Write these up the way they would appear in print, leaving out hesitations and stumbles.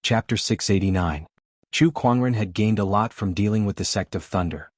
Chapter 689. Chu Kuangren had gained a lot from dealing with the Sect of Thunder.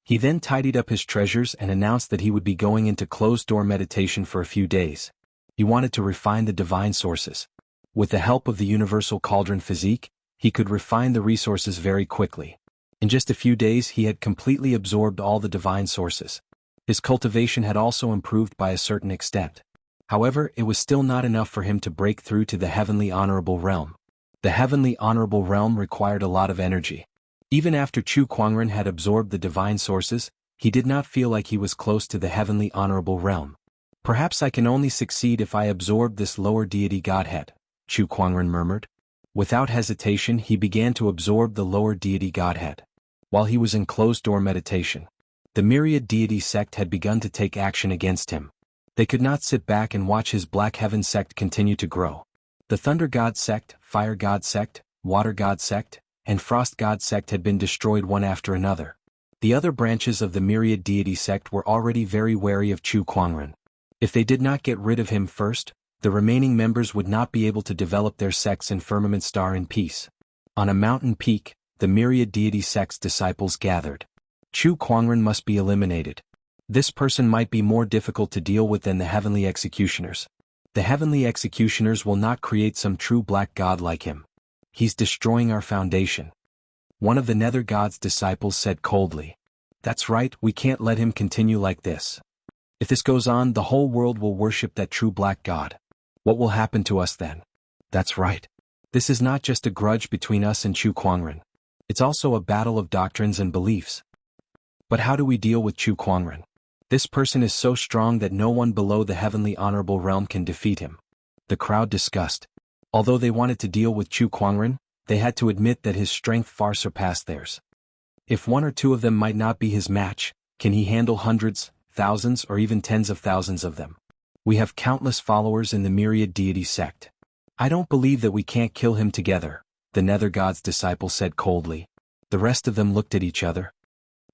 He then tidied up his treasures and announced that he would be going into closed-door meditation for a few days. He wanted to refine the divine sources. With the help of the universal cauldron physique, he could refine the resources very quickly. In just a few days he had completely absorbed all the divine sources. His cultivation had also improved by a certain extent. However, it was still not enough for him to break through to the heavenly honorable realm. The heavenly honorable realm required a lot of energy. Even after Chu Kuangren had absorbed the divine sources, he did not feel like he was close to the heavenly honorable realm. Perhaps I can only succeed if I absorb this lower deity godhead, Chu Kuangren murmured. Without hesitation he began to absorb the lower deity godhead. While he was in closed-door meditation, the myriad deity sect had begun to take action against him. They could not sit back and watch his Black Heaven sect continue to grow. The Thunder God sect, Fire God sect, Water God sect, and Frost God sect had been destroyed one after another. The other branches of the myriad deity sect were already very wary of Chu Kuangren. If they did not get rid of him first, the remaining members would not be able to develop their sects in Firmament Star in peace. On a mountain peak, the myriad deity sect's disciples gathered. Chu Kuangren must be eliminated. This person might be more difficult to deal with than the heavenly executioners. The heavenly executioners will not create some true black god like him. He's destroying our foundation. One of the Nether God's disciples said coldly. That's right, we can't let him continue like this. If this goes on, the whole world will worship that true black god. What will happen to us then? That's right. This is not just a grudge between us and Chu Kuangren. It's also a battle of doctrines and beliefs. But how do we deal with Chu Kuangren? This person is so strong that no one below the heavenly honorable realm can defeat him. The crowd discussed. Although they wanted to deal with Chu Kuangren, they had to admit that his strength far surpassed theirs. If one or two of them might not be his match, can he handle hundreds, thousands, or even tens of thousands of them? We have countless followers in the myriad deity sect. I don't believe that we can't kill him together, the Nether God's disciple said coldly. The rest of them looked at each other.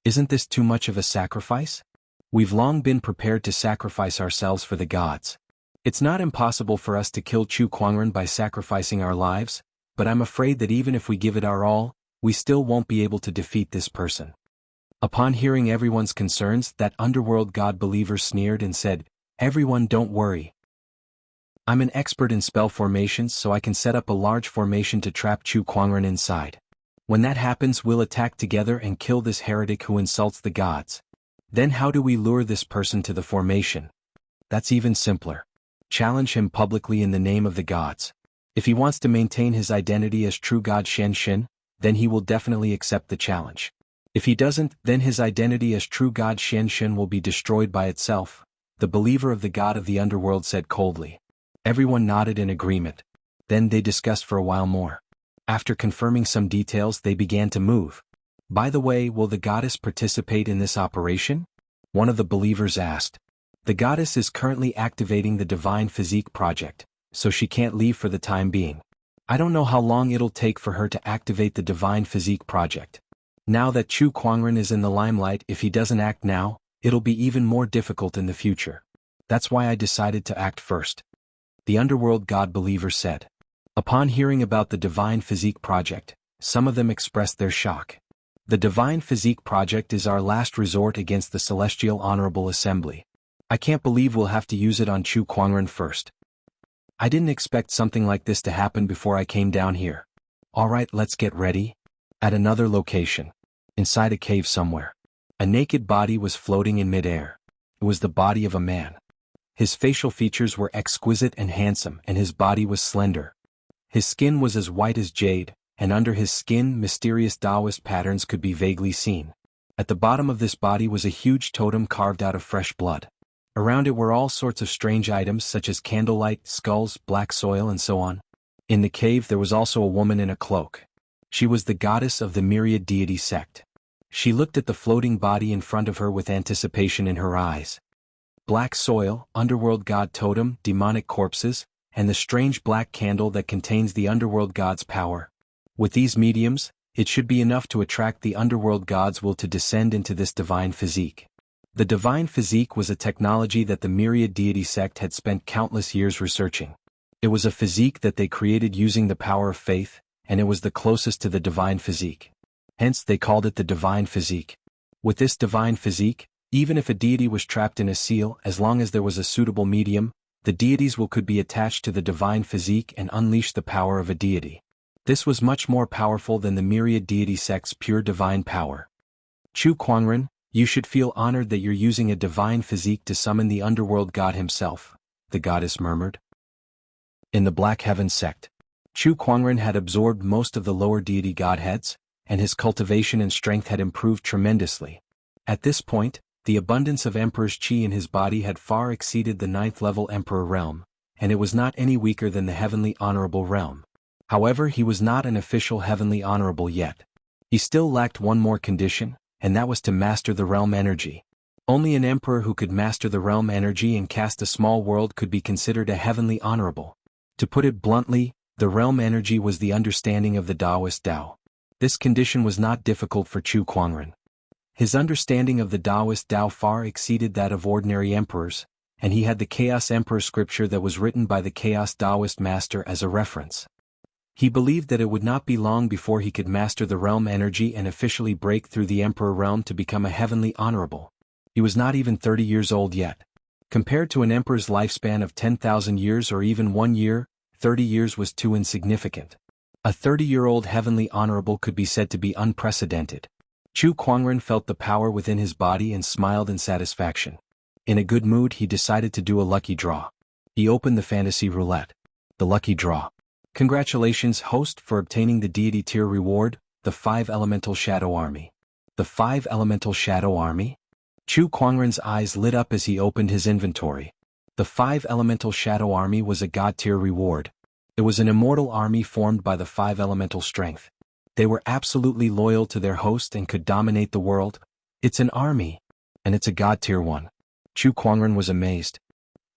Isn't this too much of a sacrifice? We've long been prepared to sacrifice ourselves for the gods. It's not impossible for us to kill Chu Kuangren by sacrificing our lives, but I'm afraid that even if we give it our all, we still won't be able to defeat this person. Upon hearing everyone's concerns, that underworld god believer sneered and said, Everyone don't worry. I'm an expert in spell formations, so I can set up a large formation to trap Chu Kuangren inside. When that happens, we'll attack together and kill this heretic who insults the gods. Then how do we lure this person to the formation? That's even simpler. Challenge him publicly in the name of the gods. If he wants to maintain his identity as true god Shen Shen, then he will definitely accept the challenge. If he doesn't, then his identity as true god Shen Shen will be destroyed by itself, the believer of the god of the underworld said coldly. Everyone nodded in agreement. Then they discussed for a while more. After confirming some details, they began to move. By the way, will the goddess participate in this operation? One of the believers asked. The goddess is currently activating the Divine Physique project, so she can't leave for the time being. I don't know how long it'll take for her to activate the Divine Physique project. Now that Chu Kuangren is in the limelight, if he doesn't act now, it'll be even more difficult in the future. That's why I decided to act first. The underworld god believer said. Upon hearing about the Divine Physique project, some of them expressed their shock. The Divine Physique project is our last resort against the Celestial Honorable Assembly. I can't believe we'll have to use it on Chu Kuangren first. I didn't expect something like this to happen before I came down here. Alright, let's get ready. At another location. Inside a cave somewhere. A naked body was floating in midair. It was the body of a man. His facial features were exquisite and handsome, and his body was slender. His skin was as white as jade, and under his skin mysterious Taoist patterns could be vaguely seen. At the bottom of this body was a huge totem carved out of fresh blood. Around it were all sorts of strange items such as candlelight, skulls, black soil, and so on. In the cave there was also a woman in a cloak. She was the goddess of the myriad deity sect. She looked at the floating body in front of her with anticipation in her eyes. Black soil, underworld god totem, demonic corpses, and the strange black candle that contains the underworld god's power. With these mediums, it should be enough to attract the underworld god's will to descend into this divine physique. The divine physique was a technology that the myriad deity sect had spent countless years researching. It was a physique that they created using the power of faith, and it was the closest to the divine physique. Hence they called it the divine physique. With this divine physique, even if a deity was trapped in a seal, as long as there was a suitable medium, the deity's will could be attached to the divine physique and unleash the power of a deity. This was much more powerful than the myriad deity sect's pure divine power. Chu Kuangren, you should feel honored that you're using a divine physique to summon the underworld god himself, the goddess murmured. In the Black Heaven sect, Chu Kuangren had absorbed most of the lower deity godheads, and his cultivation and strength had improved tremendously. At this point, the abundance of Emperor's Qi in his body had far exceeded the 9th level Emperor realm, and it was not any weaker than the Heavenly Honorable realm. However, he was not an official Heavenly Honorable yet. He still lacked one more condition, and that was to master the realm energy. Only an Emperor who could master the realm energy and cast a small world could be considered a Heavenly Honorable. To put it bluntly, the realm energy was the understanding of the Taoist Tao. This condition was not difficult for Chu Kuangren. His understanding of the Taoist Tao far exceeded that of ordinary emperors, and he had the Chaos Emperor scripture that was written by the Chaos Taoist master as a reference. He believed that it would not be long before he could master the realm energy and officially break through the Emperor realm to become a Heavenly Honorable. He was not even 30 years old yet. Compared to an emperor's lifespan of 10,000 years or even 1 year, 30 years was too insignificant. A 30-year-old Heavenly Honorable could be said to be unprecedented. Chu Kuangren felt the power within his body and smiled in satisfaction. In a good mood, he decided to do a lucky draw. He opened the fantasy roulette. The lucky draw. Congratulations, host, for obtaining the deity tier reward, the 5 Elemental Shadow Army. The 5 Elemental Shadow Army? Chu Kuangren's eyes lit up as he opened his inventory. The 5 Elemental Shadow Army was a god tier reward. It was an immortal army formed by the 5 elemental strength. They were absolutely loyal to their host and could dominate the world. It's an army. And it's a god tier one. Chu Kuangren was amazed.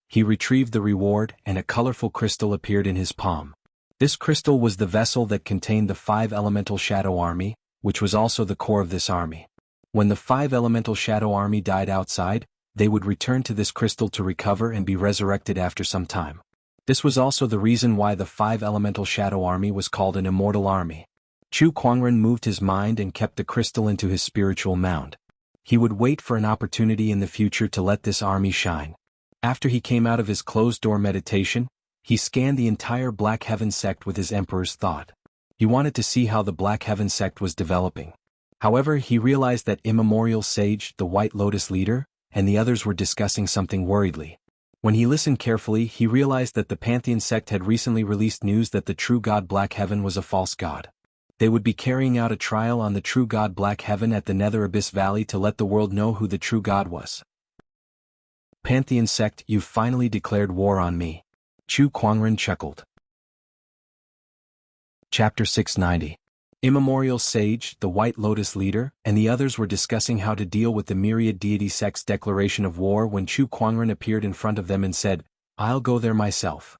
He retrieved the reward and a colorful crystal appeared in his palm. This crystal was the vessel that contained the 5 Elemental Shadow Army, which was also the core of this army. When the 5 Elemental Shadow Army died outside, they would return to this crystal to recover and be resurrected after some time. This was also the reason why the 5 Elemental Shadow Army was called an immortal army. Chu Kuangren moved his mind and kept the crystal into his spiritual mound. He would wait for an opportunity in the future to let this army shine. After he came out of his closed-door meditation, he scanned the entire Black Heaven sect with his Emperor's thought. He wanted to see how the Black Heaven sect was developing. However, he realized that Immemorial Sage, the White Lotus leader, and the others were discussing something worriedly. When he listened carefully, he realized that the Pantheon sect had recently released news that the true god Black Heaven was a false god. They would be carrying out a trial on the true god Black Heaven at the Nether Abyss Valley to let the world know who the true god was. Pantheon sect, you've finally declared war on me. Chu Kuangren chuckled. Chapter 690. Immemorial Sage, the White Lotus leader, and the others were discussing how to deal with the myriad deity sect's declaration of war when Chu Kuangren appeared in front of them and said, "I'll go there myself."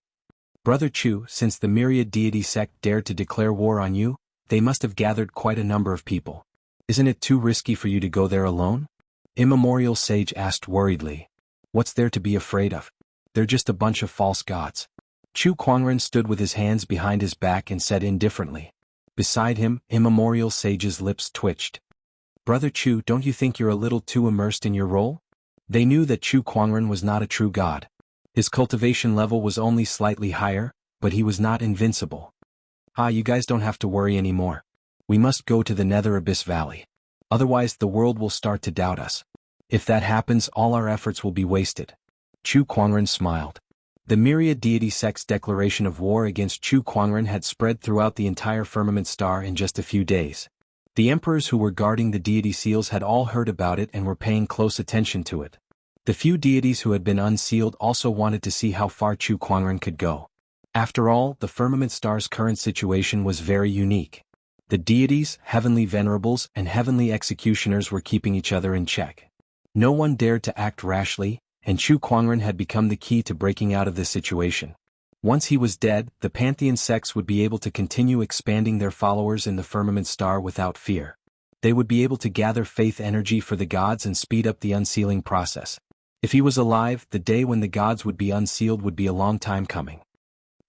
Brother Chu, since the myriad deity sect dared to declare war on you, they must have gathered quite a number of people. Isn't it too risky for you to go there alone? Immemorial Sage asked worriedly. What's there to be afraid of? They're just a bunch of false gods. Chu Kuangren stood with his hands behind his back and said indifferently. Beside him, Immemorial Sage's lips twitched. Brother Chu, don't you think you're a little too immersed in your role? They knew that Chu Kuangren was not a true god. His cultivation level was only slightly higher, but he was not invincible. You guys don't have to worry anymore. We must go to the Nether Abyss Valley. Otherwise the world will start to doubt us. If that happens, all our efforts will be wasted. Chu Kuangren smiled. The myriad deity sect's declaration of war against Chu Kuangren had spread throughout the entire firmament star in just a few days. The emperors who were guarding the deity seals had all heard about it and were paying close attention to it. The few deities who had been unsealed also wanted to see how far Chu Kuangren could go. After all, the firmament star's current situation was very unique. The deities, heavenly venerables, and heavenly executioners were keeping each other in check. No one dared to act rashly, and Chu Kuangren had become the key to breaking out of this situation. Once he was dead, the Pantheon sects would be able to continue expanding their followers in the firmament star without fear. They would be able to gather faith energy for the gods and speed up the unsealing process. If he was alive, the day when the gods would be unsealed would be a long time coming.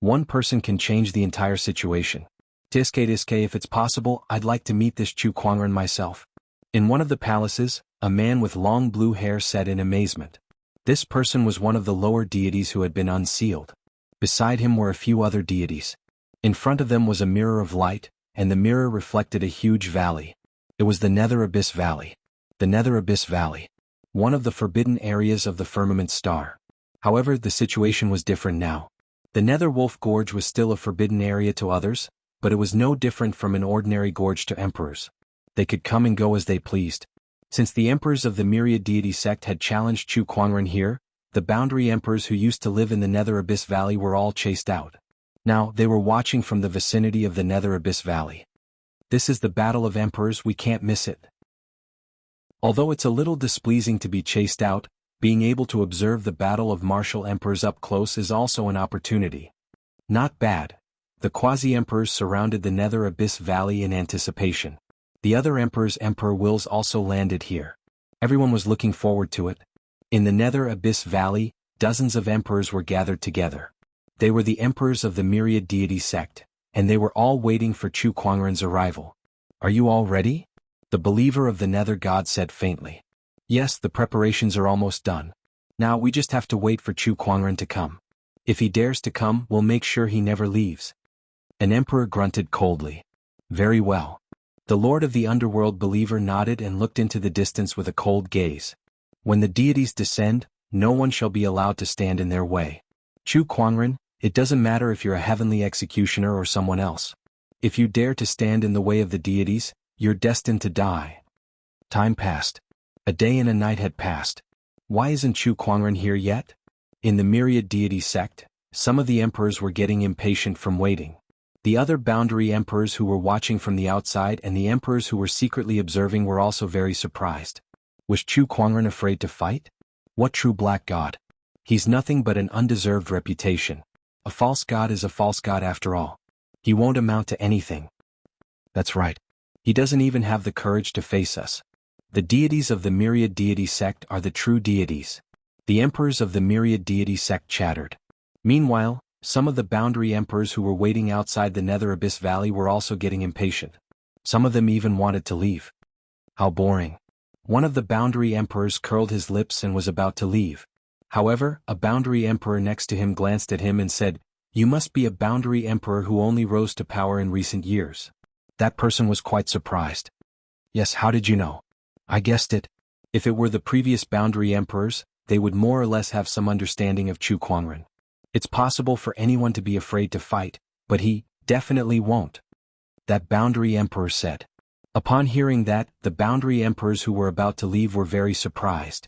One person can change the entire situation. Diske, if it's possible, I'd like to meet this Chu Kuangren myself. In one of the palaces, a man with long blue hair said in amazement. This person was one of the lower deities who had been unsealed. Beside him were a few other deities. In front of them was a mirror of light, and the mirror reflected a huge valley. It was the Nether Abyss Valley. The Nether Abyss Valley. One of the forbidden areas of the firmament star. However, the situation was different now. The Nether Wolf Gorge was still a forbidden area to others, but it was no different from an ordinary gorge to emperors. They could come and go as they pleased. Since the emperors of the myriad deity sect had challenged Chu Kuangren here, the boundary emperors who used to live in the Nether Abyss Valley were all chased out. Now, they were watching from the vicinity of the Nether Abyss Valley. This is the battle of emperors, we can't miss it. Although it's a little displeasing to be chased out, being able to observe the battle of martial emperors up close is also an opportunity. Not bad. The quasi-emperors surrounded the Nether Abyss Valley in anticipation. The other emperor's emperor wills also landed here. Everyone was looking forward to it. In the Nether Abyss Valley, dozens of emperors were gathered together. They were the emperors of the myriad deity sect, and they were all waiting for Chu Kuangren's arrival. Are you all ready? The believer of the Nether god said faintly. Yes, the preparations are almost done. Now we just have to wait for Chu Kuangren to come. If he dares to come, we'll make sure he never leaves. An emperor grunted coldly. Very well. The lord of the underworld believer nodded and looked into the distance with a cold gaze. When the deities descend, no one shall be allowed to stand in their way. Chu Kuangren, it doesn't matter if you're a heavenly executioner or someone else. If you dare to stand in the way of the deities, you're destined to die. Time passed. A day and a night had passed. Why isn't Chu Kuangren here yet? In the myriad deity sect, some of the emperors were getting impatient from waiting. The other boundary emperors who were watching from the outside and the emperors who were secretly observing were also very surprised. Was Chu Kuangren afraid to fight? What true black god? He's nothing but an undeserved reputation. A false god is a false god after all. He won't amount to anything. That's right. He doesn't even have the courage to face us. The deities of the myriad deity sect are the true deities. The emperors of the myriad deity sect chattered. Meanwhile, some of the boundary emperors who were waiting outside the Nether Abyss Valley were also getting impatient. Some of them even wanted to leave. How boring. One of the boundary emperors curled his lips and was about to leave. However, a boundary emperor next to him glanced at him and said, "You must be a boundary emperor who only rose to power in recent years." That person was quite surprised. Yes, how did you know? I guessed it. If it were the previous boundary emperors, they would more or less have some understanding of Chu Kuangren. It's possible for anyone to be afraid to fight, but he definitely won't. That boundary emperor said. Upon hearing that, the boundary emperors who were about to leave were very surprised.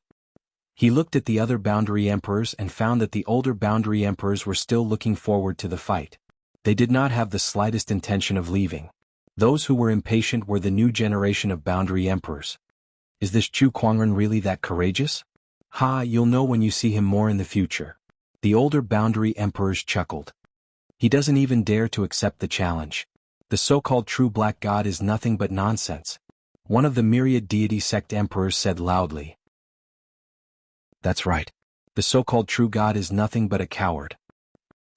He looked at the other boundary emperors and found that the older boundary emperors were still looking forward to the fight. They did not have the slightest intention of leaving. Those who were impatient were the new generation of boundary emperors. Is this Chu Kuangren really that courageous? Ha, you'll know when you see him more in the future. The older boundary emperors chuckled. He doesn't even dare to accept the challenge. The so-called true black god is nothing but nonsense. One of the myriad deity sect emperors said loudly. That's right. The so-called true god is nothing but a coward.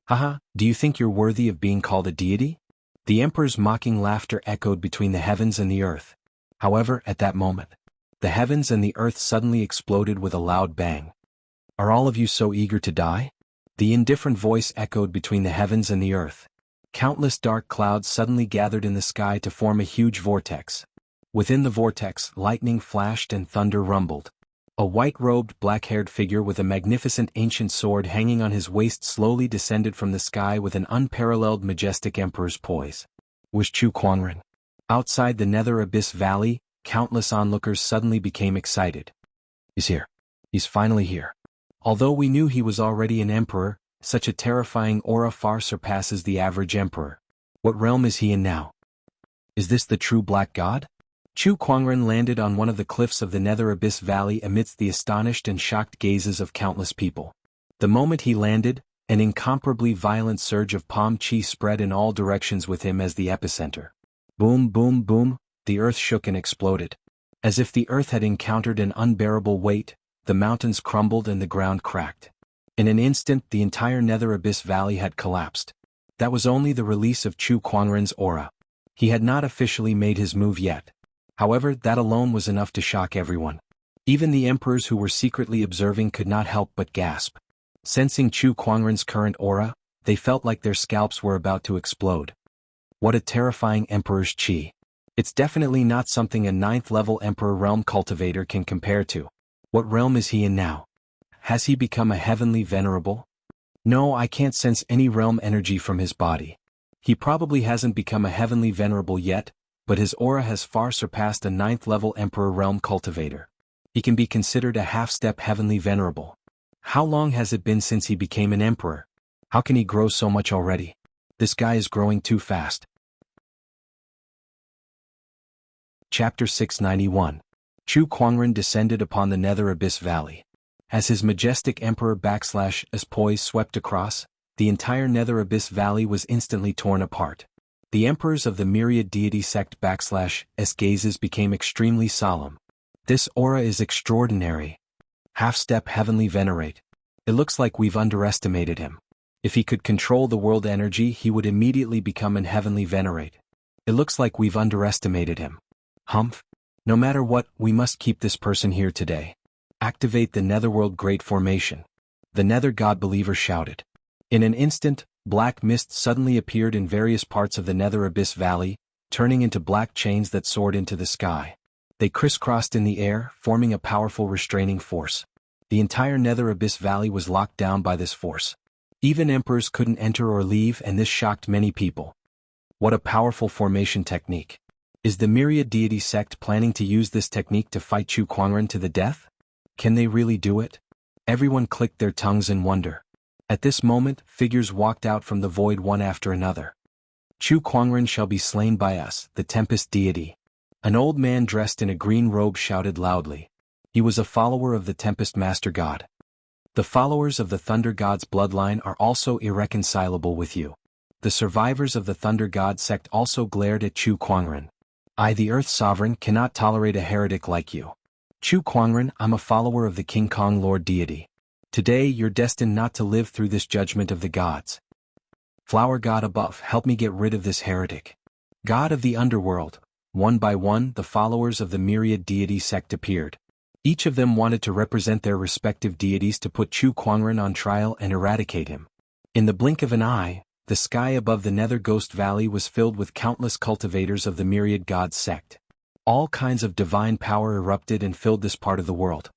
Haha, do you think you're worthy of being called a deity? The emperor's mocking laughter echoed between the heavens and the earth. However, at that moment, the heavens and the earth suddenly exploded with a loud bang. Are all of you so eager to die? The indifferent voice echoed between the heavens and the earth. Countless dark clouds suddenly gathered in the sky to form a huge vortex. Within the vortex, lightning flashed and thunder rumbled. A white-robed, black-haired figure with a magnificent ancient sword hanging on his waist slowly descended from the sky with an unparalleled majestic emperor's poise. Was Chu Kuangren. Outside the Nether Abyss Valley, countless onlookers suddenly became excited. He's here. He's finally here. Although we knew he was already an emperor, such a terrifying aura far surpasses the average emperor. What realm is he in now? Is this the true black god? Chu Kuangren landed on one of the cliffs of the Nether Abyss Valley amidst the astonished and shocked gazes of countless people. The moment he landed, an incomparably violent surge of palm chi spread in all directions with him as the epicenter. Boom, boom, boom, the earth shook and exploded. As if the earth had encountered an unbearable weight, the mountains crumbled and the ground cracked. In an instant, the entire Nether Abyss Valley had collapsed. That was only the release of Chu Kuangren's aura. He had not officially made his move yet. However, that alone was enough to shock everyone. Even the emperors who were secretly observing could not help but gasp. Sensing Chu Kuangren's current aura, they felt like their scalps were about to explode. What a terrifying emperor's chi. It's definitely not something a 9th-level emperor realm cultivator can compare to. What realm is he in now? Has he become a heavenly venerable? No, I can't sense any realm energy from his body. He probably hasn't become a heavenly venerable yet, but his aura has far surpassed a 9th-level emperor realm cultivator. He can be considered a half-step heavenly venerable. How long has it been since he became an emperor? How can he grow so much already? This guy is growing too fast. Chapter 691. Chu Kuangren descended upon the Nether Abyss Valley. As his majestic emperor as poise swept across, the entire Nether Abyss Valley was instantly torn apart. The emperors of the myriad deity sect s gazes became extremely solemn. This aura is extraordinary. Half-step heavenly venerate. It looks like we've underestimated him. If he could control the world energy, he would immediately become an heavenly venerate. It looks like we've underestimated him. Humph. No matter what, we must keep this person here today. Activate the Netherworld Great Formation. The Nether God Believer shouted. In an instant, black mist suddenly appeared in various parts of the Nether Abyss Valley, turning into black chains that soared into the sky. They crisscrossed in the air, forming a powerful restraining force. The entire Nether Abyss Valley was locked down by this force. Even emperors couldn't enter or leave, and this shocked many people. What a powerful formation technique. Is the myriad deity sect planning to use this technique to fight Chu Kuangren to the death? Can they really do it? Everyone clicked their tongues in wonder. At this moment, figures walked out from the void one after another. Chu Kuangren shall be slain by us, the Tempest deity. An old man dressed in a green robe shouted loudly. He was a follower of the Tempest Master God. The followers of the Thunder God's bloodline are also irreconcilable with you. The survivors of the Thunder God sect also glared at Chu Kuangren. I, the Earth Sovereign, cannot tolerate a heretic like you. Chu Kuangren, I'm a follower of the King Kong Lord deity. Today you're destined not to live through this judgment of the gods. Flower God above, help me get rid of this heretic. God of the underworld. One by one, the followers of the myriad deity sect appeared. Each of them wanted to represent their respective deities to put Chu Kuangren on trial and eradicate him. In the blink of an eye, the sky above the Nether Ghost Valley was filled with countless cultivators of the myriad gods sect. All kinds of divine power erupted and filled this part of the world.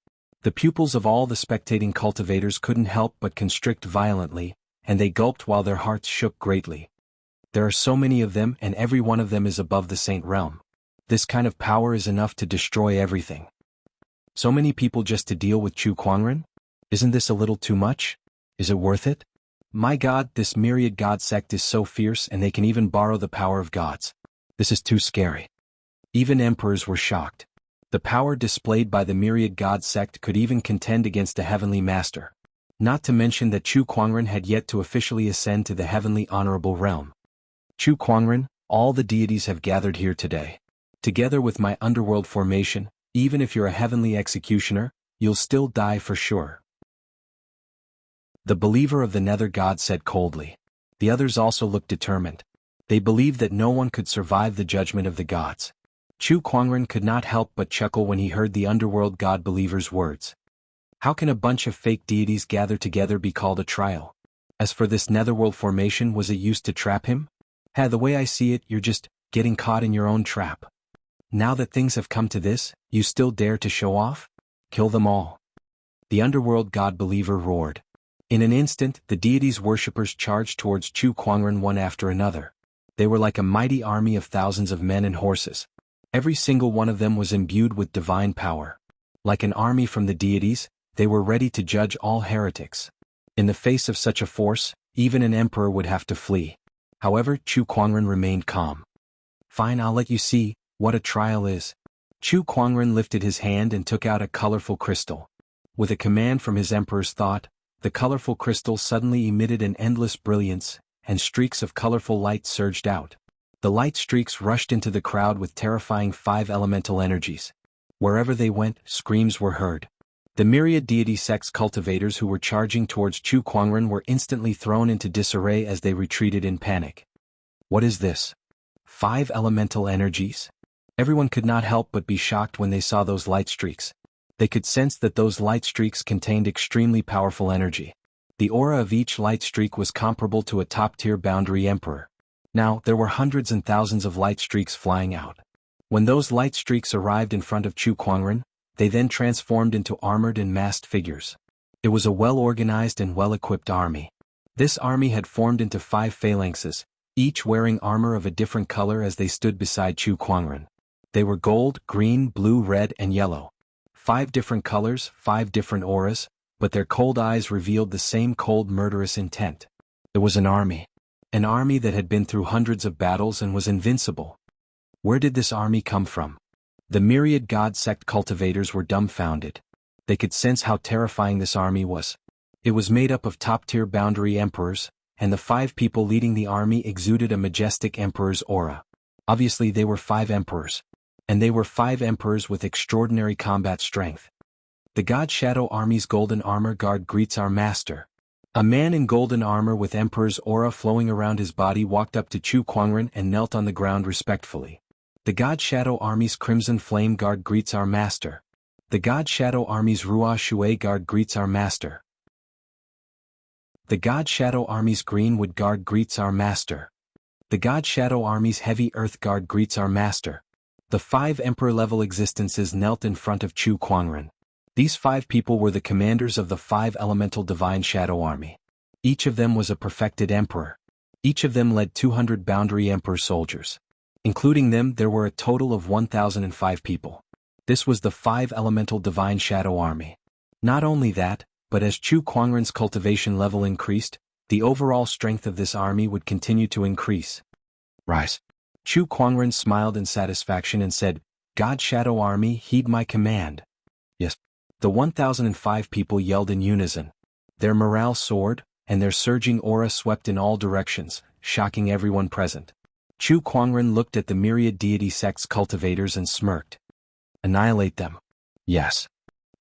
The pupils of all the spectating cultivators couldn't help but constrict violently, and they gulped while their hearts shook greatly. There are so many of them, and every one of them is above the Saint Realm. This kind of power is enough to destroy everything. So many people just to deal with Chu Kuangren? Isn't this a little too much? Is it worth it? My God, this myriad god sect is so fierce, and they can even borrow the power of gods. This is too scary. Even emperors were shocked. The power displayed by the myriad god sect could even contend against a heavenly master. Not to mention that Chu Kuangren had yet to officially ascend to the heavenly honorable realm. Chu Kuangren, all the deities have gathered here today. Together with my underworld formation, even if you're a heavenly executioner, you'll still die for sure. The believer of the Nether God said coldly. The others also looked determined. They believed that no one could survive the judgment of the gods. Chu Kuangren could not help but chuckle when he heard the underworld god believer's words. How can a bunch of fake deities gather together be called a trial? As for this netherworld formation, was it used to trap him? The way I see it, you're just getting caught in your own trap. Now that things have come to this, you still dare to show off? Kill them all. The underworld god believer roared. In an instant, the deity's worshippers charged towards Chu Kuangren one after another. They were like a mighty army of thousands of men and horses. Every single one of them was imbued with divine power. Like an army from the deities, they were ready to judge all heretics. In the face of such a force, even an emperor would have to flee. However, Chu Kuangren remained calm. Fine, I'll let you see what a trial is. Chu Kuangren lifted his hand and took out a colorful crystal. With a command from his emperor's thought, the colorful crystal suddenly emitted an endless brilliance, and streaks of colorful light surged out. The light streaks rushed into the crowd with terrifying 5 elemental energies. Wherever they went, screams were heard. The myriad deity sect's cultivators who were charging towards Chu Kuangren were instantly thrown into disarray as they retreated in panic. What is this? 5 elemental energies? Everyone could not help but be shocked when they saw those light streaks. They could sense that those light streaks contained extremely powerful energy. The aura of each light streak was comparable to a top-tier boundary emperor. Now, there were hundreds and thousands of light streaks flying out. When those light streaks arrived in front of Chu Kuangren, they then transformed into armored and masked figures. It was a well-organized and well-equipped army. This army had formed into 5 phalanxes, each wearing armor of a different color as they stood beside Chu Kuangren. They were gold, green, blue, red, and yellow. 5 different colors, 5 different auras, but their cold eyes revealed the same cold, murderous intent. It was an army. An army that had been through hundreds of battles and was invincible. Where did this army come from? The myriad god sect cultivators were dumbfounded. They could sense how terrifying this army was. It was made up of top-tier boundary emperors, and the 5 people leading the army exuded a majestic emperor's aura. Obviously they were 5 emperors. And they were 5 emperors with extraordinary combat strength. The God Shadow Army's golden armor guard greets our master. A man in golden armor with emperor's aura flowing around his body walked up to Chu Kuangren and knelt on the ground respectfully. The God Shadow Army's crimson flame guard greets our master. The God Shadow Army's Ruo Shui guard greets our master. The God Shadow Army's Greenwood guard greets our master. The God Shadow Army's Heavy Earth guard greets our master. The 5 emperor-level existences knelt in front of Chu Kuangren. These 5 people were the commanders of the 5 elemental divine shadow army. Each of them was a perfected emperor. Each of them led 200 boundary emperor soldiers. Including them, there were a total of 1,005 people. This was the 5 elemental divine shadow army. Not only that, but as Chu Kuangren's cultivation level increased, the overall strength of this army would continue to increase. Rise. Chu Kuangren smiled in satisfaction and said, God Shadow Army, heed my command. Yes. The 1,005 people yelled in unison. Their morale soared, and their surging aura swept in all directions, shocking everyone present. Chu Kuangren looked at the myriad deity sect's cultivators and smirked. Annihilate them. Yes.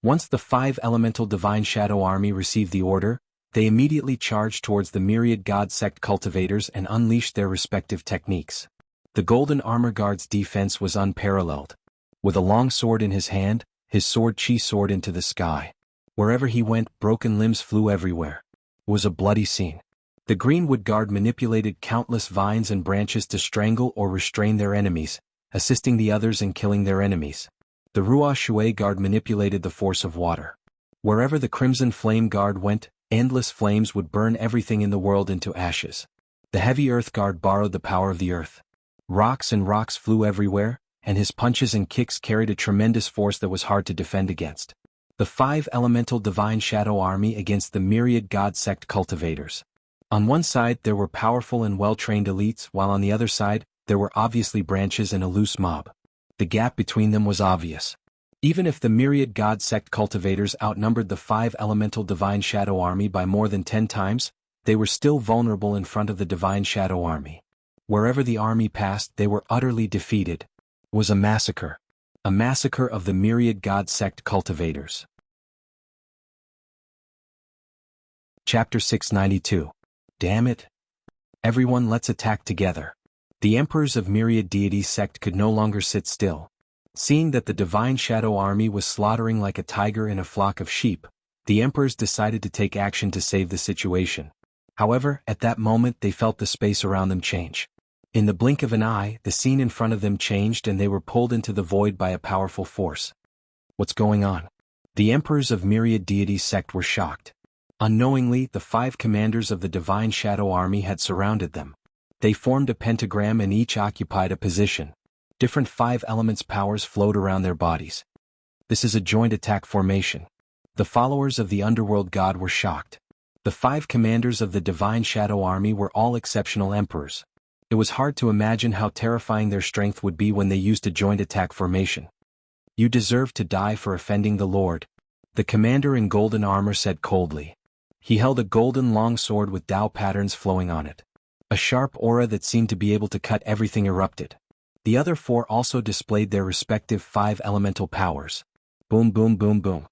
Once the 5 elemental divine shadow army received the order, they immediately charged towards the myriad god sect cultivators and unleashed their respective techniques. The golden armor guard's defense was unparalleled. With a long sword in his hand, his sword chi soared into the sky. Wherever he went, broken limbs flew everywhere. It was a bloody scene. The Greenwood Guard manipulated countless vines and branches to strangle or restrain their enemies, assisting the others in killing their enemies. The Ruo Shui Guard manipulated the force of water. Wherever the Crimson Flame Guard went, endless flames would burn everything in the world into ashes. The Heavy Earth Guard borrowed the power of the earth. Rocks flew everywhere, and his punches and kicks carried a tremendous force that was hard to defend against. The 5 elemental divine shadow army against the myriad god sect cultivators. On one side there were powerful and well-trained elites, while on the other side, there were obviously branches and a loose mob. The gap between them was obvious. Even if the myriad god sect cultivators outnumbered the 5 elemental divine shadow army by more than 10 times, they were still vulnerable in front of the divine shadow army. Wherever the army passed, they were utterly defeated. It was a massacre. A massacre of the myriad god sect cultivators. Chapter 692. Damn it. Everyone, let's attack together. The emperors of myriad deities sect could no longer sit still. Seeing that the divine shadow army was slaughtering like a tiger in a flock of sheep, the emperors decided to take action to save the situation. However, at that moment they felt the space around them change. In the blink of an eye, the scene in front of them changed and they were pulled into the void by a powerful force. What's going on? The emperors of myriad deities sect were shocked. Unknowingly, the 5 commanders of the divine shadow army had surrounded them. They formed a pentagram and each occupied a position. Different 5 elements powers flowed around their bodies. This is a joint attack formation. The followers of the underworld god were shocked. The 5 commanders of the divine shadow army were all exceptional emperors. It was hard to imagine how terrifying their strength would be when they used a joint attack formation. You deserve to die for offending the Lord, the commander in golden armor said coldly. He held a golden long sword with Tao patterns flowing on it. A sharp aura that seemed to be able to cut everything erupted. The other 4 also displayed their respective 5 elemental powers. Boom boom boom boom.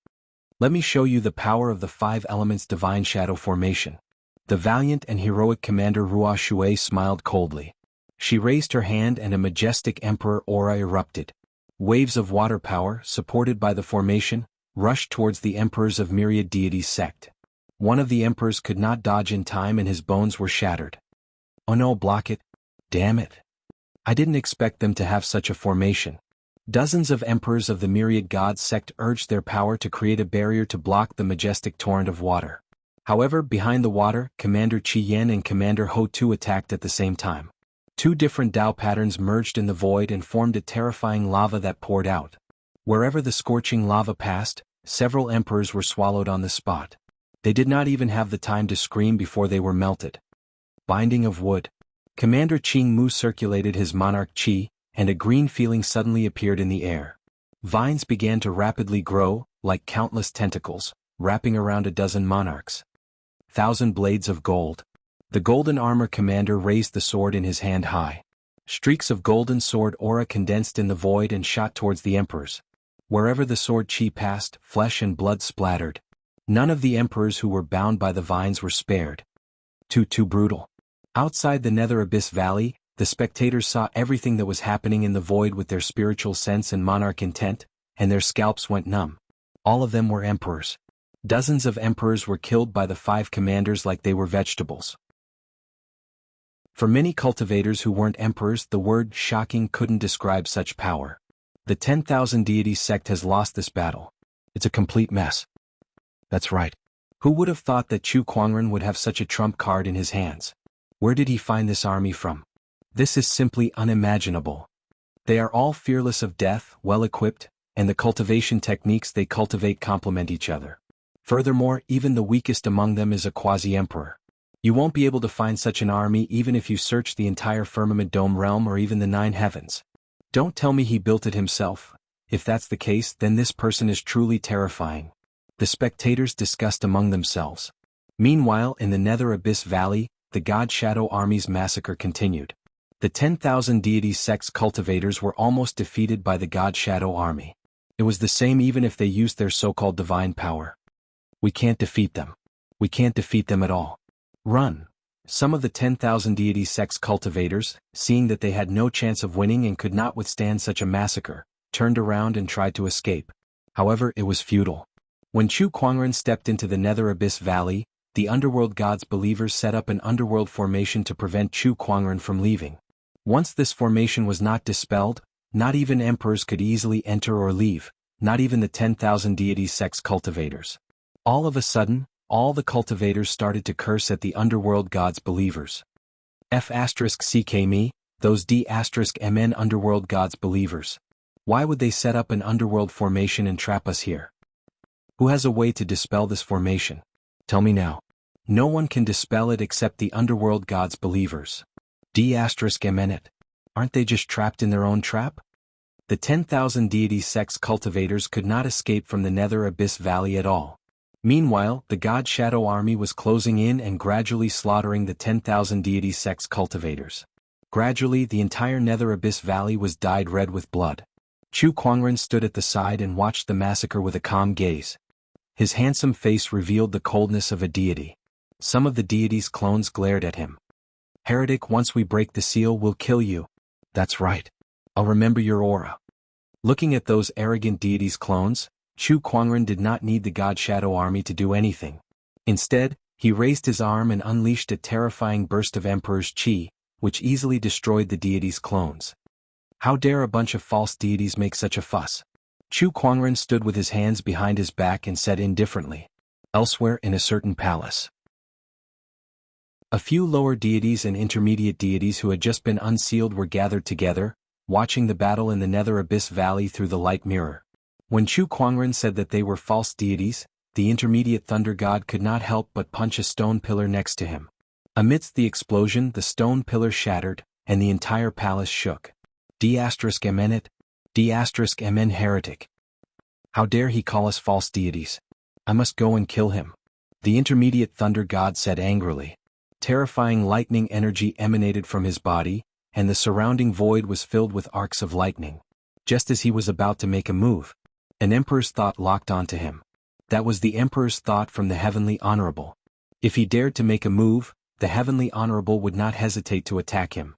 Let me show you the power of the 5 elements divine shadow formation. The valiant and heroic commander Ruo Shui smiled coldly. She raised her hand and a majestic emperor aura erupted. Waves of water power, supported by the formation, rushed towards the emperors of myriad deities sect. One of the emperors could not dodge in time and his bones were shattered. Oh no, block it. Damn it. I didn't expect them to have such a formation. Dozens of emperors of the myriad gods sect urged their power to create a barrier to block the majestic torrent of water. However, behind the water, Commander Qi Yan and Commander Ho Tu attacked at the same time. Two different Dao patterns merged in the void and formed a terrifying lava that poured out. Wherever the scorching lava passed, several emperors were swallowed on the spot. They did not even have the time to scream before they were melted. Binding of wood. Commander Qing Mu circulated his monarch Qi, and a green feeling suddenly appeared in the air. Vines began to rapidly grow, like countless tentacles, wrapping around a dozen monarchs. 1,000 blades of gold. The golden armor commander raised the sword in his hand high. Streaks of golden sword aura condensed in the void and shot towards the emperors. Wherever the sword Qi passed, flesh and blood splattered. None of the emperors who were bound by the vines were spared. Too brutal. Outside the Nether Abyss Valley, the spectators saw everything that was happening in the void with their spiritual sense and monarch intent, and their scalps went numb. All of them were emperors. Dozens of emperors were killed by the 5 commanders like they were vegetables. For many cultivators who weren't emperors, the word shocking couldn't describe such power. The 10,000 deities sect has lost this battle. It's a complete mess. That's right. Who would have thought that Chu Kuangren would have such a trump card in his hands? Where did he find this army from? This is simply unimaginable. They are all fearless of death, well-equipped, and the cultivation techniques they cultivate complement each other. Furthermore, even the weakest among them is a quasi-emperor. You won't be able to find such an army even if you search the entire Firmament Dome realm or even the 9 heavens. Don't tell me he built it himself. If that's the case, then this person is truly terrifying. The spectators discussed among themselves. Meanwhile, in the Nether Abyss Valley, the God Shadow Army's massacre continued. The 10,000 deity sect's cultivators were almost defeated by the God Shadow Army. It was the same even if they used their so-called divine power. We can't defeat them. We can't defeat them at all. Run. Some of the 10,000 deity sect's cultivators, seeing that they had no chance of winning and could not withstand such a massacre, turned around and tried to escape. However, it was futile. When Chu Kuangren stepped into the Nether Abyss Valley, the Underworld Gods believers set up an underworld formation to prevent Chu Kuangren from leaving. Once this formation was not dispelled, not even emperors could easily enter or leave, not even the 10,000 deity sect's cultivators. All of a sudden, all the cultivators started to curse at the Underworld Gods believers. F***ck me, those D***mn Underworld Gods believers. Why would they set up an underworld formation and trap us here? Who has a way to dispel this formation? Tell me now. No one can dispel it except the Underworld Gods believers. D***mn it. Aren't they just trapped in their own trap? The 10,000 deity sect's cultivators could not escape from the Nether Abyss Valley at all. Meanwhile, the God Shadow Army was closing in and gradually slaughtering the 10,000 deity sect's cultivators. Gradually, the entire Nether Abyss Valley was dyed red with blood. Chu Kuangren stood at the side and watched the massacre with a calm gaze. His handsome face revealed the coldness of a deity. Some of the deity's clones glared at him. Heretic, once we break the seal, we'll kill you. That's right. I'll remember your aura. Looking at those arrogant deity's clones, Chu Kuangren did not need the God Shadow Army to do anything. Instead, he raised his arm and unleashed a terrifying burst of Emperor's Qi, which easily destroyed the deity's clones. How dare a bunch of false deities make such a fuss? Chu Kuangren stood with his hands behind his back and said indifferently. Elsewhere in a certain palace. A few lower deities and intermediate deities who had just been unsealed were gathered together, watching the battle in the Nether Abyss Valley through the light mirror. When Chu Kuangren said that they were false deities, the intermediate thunder god could not help but punch a stone pillar next to him. Amidst the explosion, the stone pillar shattered, and the entire palace shook. D***mn it. D***mn heretic. How dare he call us false deities? I must go and kill him. The intermediate thunder god said angrily. Terrifying lightning energy emanated from his body, and the surrounding void was filled with arcs of lightning. Just as he was about to make a move, an emperor's thought locked onto him. That was the emperor's thought from the heavenly honorable. If he dared to make a move, the heavenly honorable would not hesitate to attack him.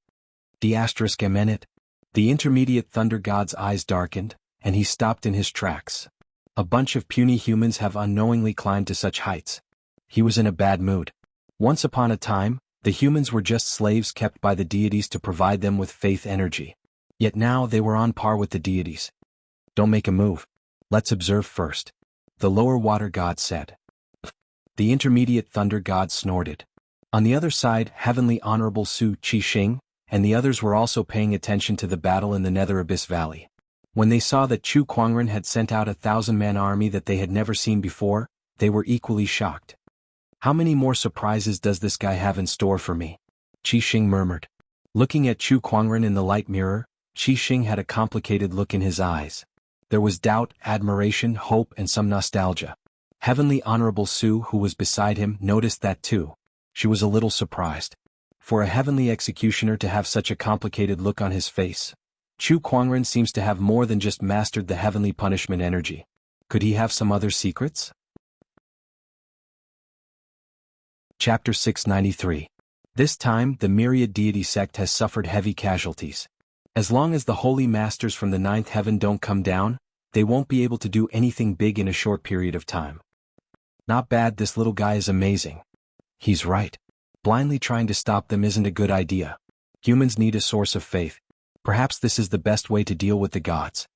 The intermediate thunder god's eyes darkened, and he stopped in his tracks. A bunch of puny humans have unknowingly climbed to such heights. He was in a bad mood. Once upon a time, the humans were just slaves kept by the deities to provide them with faith energy. Yet now they were on par with the deities. Don't make a move. Let's observe first. The lower water god said. The intermediate thunder god snorted. On the other side, Heavenly Honorable Su Qixing and the others were also paying attention to the battle in the Nether Abyss Valley. When they saw that Chu Kuangren had sent out a 1,000-man army that they had never seen before, they were equally shocked. How many more surprises does this guy have in store for me? Qixing murmured. Looking at Chu Kuangren in the light mirror, Qixing had a complicated look in his eyes. There was doubt, admiration, hope, and some nostalgia. Heavenly Honorable Su, who was beside him, noticed that too. She was a little surprised. For a heavenly executioner to have such a complicated look on his face, Chu Kuangren seems to have more than just mastered the heavenly punishment energy. Could he have some other secrets? Chapter 693. This time, the myriad deity sect has suffered heavy casualties. As long as the holy masters from the ninth heaven don't come down, they won't be able to do anything big in a short period of time. Not bad, this little guy is amazing. He's right. Blindly trying to stop them isn't a good idea. Humans need a source of faith. Perhaps this is the best way to deal with the gods.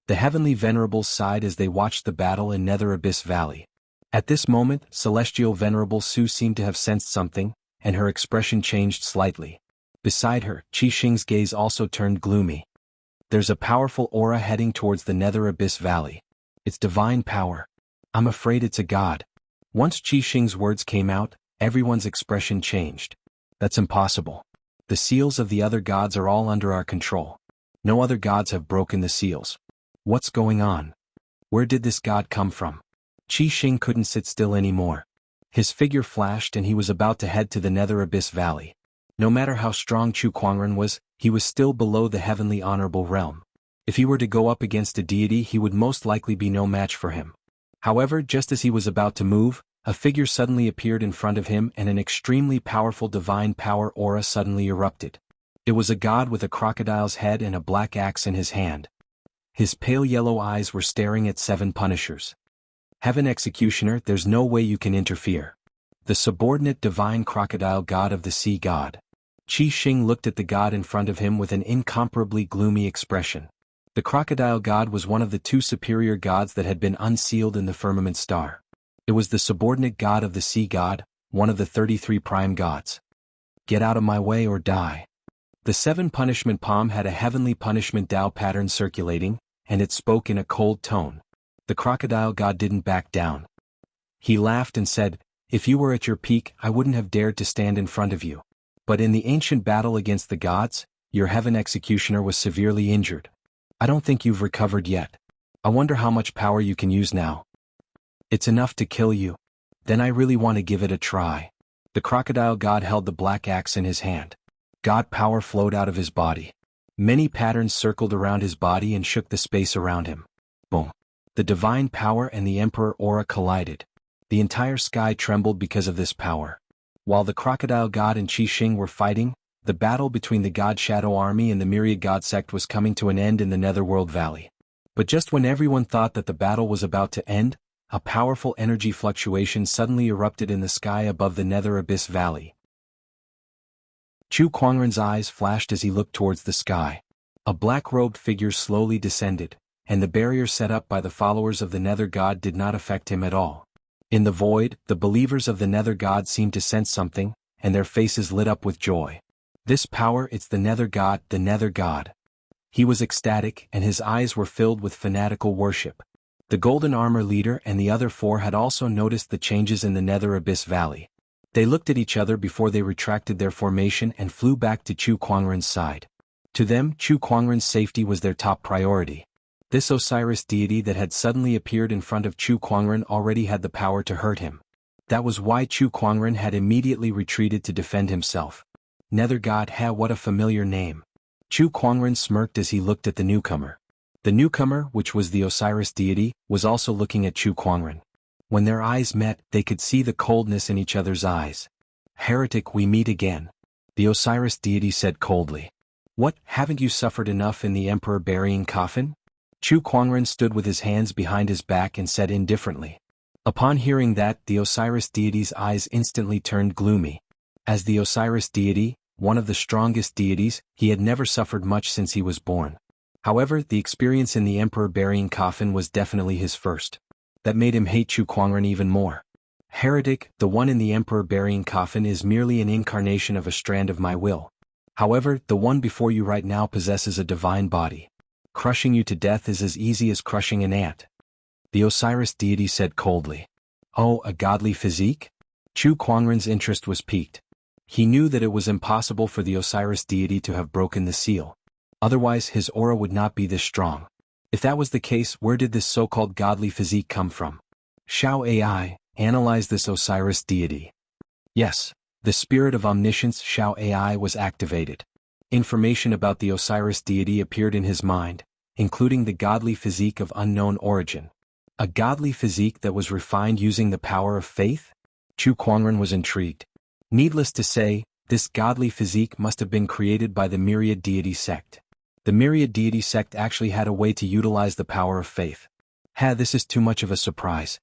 The heavenly venerables sighed as they watched the battle in Nether Abyss Valley. At this moment, Celestial Venerable Su seemed to have sensed something, and her expression changed slightly. Beside her, Qixing's gaze also turned gloomy. There's a powerful aura heading towards the Nether Abyss Valley. It's divine power. I'm afraid it's a god. Once Qixing's words came out, everyone's expression changed. That's impossible. The seals of the other gods are all under our control. No other gods have broken the seals. What's going on? Where did this god come from? Qixing couldn't sit still anymore. His figure flashed and he was about to head to the Nether Abyss Valley. No matter how strong Chu Kuangren was, he was still below the heavenly honorable realm. If he were to go up against a deity, he would most likely be no match for him. However, just as he was about to move, a figure suddenly appeared in front of him and an extremely powerful divine power aura suddenly erupted. It was a god with a crocodile's head and a black axe in his hand. His pale yellow eyes were staring at 7 punishers. Heaven Executioner, there's no way you can interfere. The subordinate divine crocodile god of the sea god. Qixing looked at the god in front of him with an incomparably gloomy expression. The crocodile god was one of the 2 superior gods that had been unsealed in the firmament star. It was the subordinate god of the sea god, one of the 33 prime gods. Get out of my way or die. The 7 punishment palm had a heavenly punishment Dao pattern circulating, and it spoke in a cold tone. The crocodile god didn't back down. He laughed and said, "If you were at your peak, I wouldn't have dared to stand in front of you. But in the ancient battle against the gods, your heaven executioner was severely injured. I don't think you've recovered yet. I wonder how much power you can use now. It's enough to kill you. Then I really want to give it a try." The crocodile god held the black axe in his hand. God power flowed out of his body. Many patterns circled around his body and shook the space around him. Boom. The divine power and the emperor aura collided. The entire sky trembled because of this power. While the crocodile god and Qixing were fighting, the battle between the god shadow army and the myriad god sect was coming to an end in the Netherworld Valley. But just when everyone thought that the battle was about to end, a powerful energy fluctuation suddenly erupted in the sky above the Nether Abyss Valley. Chu Kuangren's eyes flashed as he looked towards the sky. A black-robed figure slowly descended, and the barrier set up by the followers of the Nether God did not affect him at all. In the void, the believers of the Nether God seemed to sense something, and their faces lit up with joy. This power, it's the Nether God, the Nether God. He was ecstatic, and his eyes were filled with fanatical worship. The Golden Armor leader and the other 4 had also noticed the changes in the Nether Abyss Valley. They looked at each other before they retracted their formation and flew back to Chu Kuangren's side. To them, Chu Kuangren's safety was their top priority. This Osiris deity that had suddenly appeared in front of Chu Kuangren already had the power to hurt him. That was why Chu Kuangren had immediately retreated to defend himself. Nether God, what a familiar name. Chu Kuangren smirked as he looked at the newcomer. The newcomer, which was the Osiris deity, was also looking at Chu Kuangren. When their eyes met, they could see the coldness in each other's eyes. "Heretic, we meet again," the Osiris deity said coldly. What, haven't you suffered enough in the emperor burying coffin? Chu Kuangren stood with his hands behind his back and said indifferently. Upon hearing that, the Osiris deity's eyes instantly turned gloomy. As the Osiris deity, one of the strongest deities, he had never suffered much since he was born. However, the experience in the emperor burying coffin was definitely his first. That made him hate Chu Kuangren even more. Heretic, the one in the emperor burying coffin is merely an incarnation of a strand of my will. However, the one before you right now possesses a divine body. Crushing you to death is as easy as crushing an ant. The Osiris deity said coldly. Oh, a godly physique? Chu Kuangren's interest was piqued. He knew that it was impossible for the Osiris deity to have broken the seal. Otherwise his aura would not be this strong. If that was the case, where did this so-called godly physique come from? Shao AI, analyze this Osiris deity. Yes, the spirit of omniscience Shao AI was activated. Information about the Osiris deity appeared in his mind, including the godly physique of unknown origin. A godly physique that was refined using the power of faith? Chu Kuangren was intrigued. Needless to say, this godly physique must have been created by the Myriad Deity sect. The Myriad Deity sect actually had a way to utilize the power of faith. This is too much of a surprise.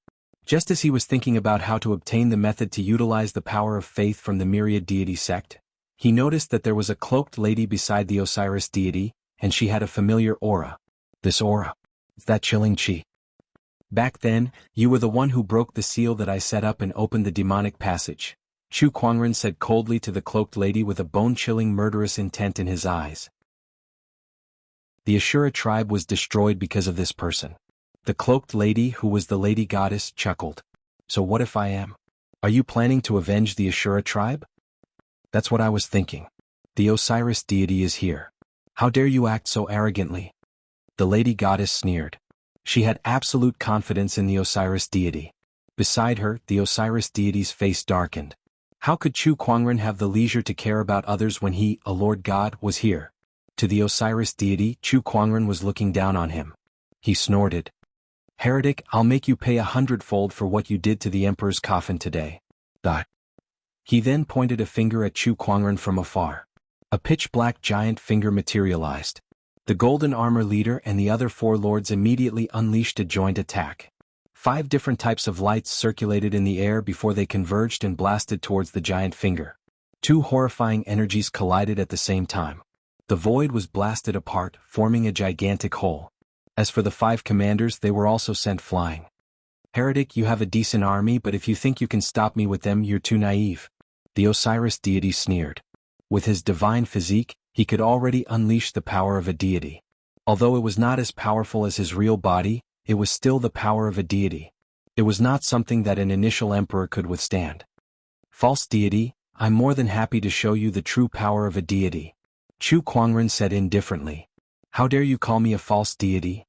Just as he was thinking about how to obtain the method to utilize the power of faith from the Myriad Deity sect, he noticed that there was a cloaked lady beside the Osiris deity, and she had a familiar aura. This aura. That chilling chi. Back then, you were the one who broke the seal that I set up and opened the demonic passage. Chu Kuangren said coldly to the cloaked lady with a bone-chilling murderous intent in his eyes. The Ashura tribe was destroyed because of this person. The cloaked lady, who was the lady goddess, chuckled. So what if I am? Are you planning to avenge the Ashura tribe? That's what I was thinking. The Osiris deity is here. How dare you act so arrogantly? The lady goddess sneered. She had absolute confidence in the Osiris deity. Beside her, the Osiris deity's face darkened. How could Chu Kuangren have the leisure to care about others when he, a Lord God, was here? To the Osiris deity, Chu Kuangren was looking down on him. He snorted. Heretic, I'll make you pay 100-fold for what you did to the Emperor's coffin today. He then pointed a finger at Chu Kuangren from afar. A pitch-black giant finger materialized. The Golden Armor leader and the other 4 lords immediately unleashed a joint attack. 5 different types of lights circulated in the air before they converged and blasted towards the giant finger. 2 horrifying energies collided at the same time. The void was blasted apart, forming a gigantic hole. As for the 5 commanders, they were also sent flying. Heretic, you have a decent army, but if you think you can stop me with them, you're too naive. The Osiris deity sneered. With his divine physique, he could already unleash the power of a deity. Although it was not as powerful as his real body, it was still the power of a deity. It was not something that an initial emperor could withstand. False deity, I'm more than happy to show you the true power of a deity. Chu Kuangren said indifferently. How dare you call me a false deity?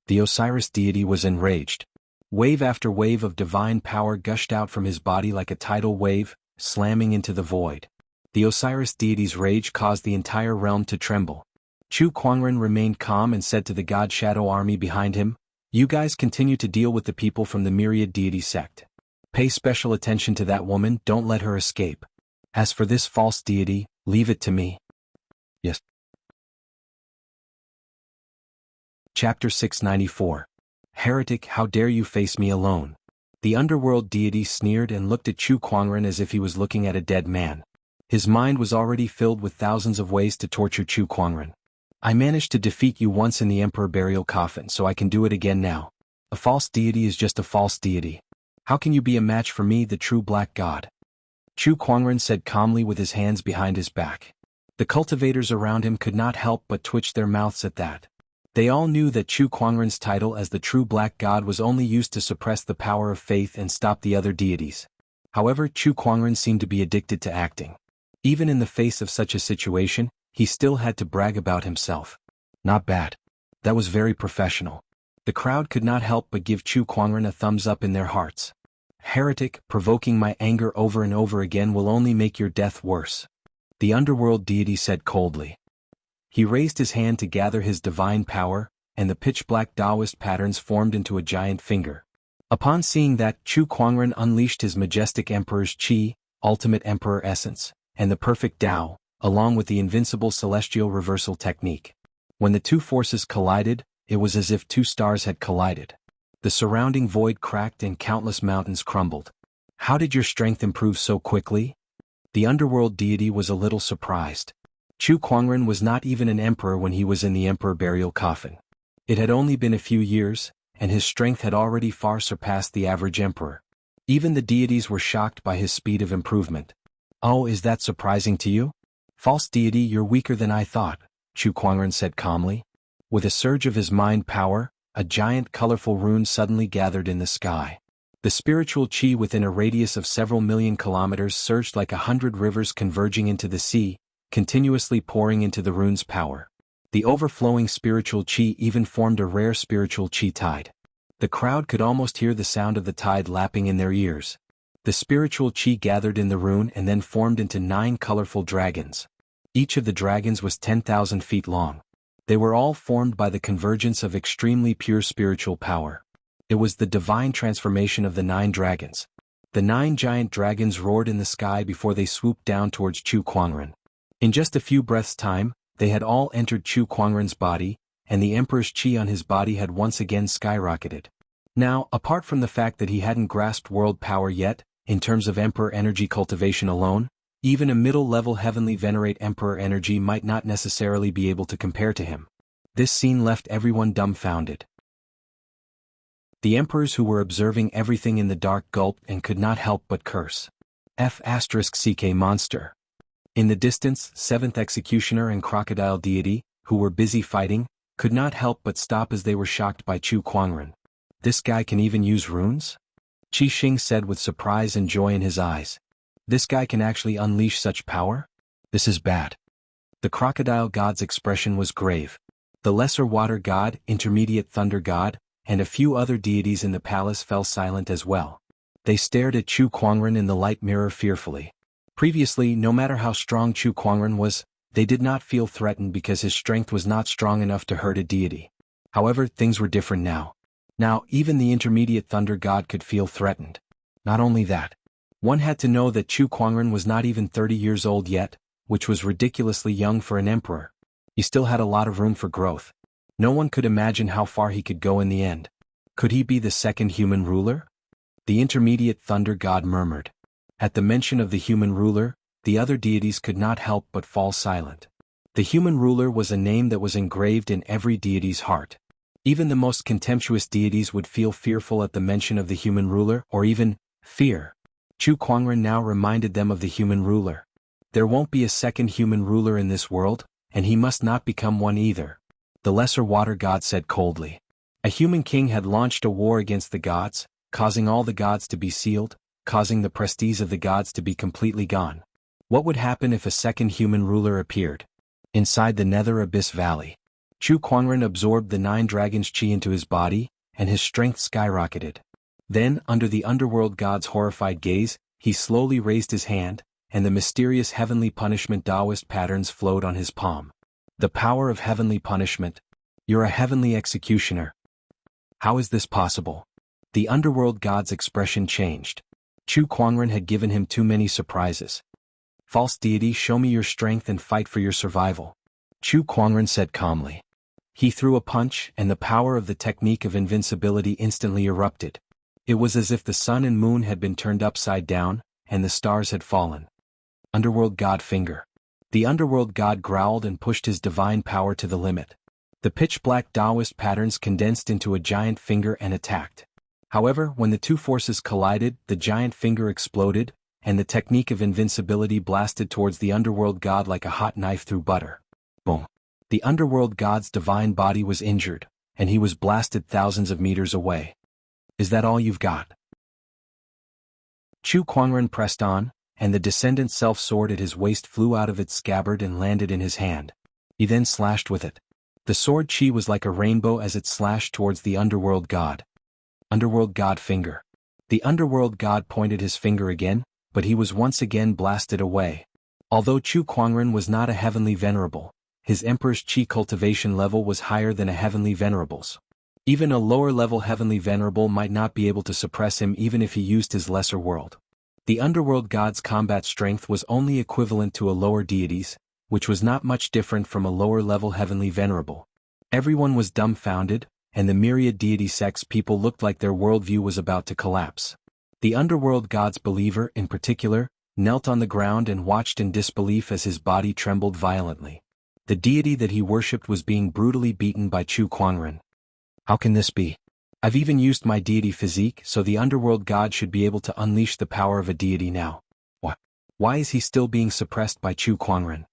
The Osiris deity was enraged. Wave after wave of divine power gushed out from his body like a tidal wave, slamming into the void. The Osiris deity's rage caused the entire realm to tremble. Chu Kuangren remained calm and said to the God Shadow army behind him, You guys continue to deal with the people from the Myriad Deity sect. Pay special attention to that woman, don't let her escape. As for this false deity, leave it to me. Yes. Chapter 694. Heretic, how dare you face me alone? The underworld deity sneered and looked at Chu Kuangren as if he was looking at a dead man. His mind was already filled with thousands of ways to torture Chu Kuangren. I managed to defeat you once in the Emperor burial coffin, so I can do it again now. A false deity is just a false deity. How can you be a match for me, the true black god? Chu Kuangren said calmly with his hands behind his back. The cultivators around him could not help but twitch their mouths at that. They all knew that Chu Kuangren's title as the true black god was only used to suppress the power of faith and stop the other deities. However, Chu Kuangren seemed to be addicted to acting. Even in the face of such a situation, he still had to brag about himself. Not bad. That was very professional. The crowd could not help but give Chu Kuangren a thumbs up in their hearts. Heretic, provoking my anger over and over again will only make your death worse. The underworld deity said coldly. He raised his hand to gather his divine power, and the pitch-black Taoist patterns formed into a giant finger. Upon seeing that, Chu Kuangren unleashed his majestic emperor's chi, ultimate emperor essence, and the perfect Tao, along with the invincible celestial reversal technique. When the two forces collided, it was as if two stars had collided. The surrounding void cracked and countless mountains crumbled. How did your strength improve so quickly? The underworld deity was a little surprised. Chu Kuangren was not even an emperor when he was in the emperor burial coffin. It had only been a few years, and his strength had already far surpassed the average emperor. Even the deities were shocked by his speed of improvement. Oh, is that surprising to you? False deity, you're weaker than I thought, Chu Kuangren said calmly. With a surge of his mind power, a giant colorful rune suddenly gathered in the sky. The spiritual chi within a radius of several million kilometers surged like 100 rivers converging into the sea, continuously pouring into the rune's power. The overflowing spiritual chi even formed a rare spiritual chi tide. The crowd could almost hear the sound of the tide lapping in their ears. The spiritual chi gathered in the rune and then formed into 9 colorful dragons. Each of the dragons was 10,000 feet long. They were all formed by the convergence of extremely pure spiritual power. It was the divine transformation of the 9 dragons. The 9 giant dragons roared in the sky before they swooped down towards Chu Kuangren. In just a few breaths' time, they had all entered Chu Kuangren's body, and the emperor's chi on his body had once again skyrocketed. Now, apart from the fact that he hadn't grasped world power yet, in terms of emperor energy cultivation alone, even a middle-level heavenly venerate emperor energy might not necessarily be able to compare to him. This scene left everyone dumbfounded. The emperors who were observing everything in the dark gulped and could not help but curse. F***ck monster. In the distance, 7th executioner and crocodile deity, who were busy fighting, could not help but stop as they were shocked by Chu Kuangren. This guy can even use runes? Qi Xing said with surprise and joy in his eyes. This guy can actually unleash such power? This is bad. The crocodile god's expression was grave. The lesser water god, intermediate thunder god, and a few other deities in the palace fell silent as well. They stared at Chu Kuangren in the light mirror fearfully. Previously, no matter how strong Chu Kuangren was, they did not feel threatened because his strength was not strong enough to hurt a deity. However, things were different now. Now, even the intermediate thunder god could feel threatened. Not only that, one had to know that Chu Kuangren was not even 30 years old yet, which was ridiculously young for an emperor. He still had a lot of room for growth. No one could imagine how far he could go in the end. Could he be the second human ruler? The intermediate thunder god murmured. At the mention of the human ruler, the other deities could not help but fall silent. The human ruler was a name that was engraved in every deity's heart. Even the most contemptuous deities would feel fearful at the mention of the human ruler, or even fear. Chu Kuangren now reminded them of the human ruler. There won't be a second human ruler in this world, and he must not become one either. The lesser water god said coldly. A human king had launched a war against the gods, causing all the gods to be sealed, causing the prestige of the gods to be completely gone. What would happen if a second human ruler appeared? Inside the Nether Abyss Valley, Chu Kuangren absorbed the 9 dragons' chi into his body, and his strength skyrocketed. Then, under the underworld god's horrified gaze, he slowly raised his hand, and the mysterious heavenly punishment Taoist patterns flowed on his palm. The power of heavenly punishment. You're a heavenly executioner. How is this possible? The underworld god's expression changed. Chu Kuangren had given him too many surprises. False deity, show me your strength and fight for your survival. Chu Kuangren said calmly. He threw a punch, and the power of the technique of invincibility instantly erupted. It was as if the sun and moon had been turned upside down, and the stars had fallen. Underworld God Finger. The underworld god growled and pushed his divine power to the limit. The pitch-black Taoist patterns condensed into a giant finger and attacked. However, when the two forces collided, the giant finger exploded, and the technique of invincibility blasted towards the underworld god like a hot knife through butter. Boom. The underworld god's divine body was injured, and he was blasted thousands of meters away. Is that all you've got? Chu Kuangren pressed on, and the descendant self-sword at his waist flew out of its scabbard and landed in his hand. He then slashed with it. The sword chi was like a rainbow as it slashed towards the underworld god. Underworld god Finger. The underworld god pointed his finger again, but he was once again blasted away. Although Chu Kuangren was not a heavenly venerable, his emperor's chi cultivation level was higher than a heavenly venerable's. Even a lower-level heavenly venerable might not be able to suppress him even if he used his lesser world. The underworld god's combat strength was only equivalent to a lower deity's, which was not much different from a lower-level heavenly venerable. Everyone was dumbfounded, and the myriad deity sects people looked like their worldview was about to collapse. The underworld god's believer, in particular, knelt on the ground and watched in disbelief as his body trembled violently. The deity that he worshipped was being brutally beaten by Chu Kuangren. How can this be? I've even used my deity physique, so the underworld god should be able to unleash the power of a deity now. What? Why is he still being suppressed by Chu Kuangren?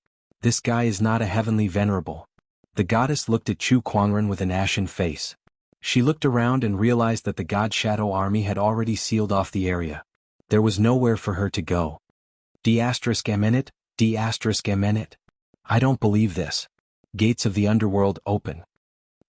This guy is not a heavenly venerable. The goddess looked at Chu Kuangren with an ashen face. She looked around and realized that the god shadow army had already sealed off the area. There was nowhere for her to go. D*Eminent, D*Eminent. I don't believe this. Gates of the underworld open.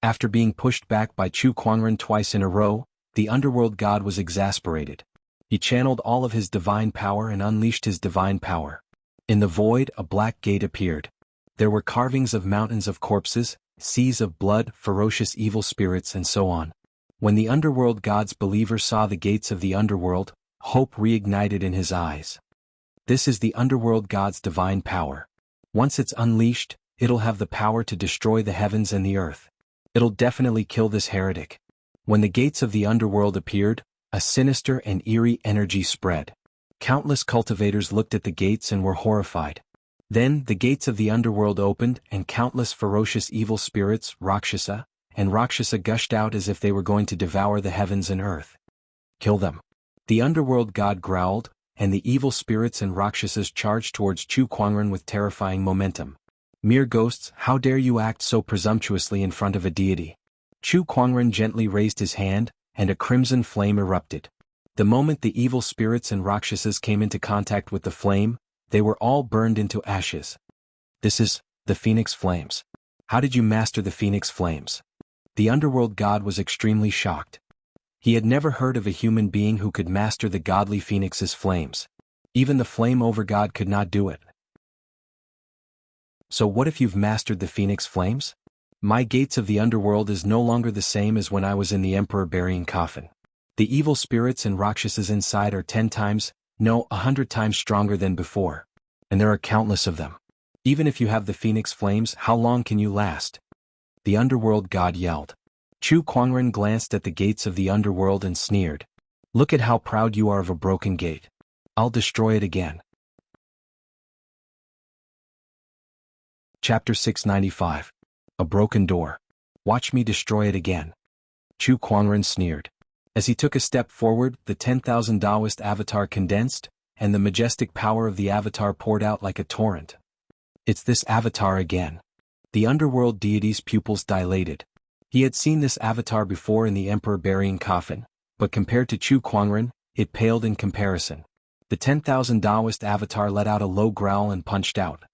After being pushed back by Chu Kuangren twice in a row, the underworld god was exasperated. He channeled all of his divine power and unleashed his divine power. In the void, a black gate appeared. There were carvings of mountains of corpses, seas of blood, ferocious evil spirits, and so on. When the underworld god's believer saw the gates of the underworld, hope reignited in his eyes. This is the underworld god's divine power. Once it's unleashed, it'll have the power to destroy the heavens and the earth. It'll definitely kill this heretic. When the gates of the underworld appeared, a sinister and eerie energy spread. Countless cultivators looked at the gates and were horrified. Then the gates of the underworld opened and countless ferocious evil spirits, Rakshasa, and Rakshasa gushed out as if they were going to devour the heavens and earth. Kill them. The underworld god growled, and the evil spirits and Rakshasas charged towards Chu Kuangren with terrifying momentum. Mere ghosts, how dare you act so presumptuously in front of a deity? Chu Kuangren gently raised his hand, and a crimson flame erupted. The moment the evil spirits and Rakshasas came into contact with the flame, they were all burned into ashes. This is the Phoenix Flames. How did you master the Phoenix Flames? The underworld god was extremely shocked. He had never heard of a human being who could master the godly Phoenix's flames. Even the flame over god could not do it. So what if you've mastered the Phoenix Flames? My gates of the underworld is no longer the same as when I was in the Emperor burying coffin. The evil spirits and Rakshasas inside are 10 times, no, 100 times stronger than before. And there are countless of them. Even if you have the Phoenix Flames, how long can you last? The underworld god yelled. Chu Kuangren glanced at the gates of the underworld and sneered. Look at how proud you are of a broken gate. I'll destroy it again. Chapter 695. A broken door. Watch me destroy it again. Chu Kuangren sneered. As he took a step forward, the 10,000 Taoist avatar condensed, and the majestic power of the avatar poured out like a torrent. It's this avatar again. The underworld deity's pupils dilated. He had seen this avatar before in the Emperor burying coffin, but compared to Chu Kuangren, it paled in comparison. The 10,000 Taoist avatar let out a low growl and punched out.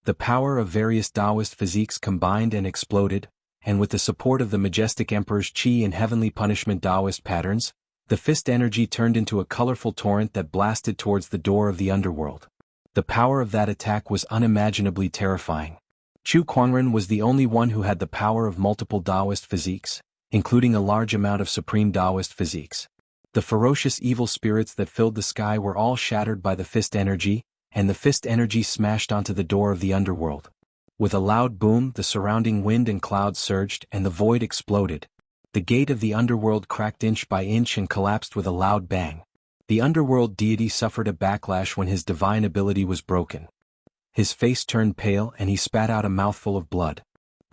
The power of various Taoist physiques combined and exploded, and with the support of the majestic Emperor's Qi and heavenly punishment Taoist patterns, the fist energy turned into a colorful torrent that blasted towards the door of the underworld. The power of that attack was unimaginably terrifying. Chu Kuangren was the only one who had the power of multiple Taoist physiques, including a large amount of supreme Taoist physiques. The ferocious evil spirits that filled the sky were all shattered by the fist energy, and the fist energy smashed onto the door of the underworld. With a loud boom, the surrounding wind and clouds surged and the void exploded. The gate of the underworld cracked inch by inch and collapsed with a loud bang. The underworld deity suffered a backlash when his divine ability was broken. His face turned pale and he spat out a mouthful of blood.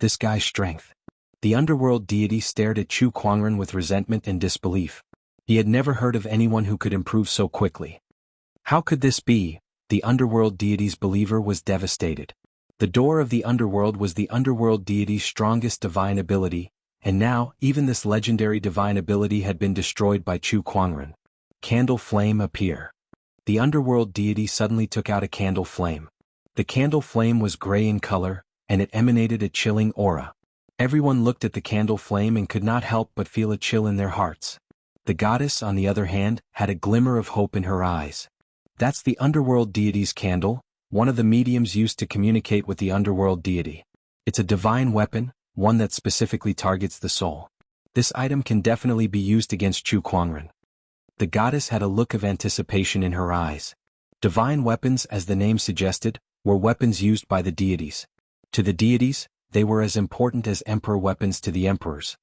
This guy's strength. The underworld deity stared at Chu Kuangren with resentment and disbelief. He had never heard of anyone who could improve so quickly. How could this be? The underworld deity's believer was devastated. The door of the underworld was the underworld deity's strongest divine ability, and now, even this legendary divine ability had been destroyed by Chu Kuangren. Candle flame appear. The underworld deity suddenly took out a candle flame. The candle flame was gray in color, and it emanated a chilling aura. Everyone looked at the candle flame and could not help but feel a chill in their hearts. The goddess, on the other hand, had a glimmer of hope in her eyes. That's the underworld deity's candle, one of the mediums used to communicate with the underworld deity. It's a divine weapon, one that specifically targets the soul. This item can definitely be used against Chu Kuangren. The goddess had a look of anticipation in her eyes. Divine weapons, as the name suggested, were weapons used by the deities. To the deities, they were as important as emperor weapons to the emperors.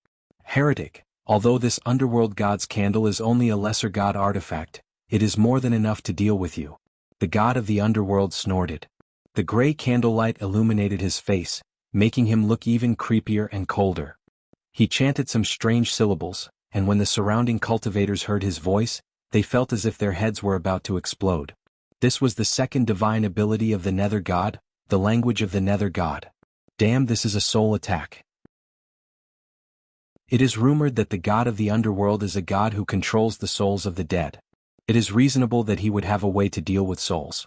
Heretic, although this underworld god's candle is only a lesser god artifact, it is more than enough to deal with you. The god of the underworld snorted. The gray candlelight illuminated his face, making him look even creepier and colder. He chanted some strange syllables, and when the surrounding cultivators heard his voice, they felt as if their heads were about to explode. This was the second divine ability of the Nether God, the language of the Nether God. Damn, this is a soul attack. It is rumored that the god of the underworld is a god who controls the souls of the dead. It is reasonable that he would have a way to deal with souls.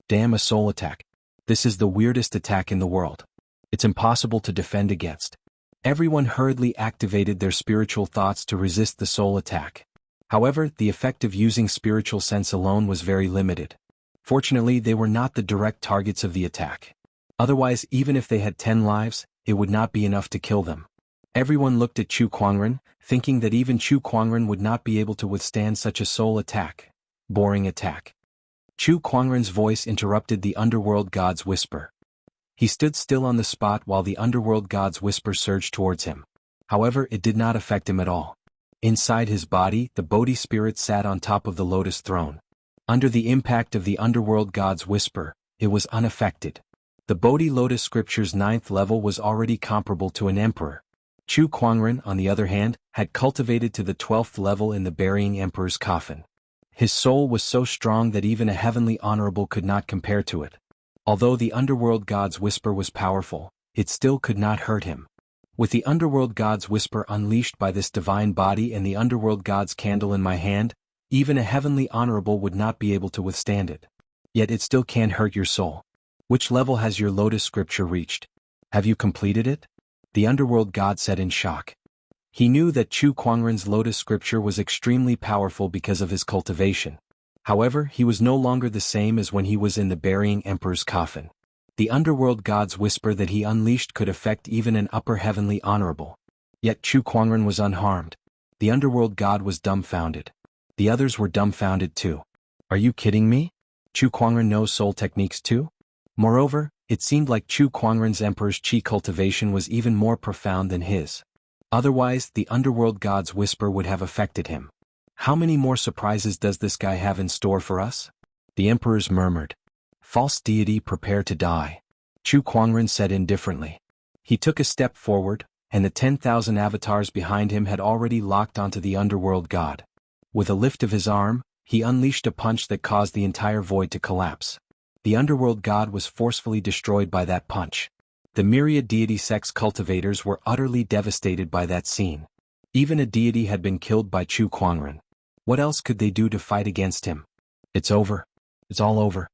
Damn, a soul attack. This is the weirdest attack in the world. It's impossible to defend against. Everyone hurriedly activated their spiritual thoughts to resist the soul attack. However, the effect of using spiritual sense alone was very limited. Fortunately, they were not the direct targets of the attack. Otherwise, even if they had 10 lives, it would not be enough to kill them. Everyone looked at Chu Kuangren, thinking that even Chu Kuangren would not be able to withstand such a soul attack. Boring attack. Chu Kuangren's voice interrupted the underworld god's whisper. He stood still on the spot while the underworld god's whisper surged towards him. However, it did not affect him at all. Inside his body, the Bodhi spirit sat on top of the lotus throne. Under the impact of the underworld god's whisper, it was unaffected. The Bodhi lotus scripture's 9th level was already comparable to an emperor. Chu Kuangren, on the other hand, had cultivated to the 12th level in the burying emperor's coffin. His soul was so strong that even a heavenly honorable could not compare to it. Although the underworld god's whisper was powerful, it still could not hurt him. With the underworld god's whisper unleashed by this divine body and the underworld god's candle in my hand, even a heavenly honorable would not be able to withstand it. Yet it still can't hurt your soul. Which level has your lotus scripture reached? Have you completed it? The underworld god said in shock. He knew that Chu Kuangren's lotus scripture was extremely powerful because of his cultivation. However, he was no longer the same as when he was in the burying emperor's coffin. The underworld god's whisper that he unleashed could affect even an upper heavenly honorable. Yet Chu Kuangren was unharmed. The underworld god was dumbfounded. The others were dumbfounded too. Are you kidding me? Chu Kuangren knows soul techniques too? Moreover, it seemed like Chu Kuangren's emperor's chi cultivation was even more profound than his. Otherwise, the underworld god's whisper would have affected him. How many more surprises does this guy have in store for us? The emperors murmured. False deity, prepare to die. Chu Kuangren said indifferently. He took a step forward, and the 10,000 avatars behind him had already locked onto the underworld god. With a lift of his arm, he unleashed a punch that caused the entire void to collapse. The underworld god was forcefully destroyed by that punch. The myriad deity sect's cultivators were utterly devastated by that scene. Even a deity had been killed by Chu Kuangren. What else could they do to fight against him? It's over. It's all over.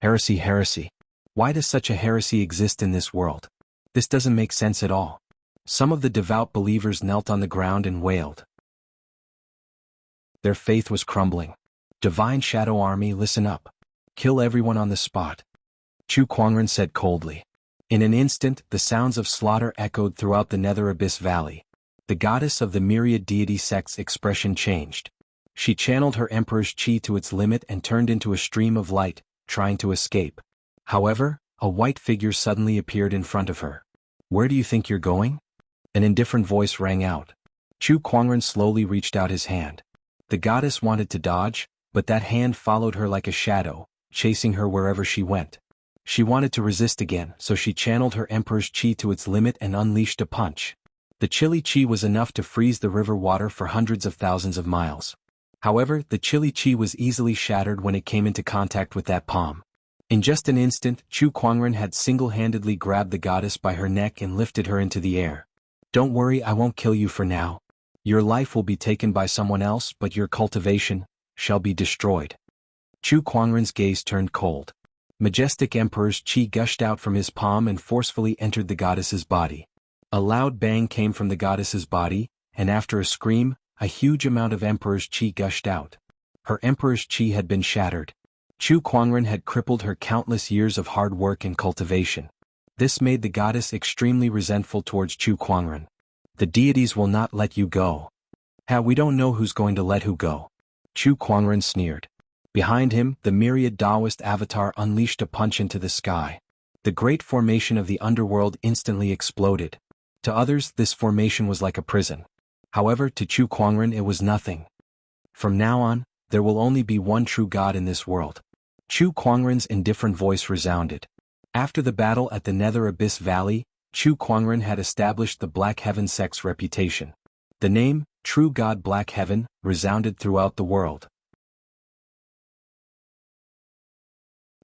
Heresy, heresy. Why does such a heresy exist in this world? This doesn't make sense at all. Some of the devout believers knelt on the ground and wailed. Their faith was crumbling. Divine Shadow Army, listen up. Kill everyone on the spot. Chu Kuangren said coldly. In an instant, the sounds of slaughter echoed throughout the Nether Abyss Valley. The goddess of the myriad deity sect's expression changed. She channeled her emperor's chi to its limit and turned into a stream of light, trying to escape. However, a white figure suddenly appeared in front of her. Where do you think you're going? An indifferent voice rang out. Chu Kuangren slowly reached out his hand. The goddess wanted to dodge, but that hand followed her like a shadow, chasing her wherever she went. She wanted to resist again, so she channeled her emperor's chi to its limit and unleashed a punch. The chilly chi was enough to freeze the river water for hundreds of thousands of miles. However, the chilly chi was easily shattered when it came into contact with that palm. In just an instant, Chu Kuangren had single-handedly grabbed the goddess by her neck and lifted her into the air. Don't worry, I won't kill you for now. Your life will be taken by someone else, but your cultivation shall be destroyed. Chu Kuangren's gaze turned cold. Majestic Emperor's chi gushed out from his palm and forcefully entered the goddess's body. A loud bang came from the goddess's body, and after a scream, a huge amount of Emperor's chi gushed out. Her Emperor's chi had been shattered. Chu Kuangren had crippled her countless years of hard work and cultivation. This made the goddess extremely resentful towards Chu Kuangren. The deities will not let you go. We don't know who's going to let who go. Chu Kuangren sneered. Behind him, the myriad Taoist avatar unleashed a punch into the sky. The great formation of the underworld instantly exploded. To others, this formation was like a prison. However, to Chu Kuangren it was nothing. From now on, there will only be one true God in this world. Chu Kuangren's indifferent voice resounded. After the battle at the Nether Abyss Valley, Chu Kuangren had established the Black Heaven sect's reputation. The name, True God Black Heaven, resounded throughout the world.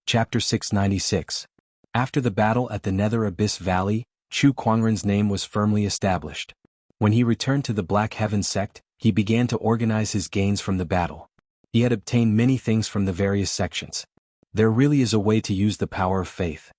Chapter 696. After the battle at the Nether Abyss Valley, Chu Kuangren's name was firmly established. When he returned to the Black Heaven sect, he began to organize his gains from the battle. He had obtained many things from the various sections. There really is a way to use the power of faith.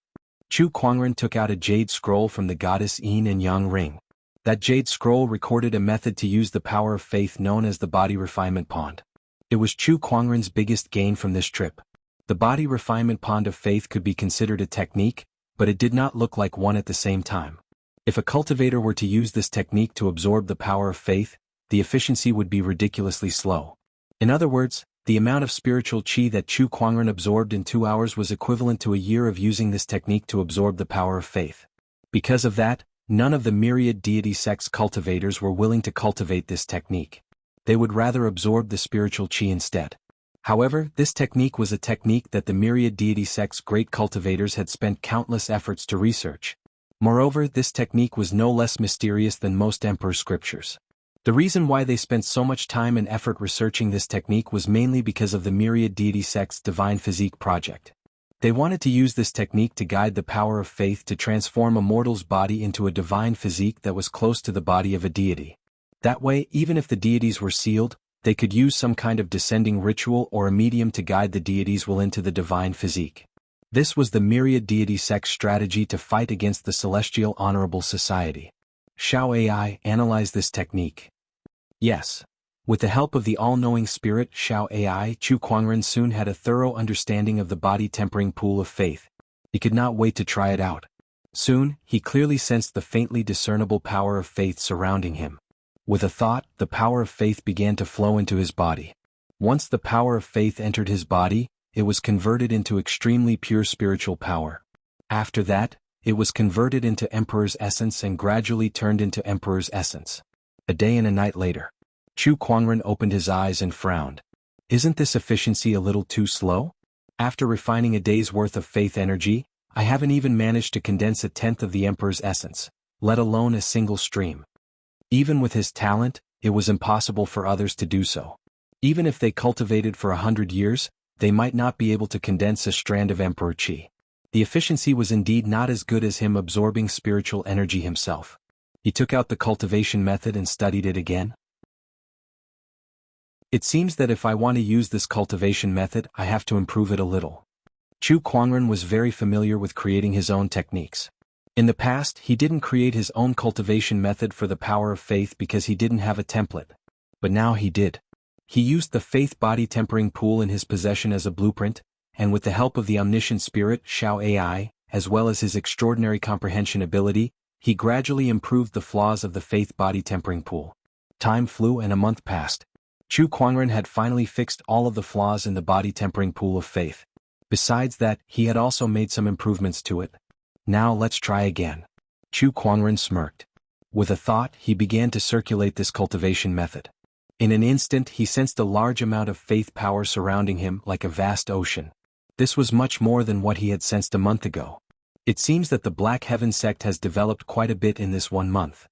Chu Kuangren took out a jade scroll from the goddess Yin and Yang ring. That jade scroll recorded a method to use the power of faith known as the body refinement pond. It was Chu Kuangren's biggest gain from this trip. The body refinement pond of faith could be considered a technique, but it did not look like one at the same time. If a cultivator were to use this technique to absorb the power of faith, the efficiency would be ridiculously slow. In other words, the amount of spiritual qi that Chu Kuangren absorbed in 2 hours was equivalent to a year of using this technique to absorb the power of faith. Because of that, none of the myriad deity sects cultivators were willing to cultivate this technique. They would rather absorb the spiritual qi instead. However, this technique was a technique that the myriad deity sect's great cultivators had spent countless efforts to research. Moreover, this technique was no less mysterious than most emperor scriptures. The reason why they spent so much time and effort researching this technique was mainly because of the myriad deity sect's divine physique project. They wanted to use this technique to guide the power of faith to transform a mortal's body into a divine physique that was close to the body of a deity. That way, even if the deities were sealed, they could use some kind of descending ritual or a medium to guide the deity's will into the divine physique. This was the myriad deity sect's strategy to fight against the Celestial Honorable Society. Shall AI analyze this technique? Yes. With the help of the all-knowing spirit Shao AI, Chu Kuangren soon had a thorough understanding of the body-tempering pool of faith. He could not wait to try it out. Soon, he clearly sensed the faintly discernible power of faith surrounding him. With a thought, the power of faith began to flow into his body. Once the power of faith entered his body, it was converted into extremely pure spiritual power. After that, it was converted into Emperor's essence and gradually turned into Emperor's essence. A day and a night later, Chu Kuangren opened his eyes and frowned. Isn't this efficiency a little too slow? After refining a day's worth of faith energy, I haven't even managed to condense 1/10 of the Emperor's essence, let alone a single stream. Even with his talent, it was impossible for others to do so. Even if they cultivated for 100 years, they might not be able to condense a strand of Emperor Qi. The efficiency was indeed not as good as him absorbing spiritual energy himself. He took out the cultivation method and studied it again. It seems that if I want to use this cultivation method, I have to improve it a little. Chu Kuangren was very familiar with creating his own techniques. In the past, he didn't create his own cultivation method for the power of faith because he didn't have a template. But now he did. He used the faith body tempering pool in his possession as a blueprint, and with the help of the omniscient spirit Shao AI, as well as his extraordinary comprehension ability, he gradually improved the flaws of the faith body tempering pool. Time flew and a month passed. Chu Kuangren had finally fixed all of the flaws in the body tempering pool of faith. Besides that, he had also made some improvements to it. Now let's try again. Chu Kuangren smirked. With a thought, he began to circulate this cultivation method. In an instant, he sensed a large amount of faith power surrounding him like a vast ocean. This was much more than what he had sensed a month ago. It seems that the Black Heaven sect has developed quite a bit in this 1 month.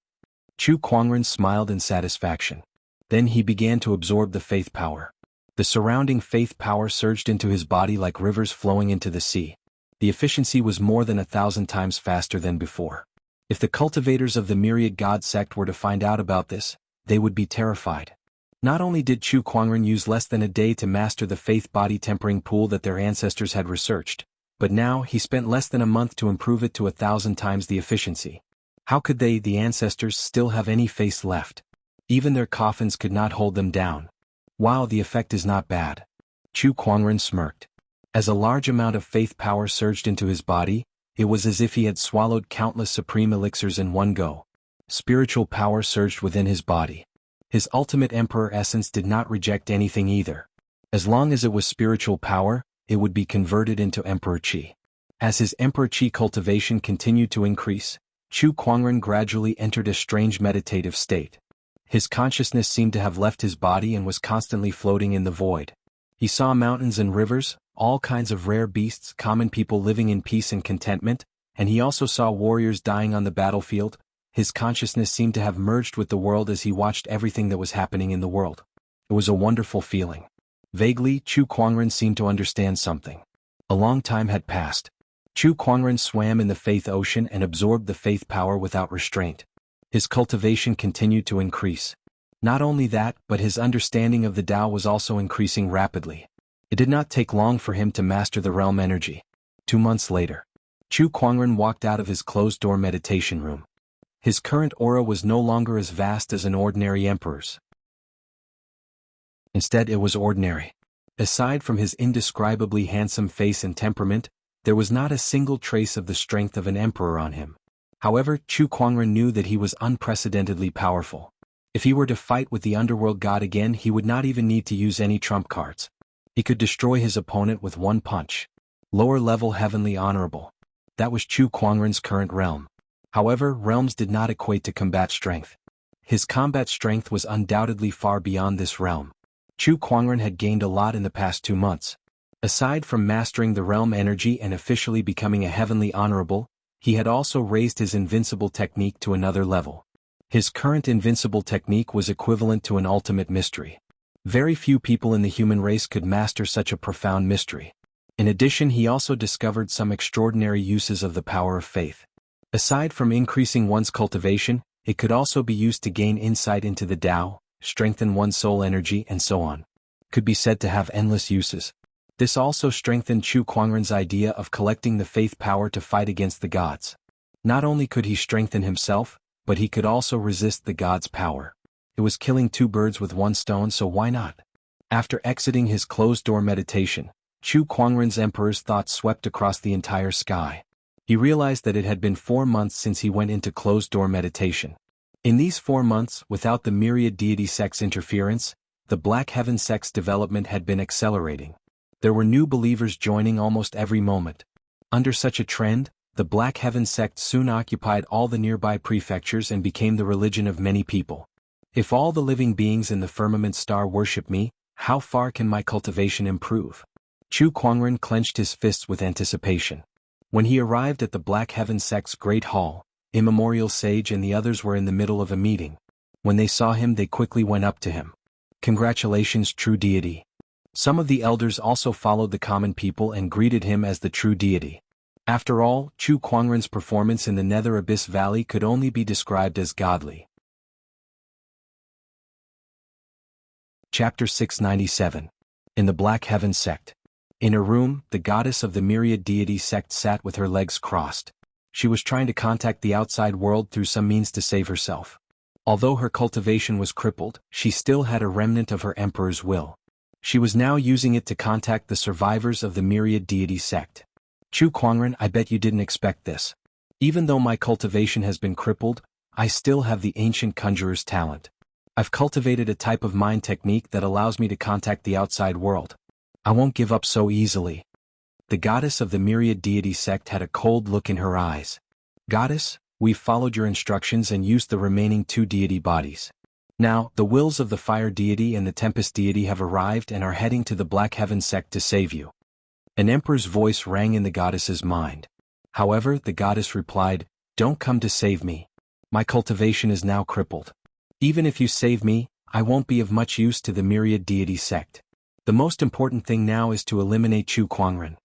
Chu Kuangren smiled in satisfaction. Then he began to absorb the faith power. The surrounding faith power surged into his body like rivers flowing into the sea. The efficiency was more than 1,000 times faster than before. If the cultivators of the Myriad God sect were to find out about this, they would be terrified. Not only did Chu Kuangren use less than a day to master the faith body tempering pool that their ancestors had researched, but now he spent less than a month to improve it to 1,000 times the efficiency. How could they, the ancestors, still have any face left? Even their coffins could not hold them down. Wow, the effect is not bad. Chu Kuangren smirked. As a large amount of faith power surged into his body, it was as if he had swallowed countless supreme elixirs in one go. Spiritual power surged within his body. His ultimate emperor essence did not reject anything either. As long as it was spiritual power, it would be converted into Emperor Qi. As his Emperor Qi cultivation continued to increase, Chu Kuangren gradually entered a strange meditative state. His consciousness seemed to have left his body and was constantly floating in the void. He saw mountains and rivers, all kinds of rare beasts, common people living in peace and contentment, and he also saw warriors dying on the battlefield. His consciousness seemed to have merged with the world as he watched everything that was happening in the world. It was a wonderful feeling. Vaguely, Chu Kuangren seemed to understand something. A long time had passed. Chu Kuangren swam in the faith ocean and absorbed the faith power without restraint. His cultivation continued to increase. Not only that, but his understanding of the Tao was also increasing rapidly. It did not take long for him to master the realm energy. 2 months later, Chu Kuangren walked out of his closed-door meditation room. His current aura was no longer as vast as an ordinary emperor's. Instead, it was ordinary. Aside from his indescribably handsome face and temperament, there was not a single trace of the strength of an emperor on him. However, Chu Kuangren knew that he was unprecedentedly powerful. If he were to fight with the underworld god again, he would not even need to use any trump cards. He could destroy his opponent with one punch. Lower-level heavenly honorable. That was Chu Kuangren's current realm. However, realms did not equate to combat strength. His combat strength was undoubtedly far beyond this realm. Chu Kuangren had gained a lot in the past 2 months. Aside from mastering the realm energy and officially becoming a heavenly honorable, he had also raised his invincible technique to another level. His current invincible technique was equivalent to an ultimate mystery. Very few people in the human race could master such a profound mystery. In addition, he also discovered some extraordinary uses of the power of faith. Aside from increasing one's cultivation, it could also be used to gain insight into the Tao, strengthen one's soul energy, and so on. Could be said to have endless uses. This also strengthened Chu Kuangren's idea of collecting the faith power to fight against the gods. Not only could he strengthen himself, but he could also resist the gods' power. It was killing 2 birds with 1 stone, so why not? After exiting his closed-door meditation, Chu Kuangren's emperor's thoughts swept across the entire sky. He realized that it had been 4 months since he went into closed-door meditation. In these 4 months, without the myriad deity sect's interference, the Black Heaven sect's development had been accelerating. There were new believers joining almost every moment. Under such a trend, the Black Heaven sect soon occupied all the nearby prefectures and became the religion of many people. If all the living beings in the firmament star worship me, how far can my cultivation improve? Chu Kuangren clenched his fists with anticipation. When he arrived at the Black Heaven sect's great hall, Immemorial Sage and the others were in the middle of a meeting. When they saw him, they quickly went up to him. Congratulations, true deity. Some of the elders also followed the common people and greeted him as the true deity. After all, Chu Kuangren's performance in the Nether Abyss Valley could only be described as godly. Chapter 697. In the Black Heaven Sect. In a room, the goddess of the myriad deity sect sat with her legs crossed. She was trying to contact the outside world through some means to save herself. Although her cultivation was crippled, she still had a remnant of her emperor's will. She was now using it to contact the survivors of the myriad deity sect. Chu Kuangren, I bet you didn't expect this. Even though my cultivation has been crippled, I still have the ancient conjurer's talent. I've cultivated a type of mind technique that allows me to contact the outside world. I won't give up so easily. The goddess of the myriad deity sect had a cold look in her eyes. Goddess, we've followed your instructions and used the remaining 2 deity bodies. Now, the wills of the fire deity and the tempest deity have arrived and are heading to the Black Heaven sect to save you. An emperor's voice rang in the goddess's mind. However, the goddess replied, Don't come to save me. My cultivation is now crippled. Even if you save me, I won't be of much use to the myriad deity sect. The most important thing now is to eliminate Chu Kuangren.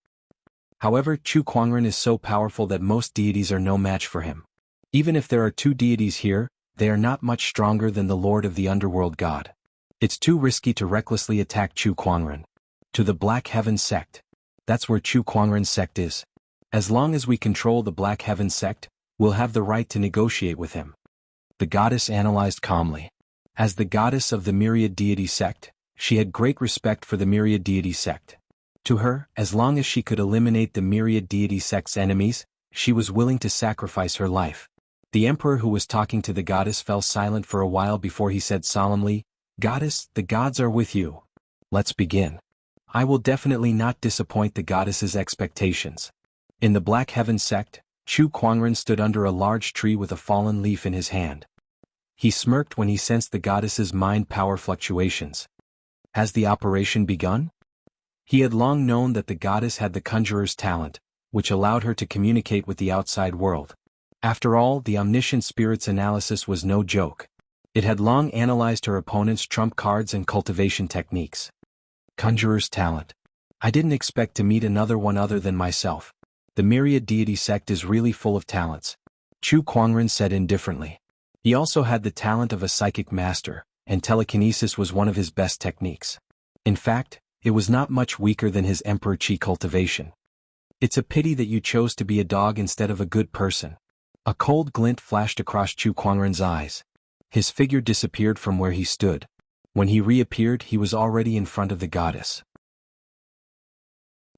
However, Chu Kuangren is so powerful that most deities are no match for him. Even if there are 2 deities here, they are not much stronger than the Lord of the Underworld God. It's too risky to recklessly attack Chu Kuangren. To the Black Heaven sect. That's where Chu Kuangren's sect is. As long as we control the Black Heaven sect, we'll have the right to negotiate with him. The goddess analyzed calmly. As the goddess of the myriad deity sect, she had great respect for the myriad deity sect. To her, as long as she could eliminate the myriad deity sect's enemies, she was willing to sacrifice her life. The emperor who was talking to the goddess fell silent for a while before he said solemnly, Goddess, the gods are with you. Let's begin. I will definitely not disappoint the goddess's expectations. In the Black Heaven sect, Chu Kuangren stood under a large tree with a fallen leaf in his hand. He smirked when he sensed the goddess's mind power fluctuations. Has the operation begun? He had long known that the goddess had the conjurer's talent, which allowed her to communicate with the outside world. After all, the omniscient spirit's analysis was no joke. It had long analyzed her opponent's trump cards and cultivation techniques. Conjurer's talent. I didn't expect to meet another one other than myself. The myriad deity sect is really full of talents, Chu Kuangren said indifferently. He also had the talent of a psychic master, and telekinesis was one of his best techniques. In fact, it was not much weaker than his Emperor Qi cultivation. It's a pity that you chose to be a dog instead of a good person. A cold glint flashed across Chu Kuangren's eyes. His figure disappeared from where he stood. When he reappeared, he was already in front of the goddess.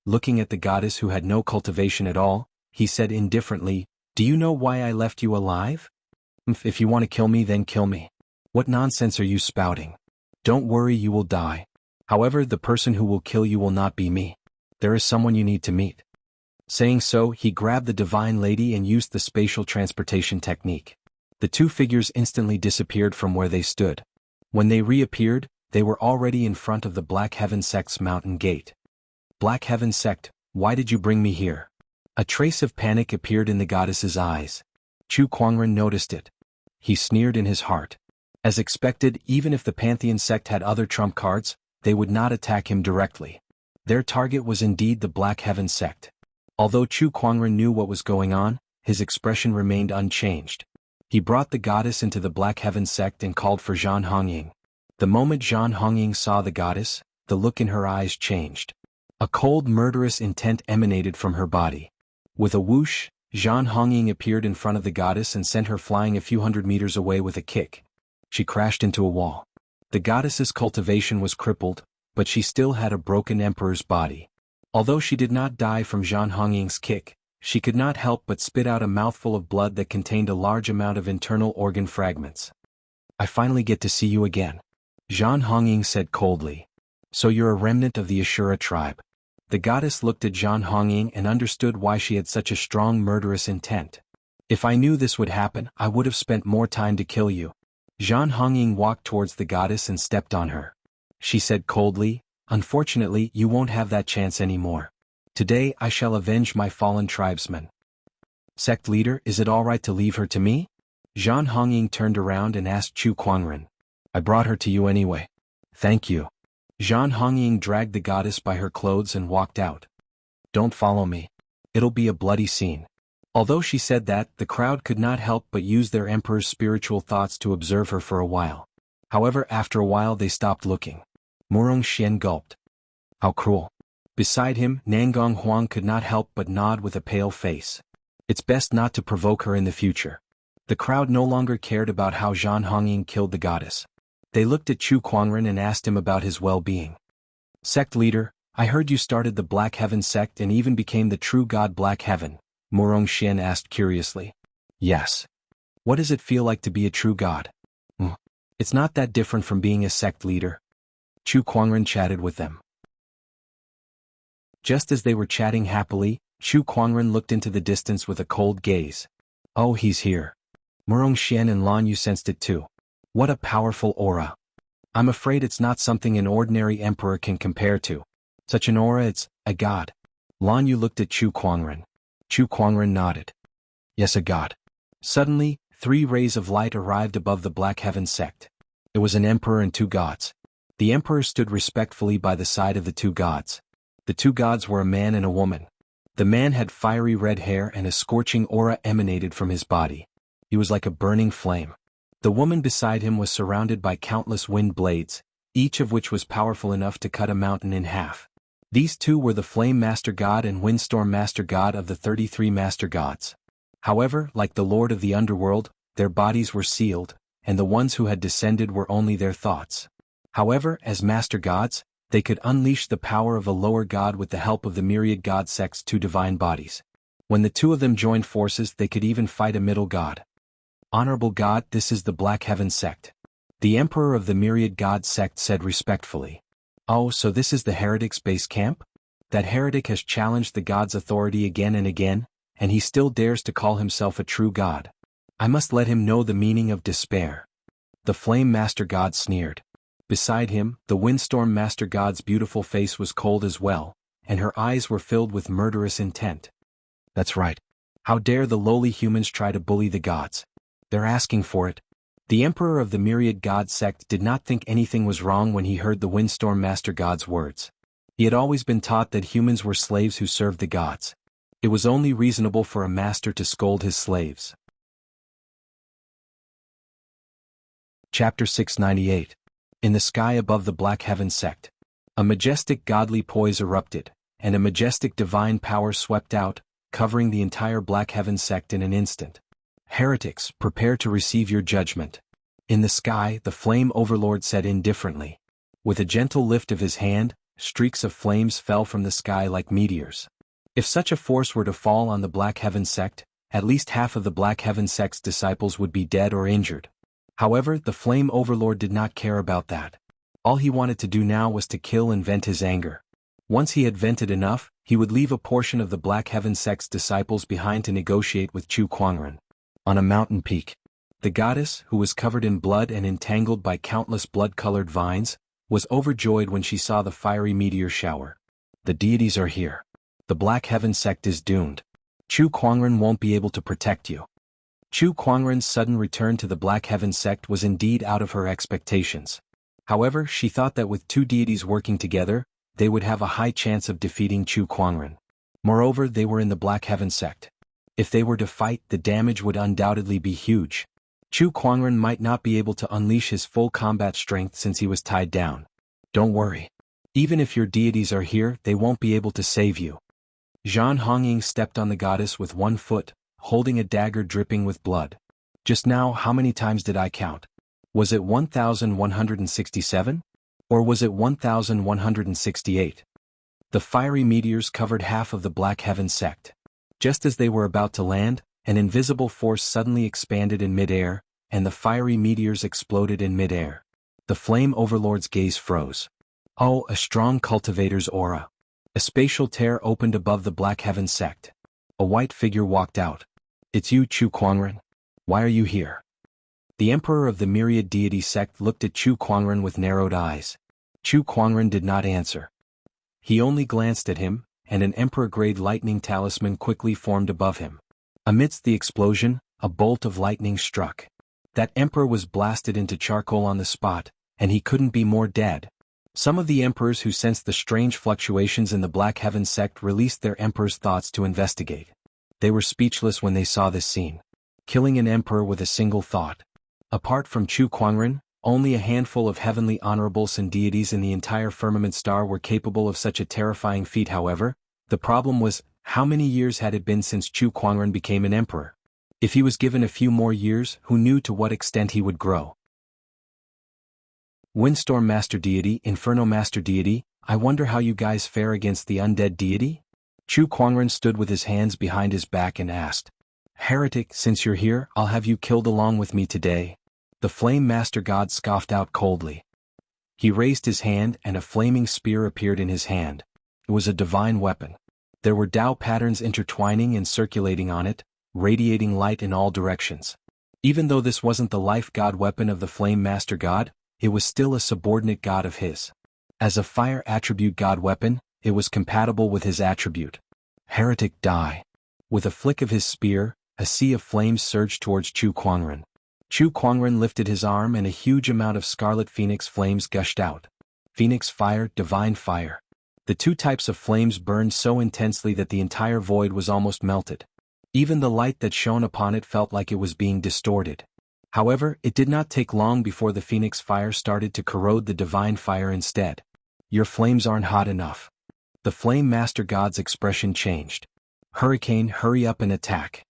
Looking at the goddess who had no cultivation at all, he said indifferently, "Do you know why I left you alive? If you want to kill me, then kill me. What nonsense are you spouting? Don't worry, you will die. However, the person who will kill you will not be me. There is someone you need to meet." Saying so, he grabbed the divine lady and used the spatial transportation technique. The two figures instantly disappeared from where they stood. When they reappeared, they were already in front of the Black Heaven sect's mountain gate. Black Heaven sect, why did you bring me here? A trace of panic appeared in the goddess's eyes. Chu Kuangren noticed it. He sneered in his heart. As expected, even if the Pantheon sect had other trump cards, they would not attack him directly. Their target was indeed the Black Heaven sect. Although Chu Kuangren knew what was going on, his expression remained unchanged. He brought the goddess into the Black Heaven sect and called for Zhan Hongying. The moment Zhan Hongying saw the goddess, the look in her eyes changed. A cold, murderous intent emanated from her body. With a whoosh, Zhan Hongying appeared in front of the goddess and sent her flying a few hundred meters away with a kick. She crashed into a wall. The goddess's cultivation was crippled, but she still had a broken emperor's body. Although she did not die from Zhan Hongying's kick, she could not help but spit out a mouthful of blood that contained a large amount of internal organ fragments. "I finally get to see you again," Zhan Hongying said coldly. "So you're a remnant of the Ashura tribe." The goddess looked at Zhan Hongying and understood why she had such a strong murderous intent. "If I knew this would happen, I would have spent more time to kill you." Zhan Hongying walked towards the goddess and stepped on her. She said coldly, "Unfortunately, you won't have that chance anymore. Today I shall avenge my fallen tribesmen." "Sect leader, is it all right to leave her to me?" Zhan Hongying turned around and asked Chu Kuangren. "I brought her to you anyway." "Thank you." Zhan Hongying dragged the goddess by her clothes and walked out. "Don't follow me. It'll be a bloody scene." Although she said that, the crowd could not help but use their emperor's spiritual thoughts to observe her for a while. However, after a while they stopped looking. Murong Xian gulped. "How cruel." Beside him, Nangong Huang could not help but nod with a pale face. It's best not to provoke her in the future. The crowd no longer cared about how Zhan Hongying killed the goddess. They looked at Chu Kuangren and asked him about his well-being. "Sect leader, I heard you started the Black Heaven sect and even became the true god Black Heaven," Murong Xian asked curiously. "Yes. What does it feel like to be a true god?" "It's not that different from being a sect leader." Chu Kuangren chatted with them. Just as they were chatting happily, Chu Kuangren looked into the distance with a cold gaze. "Oh, he's here." Murong Xian and Lan Yu sensed it too. What a powerful aura. I'm afraid it's not something an ordinary emperor can compare to. Such an aura, it's a god. Lan Yu looked at Chu Kuangren. Chu Kuangren nodded. "Yes, a god." Suddenly, 3 rays of light arrived above the Black Heaven sect. It was an emperor and 2 gods. The emperor stood respectfully by the side of the 2 gods. The 2 gods were a man and a woman. The man had fiery red hair and a scorching aura emanated from his body. He was like a burning flame. The woman beside him was surrounded by countless wind blades, each of which was powerful enough to cut a mountain in half. These 2 were the Flame Master God and Windstorm Master God of the 33 Master Gods. However, like the Lord of the Underworld, their bodies were sealed, and the ones who had descended were only their thoughts. However, as Master Gods, they could unleash the power of a lower god with the help of the myriad god sect's 2 divine bodies. When the 2 of them joined forces, they could even fight a middle god. "Honorable God, this is the Black Heaven sect." The emperor of the myriad god sect said respectfully. Oh, so this is the heretic's base camp? That heretic has challenged the god's authority again and again, and he still dares to call himself a true god. I must let him know the meaning of despair. The Flame Master God sneered. Beside him, the Windstorm Master God's beautiful face was cold as well, and her eyes were filled with murderous intent. That's right. How dare the lowly humans try to bully the gods? They're asking for it. The Emperor of the Myriad God sect did not think anything was wrong when he heard the Windstorm Master God's words. He had always been taught that humans were slaves who served the gods. It was only reasonable for a master to scold his slaves. Chapter 698. In the sky above the Black Heaven sect. A majestic godly poise erupted, and a majestic divine power swept out, covering the entire Black Heaven sect in an instant. Heretics, prepare to receive your judgment. In the sky, the Flame Overlord said indifferently. With a gentle lift of his hand, streaks of flames fell from the sky like meteors. If such a force were to fall on the Black Heaven sect, at least half of the Black Heaven sect's disciples would be dead or injured. However, the Flame Overlord did not care about that. All he wanted to do now was to kill and vent his anger. Once he had vented enough, he would leave a portion of the Black Heaven sect's disciples behind to negotiate with Chu Kuangren. On a mountain peak, the goddess, who was covered in blood and entangled by countless blood-colored vines, was overjoyed when she saw the fiery meteor shower. The deities are here. The Black Heaven sect is doomed. Chu Kuangren won't be able to protect you. Chu Kuangren's sudden return to the Black Heaven sect was indeed out of her expectations. However, she thought that with two deities working together, they would have a high chance of defeating Chu Kuangren. Moreover, they were in the Black Heaven sect. If they were to fight, the damage would undoubtedly be huge. Chu Kuangren might not be able to unleash his full combat strength since he was tied down. Don't worry. Even if your deities are here, they won't be able to save you. Zhan Hongying stepped on the goddess with one foot, holding a dagger dripping with blood. Just now, how many times did I count? Was it 1,167? Or was it 1,168? The fiery meteors covered half of the Black Heaven sect. Just as they were about to land, an invisible force suddenly expanded in midair, and the fiery meteors exploded in midair. The Flame Overlord's gaze froze. Oh, a strong cultivator's aura. A spatial tear opened above the Black Heaven sect. A white figure walked out. It's you, Chu Kuangren. Why are you here? The Emperor of the Myriad Deity sect looked at Chu Kuangren with narrowed eyes. Chu Kuangren did not answer. He only glanced at him, and an Emperor-grade lightning talisman quickly formed above him. Amidst the explosion, a bolt of lightning struck. That Emperor was blasted into charcoal on the spot, and he couldn't be more dead. Some of the Emperors who sensed the strange fluctuations in the Black Heaven sect released their Emperor's thoughts to investigate. They were speechless when they saw this scene. Killing an Emperor with a single thought. Apart from Chu Kuangren, only a handful of heavenly honorables and deities in the entire firmament star were capable of such a terrifying feat. However, the problem was, how many years had it been since Chu Kuangren became an emperor? If he was given a few more years, who knew to what extent he would grow? Windstorm Master Deity, Inferno Master Deity, I wonder how you guys fare against the undead deity? Chu Kuangren stood with his hands behind his back and asked. Heretic, since you're here, I'll have you killed along with me today. The Flame Master God scoffed out coldly. He raised his hand and a flaming spear appeared in his hand. It was a divine weapon. There were Tao patterns intertwining and circulating on it, radiating light in all directions. Even though this wasn't the life god weapon of the Flame Master God, it was still a subordinate god of his. As a fire attribute god weapon, it was compatible with his attribute. Heretic, die. With a flick of his spear, a sea of flames surged towards Chu Kuangren. Chu Kuangren lifted his arm and a huge amount of scarlet phoenix flames gushed out. Phoenix fire, divine fire. The two types of flames burned so intensely that the entire void was almost melted. Even the light that shone upon it felt like it was being distorted. However, it did not take long before the phoenix fire started to corrode the divine fire instead. Your flames aren't hot enough. The Flame Master God's expression changed. Hurricane, hurry up and attack.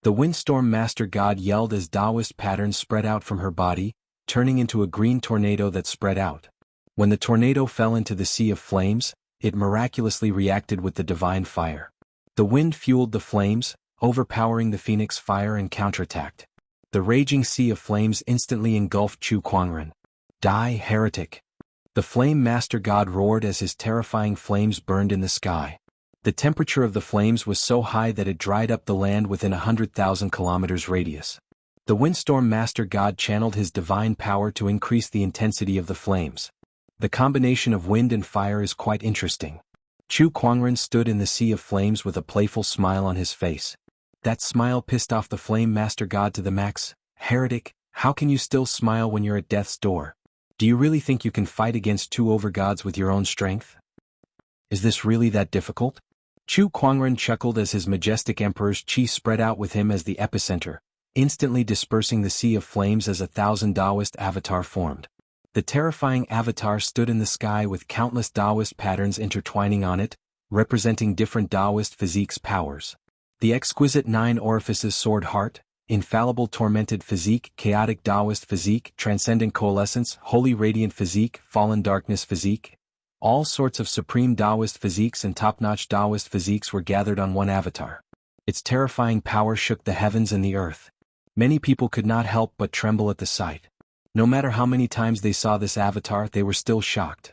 The Windstorm Master God yelled as Taoist patterns spread out from her body, turning into a green tornado that spread out. When the tornado fell into the sea of flames, it miraculously reacted with the divine fire. The wind fueled the flames, overpowering the phoenix fire and counterattacked. The raging sea of flames instantly engulfed Chu Kuangren. Die, heretic. The Flame Master God roared as his terrifying flames burned in the sky. The temperature of the flames was so high that it dried up the land within 100,000 kilometers radius. The Windstorm Master God channeled his divine power to increase the intensity of the flames. The combination of wind and fire is quite interesting. Chu Kuangren stood in the sea of flames with a playful smile on his face. That smile pissed off the Flame Master God to the max. Heretic, how can you still smile when you're at death's door? Do you really think you can fight against two overgods with your own strength? Is this really that difficult? Chu Kuangren chuckled as his majestic emperor's chi spread out with him as the epicenter, instantly dispersing the sea of flames as 1,000 Taoist avatar formed. The terrifying avatar stood in the sky with countless Taoist patterns intertwining on it, representing different Taoist physique's powers. The exquisite 9 orifices sword heart, infallible tormented physique, chaotic Taoist physique, transcendent coalescence, holy radiant physique, fallen darkness physique. All sorts of supreme Taoist physiques and top-notch Taoist physiques were gathered on one avatar. Its terrifying power shook the heavens and the earth. Many people could not help but tremble at the sight. No matter how many times they saw this avatar, they were still shocked.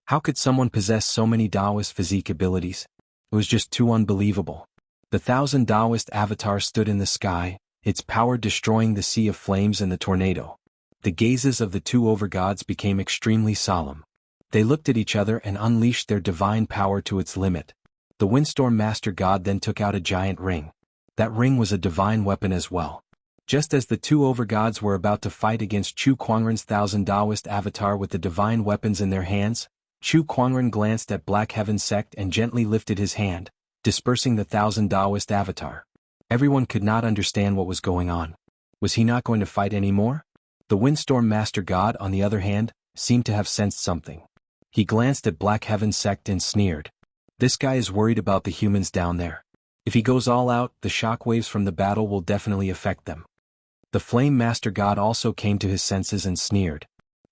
How could someone possess so many Taoist physique abilities? It was just too unbelievable. The 1,000 Taoist avatar stood in the sky, its power destroying the sea of flames and the tornado. The gazes of the two overgods became extremely solemn. They looked at each other and unleashed their divine power to its limit. The Windstorm Master God then took out a giant ring. That ring was a divine weapon as well. Just as the two overgods were about to fight against Chu Kuangren's 1,000 Taoist avatar with the divine weapons in their hands, Chu Kuangren glanced at Black Heaven Sect and gently lifted his hand, dispersing the 1,000 Taoist avatar. Everyone could not understand what was going on. Was he not going to fight anymore? The Windstorm Master God, on the other hand, seemed to have sensed something. He glanced at Black Heaven Sect and sneered. This guy is worried about the humans down there. If he goes all out, the shockwaves from the battle will definitely affect them. The Flame Master God also came to his senses and sneered.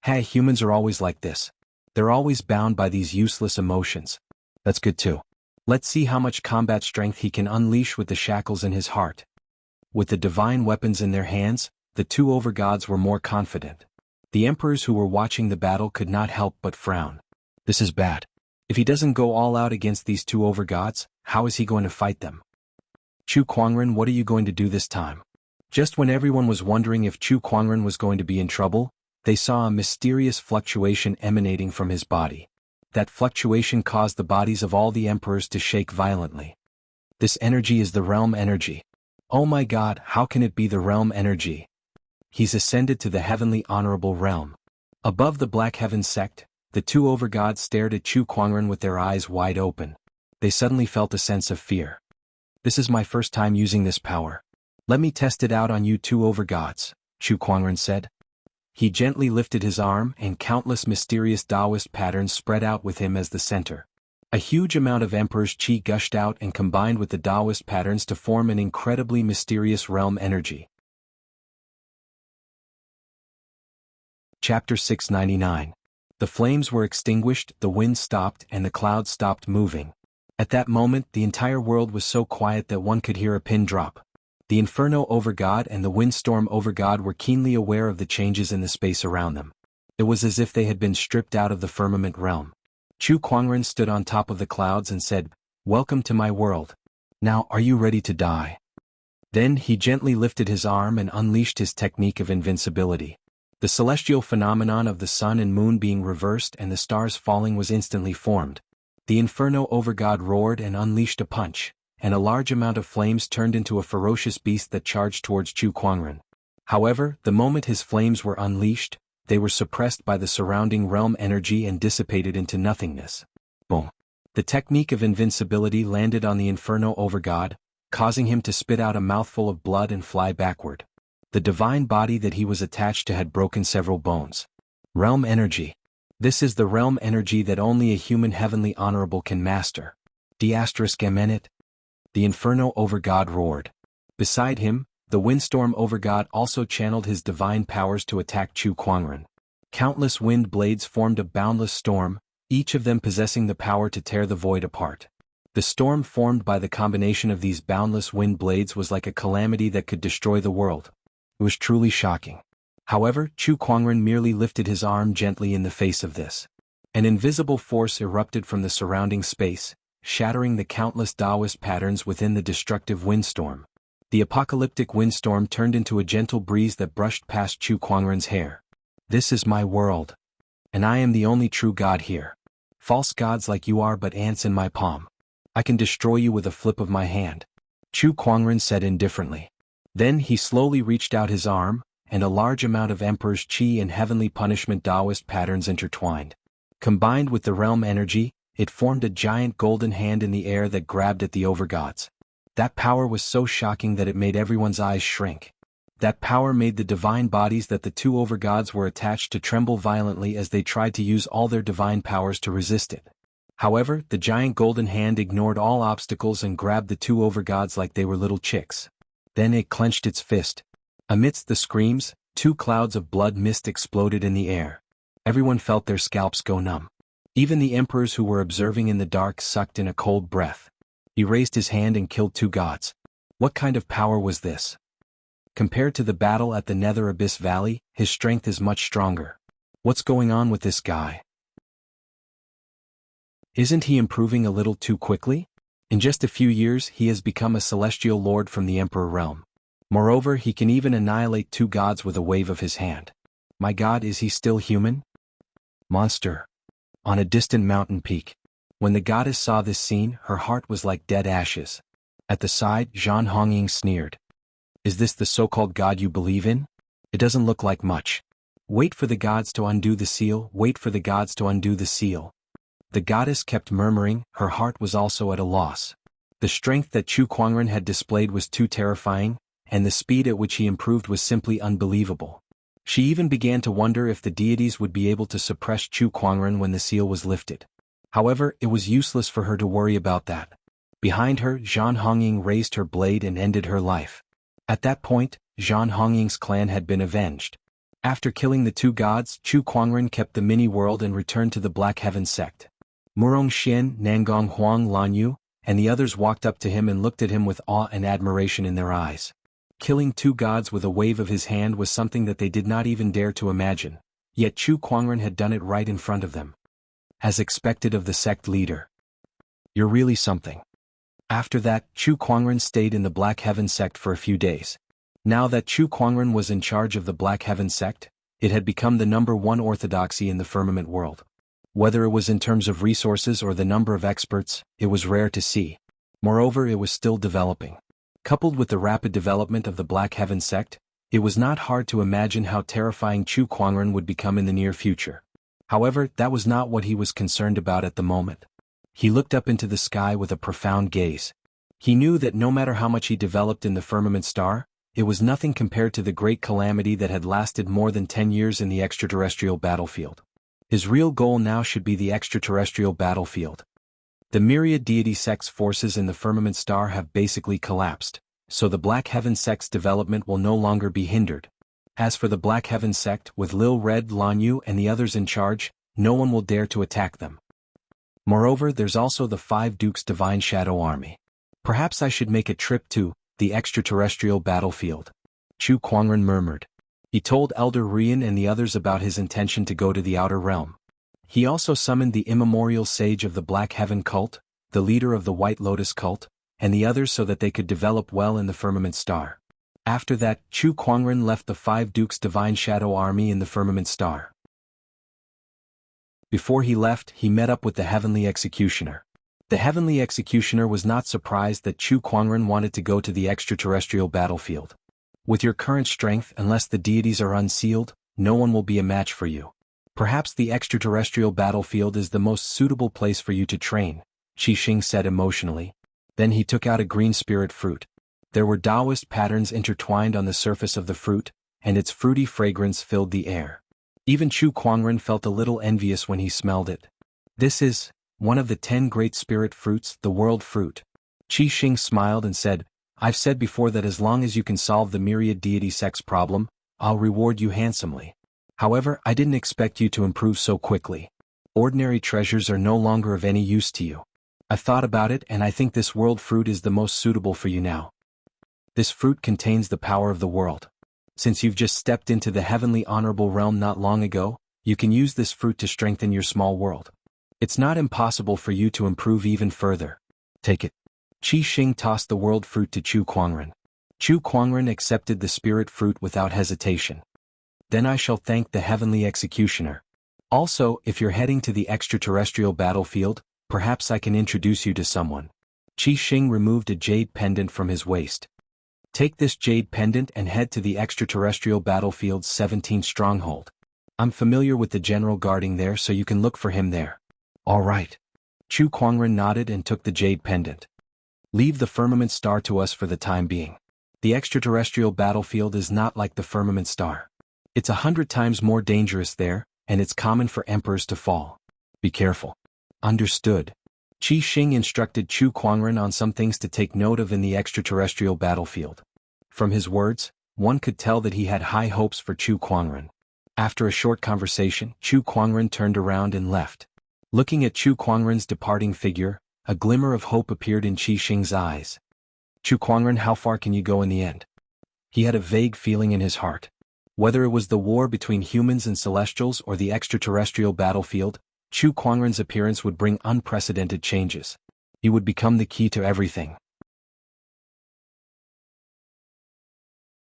Hey, humans are always like this. They're always bound by these useless emotions. That's good too. Let's see how much combat strength he can unleash with the shackles in his heart. With the divine weapons in their hands, the two overgods were more confident. The emperors who were watching the battle could not help but frown. This is bad. If he doesn't go all out against these two overgods, how is he going to fight them? Chu Kuangren, what are you going to do this time? Just when everyone was wondering if Chu Kuangren was going to be in trouble, they saw a mysterious fluctuation emanating from his body. That fluctuation caused the bodies of all the emperors to shake violently. This energy is the realm energy. Oh my God, how can it be the realm energy? He's ascended to the heavenly honorable realm. Above the Black Heaven Sect, the two overgods stared at Chu Kuangren with their eyes wide open. They suddenly felt a sense of fear. This is my first time using this power. Let me test it out on you two overgods, Chu Kuangren said. He gently lifted his arm and countless mysterious Taoist patterns spread out with him as the center. A huge amount of Emperor's Qi gushed out and combined with the Taoist patterns to form an incredibly mysterious realm energy. Chapter 699. The flames were extinguished, the wind stopped, and the clouds stopped moving. At that moment, the entire world was so quiet that one could hear a pin drop. The Inferno Overgod and the Windstorm Overgod were keenly aware of the changes in the space around them. It was as if they had been stripped out of the firmament realm. Chu Kuangren stood on top of the clouds and said, "Welcome to my world. Now are you ready to die?" Then he gently lifted his arm and unleashed his technique of invincibility. The celestial phenomenon of the sun and moon being reversed and the stars falling was instantly formed. The Inferno Overgod roared and unleashed a punch, and a large amount of flames turned into a ferocious beast that charged towards Chu Kuangren. However, the moment his flames were unleashed, they were suppressed by the surrounding realm energy and dissipated into nothingness. Boom. The technique of invincibility landed on the Inferno Overgod, causing him to spit out a mouthful of blood and fly backward. The divine body that he was attached to had broken several bones. Realm energy. This is the realm energy that only a human heavenly honorable can master. D*Emenit. The Inferno Overgod roared. Beside him, the Windstorm Overgod also channeled his divine powers to attack Chu Kuangren. Countless wind blades formed a boundless storm, each of them possessing the power to tear the void apart. The storm formed by the combination of these boundless wind blades was like a calamity that could destroy the world. It was truly shocking. However, Chu Kuangren merely lifted his arm gently in the face of this. An invisible force erupted from the surrounding space, shattering the countless Taoist patterns within the destructive windstorm. The apocalyptic windstorm turned into a gentle breeze that brushed past Chu Kuangren's hair. This is my world. And I am the only true god here. False gods like you are but ants in my palm. I can destroy you with a flip of my hand. Chu Kuangren said indifferently. Then he slowly reached out his arm, and a large amount of Emperor's Qi and heavenly punishment Taoist patterns intertwined. Combined with the realm energy, it formed a giant golden hand in the air that grabbed at the overgods. That power was so shocking that it made everyone's eyes shrink. That power made the divine bodies that the two overgods were attached to tremble violently as they tried to use all their divine powers to resist it. However, the giant golden hand ignored all obstacles and grabbed the two overgods like they were little chicks. Then it clenched its fist. Amidst the screams, 2 clouds of blood mist exploded in the air. Everyone felt their scalps go numb. Even the emperors who were observing in the dark sucked in a cold breath. He raised his hand and killed 2 gods. What kind of power was this? Compared to the battle at the Nether Abyss Valley, his strength is much stronger. What's going on with this guy? Isn't he improving a little too quickly? In just a few years he has become a celestial lord from the Emperor realm. Moreover, he can even annihilate 2 gods with a wave of his hand. My god, is he still human? Monster. On a distant mountain peak. When the goddess saw this scene, her heart was like dead ashes. At the side, Zhan Hongying sneered. Is this the so-called god you believe in? It doesn't look like much. Wait for the gods to undo the seal, wait for the gods to undo the seal. The goddess kept murmuring, her heart was also at a loss. The strength that Chu Kuangren had displayed was too terrifying, and the speed at which he improved was simply unbelievable. She even began to wonder if the deities would be able to suppress Chu Kuangren when the seal was lifted. However, it was useless for her to worry about that. Behind her, Zhan Hongying raised her blade and ended her life. At that point, Zhan Hongying's clan had been avenged. After killing the 2 gods, Chu Kuangren kept the mini-world and returned to the Black Heaven sect. Murong Xian, Nangong Huang Lanyu, and the others walked up to him and looked at him with awe and admiration in their eyes. Killing 2 gods with a wave of his hand was something that they did not even dare to imagine, yet Chu Kuangren had done it right in front of them. As expected of the sect leader. You're really something. After that, Chu Kuangren stayed in the Black Heaven sect for a few days. Now that Chu Kuangren was in charge of the Black Heaven sect, it had become the #1 orthodoxy in the firmament world. Whether it was in terms of resources or the number of experts, it was rare to see. Moreover, it was still developing. Coupled with the rapid development of the Black Heaven sect, it was not hard to imagine how terrifying Chu Kuangren would become in the near future. However, that was not what he was concerned about at the moment. He looked up into the sky with a profound gaze. He knew that no matter how much he developed in the firmament star, it was nothing compared to the great calamity that had lasted more than 10 years in the extraterrestrial battlefield. His real goal now should be the extraterrestrial battlefield. The myriad deity sect's forces in the firmament star have basically collapsed, so the Black Heaven sect's development will no longer be hindered. As for the Black Heaven sect, with Lil Red, Lanyu and the others in charge, no one will dare to attack them. Moreover, there's also the 5 Dukes Divine Shadow Army. Perhaps I should make a trip to the extraterrestrial battlefield. Chu Kuangren murmured. He told Elder Rian and the others about his intention to go to the outer realm. He also summoned the immemorial sage of the Black Heaven cult, the leader of the White Lotus cult, and the others so that they could develop well in the firmament star. After that, Chu Kuangren left the 5 Dukes Divine Shadow Army in the firmament star. Before he left, he met up with the Heavenly Executioner. The Heavenly Executioner was not surprised that Chu Kuangren wanted to go to the extraterrestrial battlefield. With your current strength, unless the deities are unsealed, no one will be a match for you. Perhaps the extraterrestrial battlefield is the most suitable place for you to train, Qi Xing said emotionally. Then he took out a green spirit fruit. There were Taoist patterns intertwined on the surface of the fruit, and its fruity fragrance filled the air. Even Chu Kuangren felt a little envious when he smelled it. This is one of the 10 great spirit fruits, the world fruit. Qi Xing smiled and said, I've said before that as long as you can solve the myriad deity sex problem, I'll reward you handsomely. However, I didn't expect you to improve so quickly. Ordinary treasures are no longer of any use to you. I've thought about it and I think this world fruit is the most suitable for you now. This fruit contains the power of the world. Since you've just stepped into the heavenly honorable realm not long ago, you can use this fruit to strengthen your small world. It's not impossible for you to improve even further. Take it. Qi Xing tossed the world fruit to Chu Kuangren. Chu Kuangren accepted the spirit fruit without hesitation. Then I shall thank the heavenly executioner. Also, if you're heading to the extraterrestrial battlefield, perhaps I can introduce you to someone. Qi Xing removed a jade pendant from his waist. Take this jade pendant and head to the extraterrestrial battlefield's 17th stronghold. I'm familiar with the general guarding there, so you can look for him there. All right. Chu Kuangren nodded and took the jade pendant. Leave the firmament star to us for the time being. The extraterrestrial battlefield is not like the firmament star. It's 100 times more dangerous there, and it's common for emperors to fall. Be careful. Understood. Qi Xing instructed Chu Kuangren on some things to take note of in the extraterrestrial battlefield. From his words, one could tell that he had high hopes for Chu Kuangren. After a short conversation, Chu Kuangren turned around and left. Looking at Chu Kuangren's departing figure, a glimmer of hope appeared in Qi Xing's eyes. Chu Kuangren, how far can you go in the end? He had a vague feeling in his heart. Whether it was the war between humans and celestials or the extraterrestrial battlefield, Chu Kuangren's appearance would bring unprecedented changes. He would become the key to everything.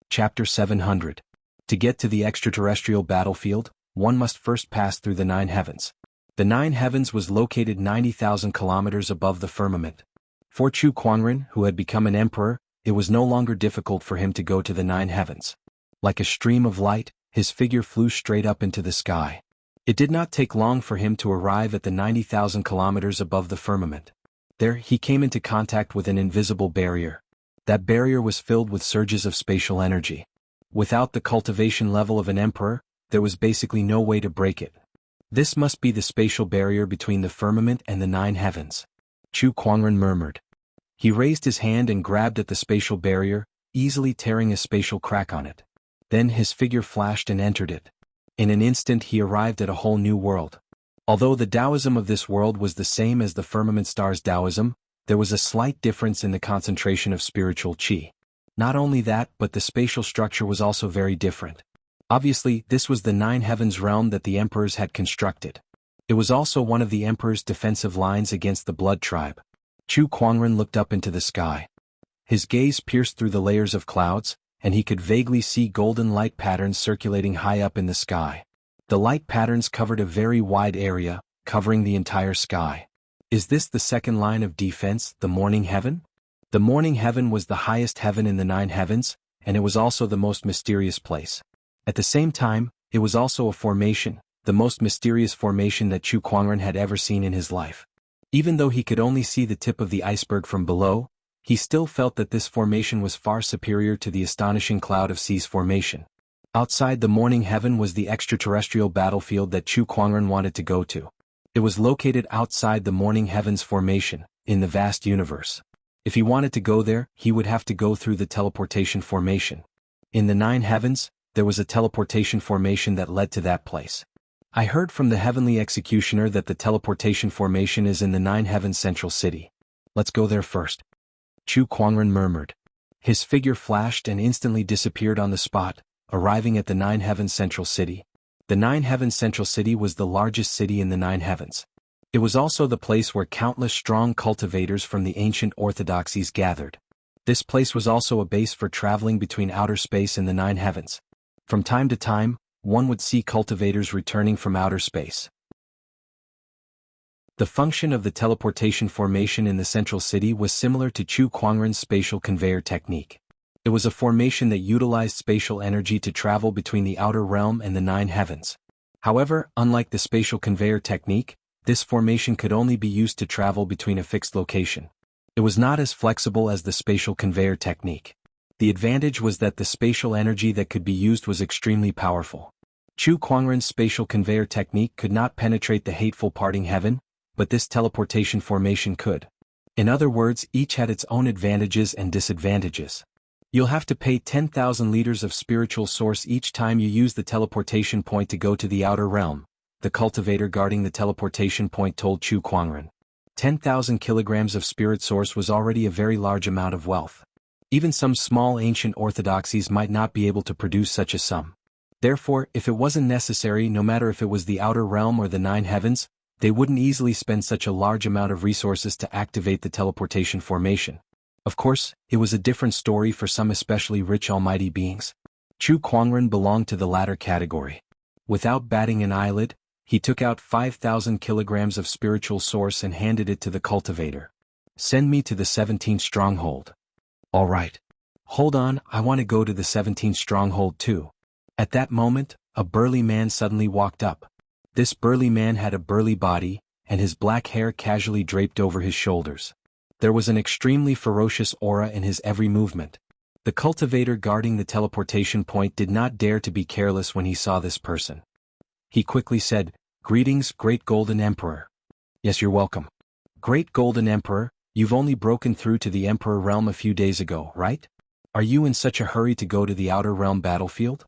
Chapter 700. To get to the extraterrestrial battlefield, one must first pass through the 9 heavens. The 9 heavens was located 90,000 kilometers above the firmament. For Chu Kuangren, who had become an emperor, it was no longer difficult for him to go to the 9 heavens. Like a stream of light, his figure flew straight up into the sky. It did not take long for him to arrive at the 90,000 kilometers above the firmament. There, he came into contact with an invisible barrier. That barrier was filled with surges of spatial energy. Without the cultivation level of an emperor, there was basically no way to break it. This must be the spatial barrier between the firmament and the 9 heavens. Chu Kuangren murmured. He raised his hand and grabbed at the spatial barrier, easily tearing a spatial crack on it. Then his figure flashed and entered it. In an instant he arrived at a whole new world. Although the Taoism of this world was the same as the firmament star's Taoism, there was a slight difference in the concentration of spiritual qi. Not only that, but the spatial structure was also very different. Obviously, this was the 9 heavens realm that the emperors had constructed. It was also one of the emperor's defensive lines against the blood tribe. Chu Kuangren looked up into the sky. His gaze pierced through the layers of clouds, and he could vaguely see golden light patterns circulating high up in the sky. The light patterns covered a very wide area, covering the entire sky. Is this the second line of defense, the morning heaven? The morning heaven was the highest heaven in the 9 heavens, and it was also the most mysterious place. At the same time, it was also a formation, the most mysterious formation that Chu Kuangren had ever seen in his life. Even though he could only see the tip of the iceberg from below, he still felt that this formation was far superior to the astonishing cloud of seas formation. Outside the morning heaven was the extraterrestrial battlefield that Chu Kuangren wanted to go to. It was located outside the morning heavens formation, in the vast universe. If he wanted to go there, he would have to go through the teleportation formation. In the 9 heavens, there was a teleportation formation that led to that place. I heard from the heavenly executioner that the teleportation formation is in the 9 heavens central city. Let's go there first. Chu Kuangren murmured. His figure flashed and instantly disappeared on the spot, arriving at the 9 heavens central city. The 9 heavens central city was the largest city in the 9 heavens. It was also the place where countless strong cultivators from the ancient orthodoxies gathered. This place was also a base for traveling between outer space and the 9 heavens. From time to time, one would see cultivators returning from outer space. The function of the teleportation formation in the central city was similar to Chu Kuangren's spatial conveyor technique. It was a formation that utilized spatial energy to travel between the outer realm and the 9 heavens. However, unlike the spatial conveyor technique, this formation could only be used to travel between a fixed location. It was not as flexible as the spatial conveyor technique. The advantage was that the spatial energy that could be used was extremely powerful. Chu Kuangren's spatial conveyor technique could not penetrate the hateful parting heaven, but this teleportation formation could. In other words, each had its own advantages and disadvantages. You'll have to pay 10,000 liters of spiritual source each time you use the teleportation point to go to the outer realm, the cultivator guarding the teleportation point told Chu Kuangren. 10,000 kilograms of spirit source was already a very large amount of wealth. Even some small ancient orthodoxies might not be able to produce such a sum. Therefore, if it wasn't necessary, no matter if it was the outer realm or the 9 heavens, they wouldn't easily spend such a large amount of resources to activate the teleportation formation. Of course, it was a different story for some especially rich almighty beings. Chu Kuangren belonged to the latter category. Without batting an eyelid, he took out 5,000 kilograms of spiritual source and handed it to the cultivator. Send me to the 17th stronghold. All right. Hold on, I want to go to the 17th stronghold too. At that moment, a burly man suddenly walked up. This burly man had a burly body, and his black hair casually draped over his shoulders. There was an extremely ferocious aura in his every movement. The cultivator guarding the teleportation point did not dare to be careless when he saw this person. He quickly said, "Greetings, Great Golden Emperor." "Yes, you're welcome." "Great Golden Emperor, you've only broken through to the Emperor realm a few days ago, right? Are you in such a hurry to go to the outer realm battlefield?"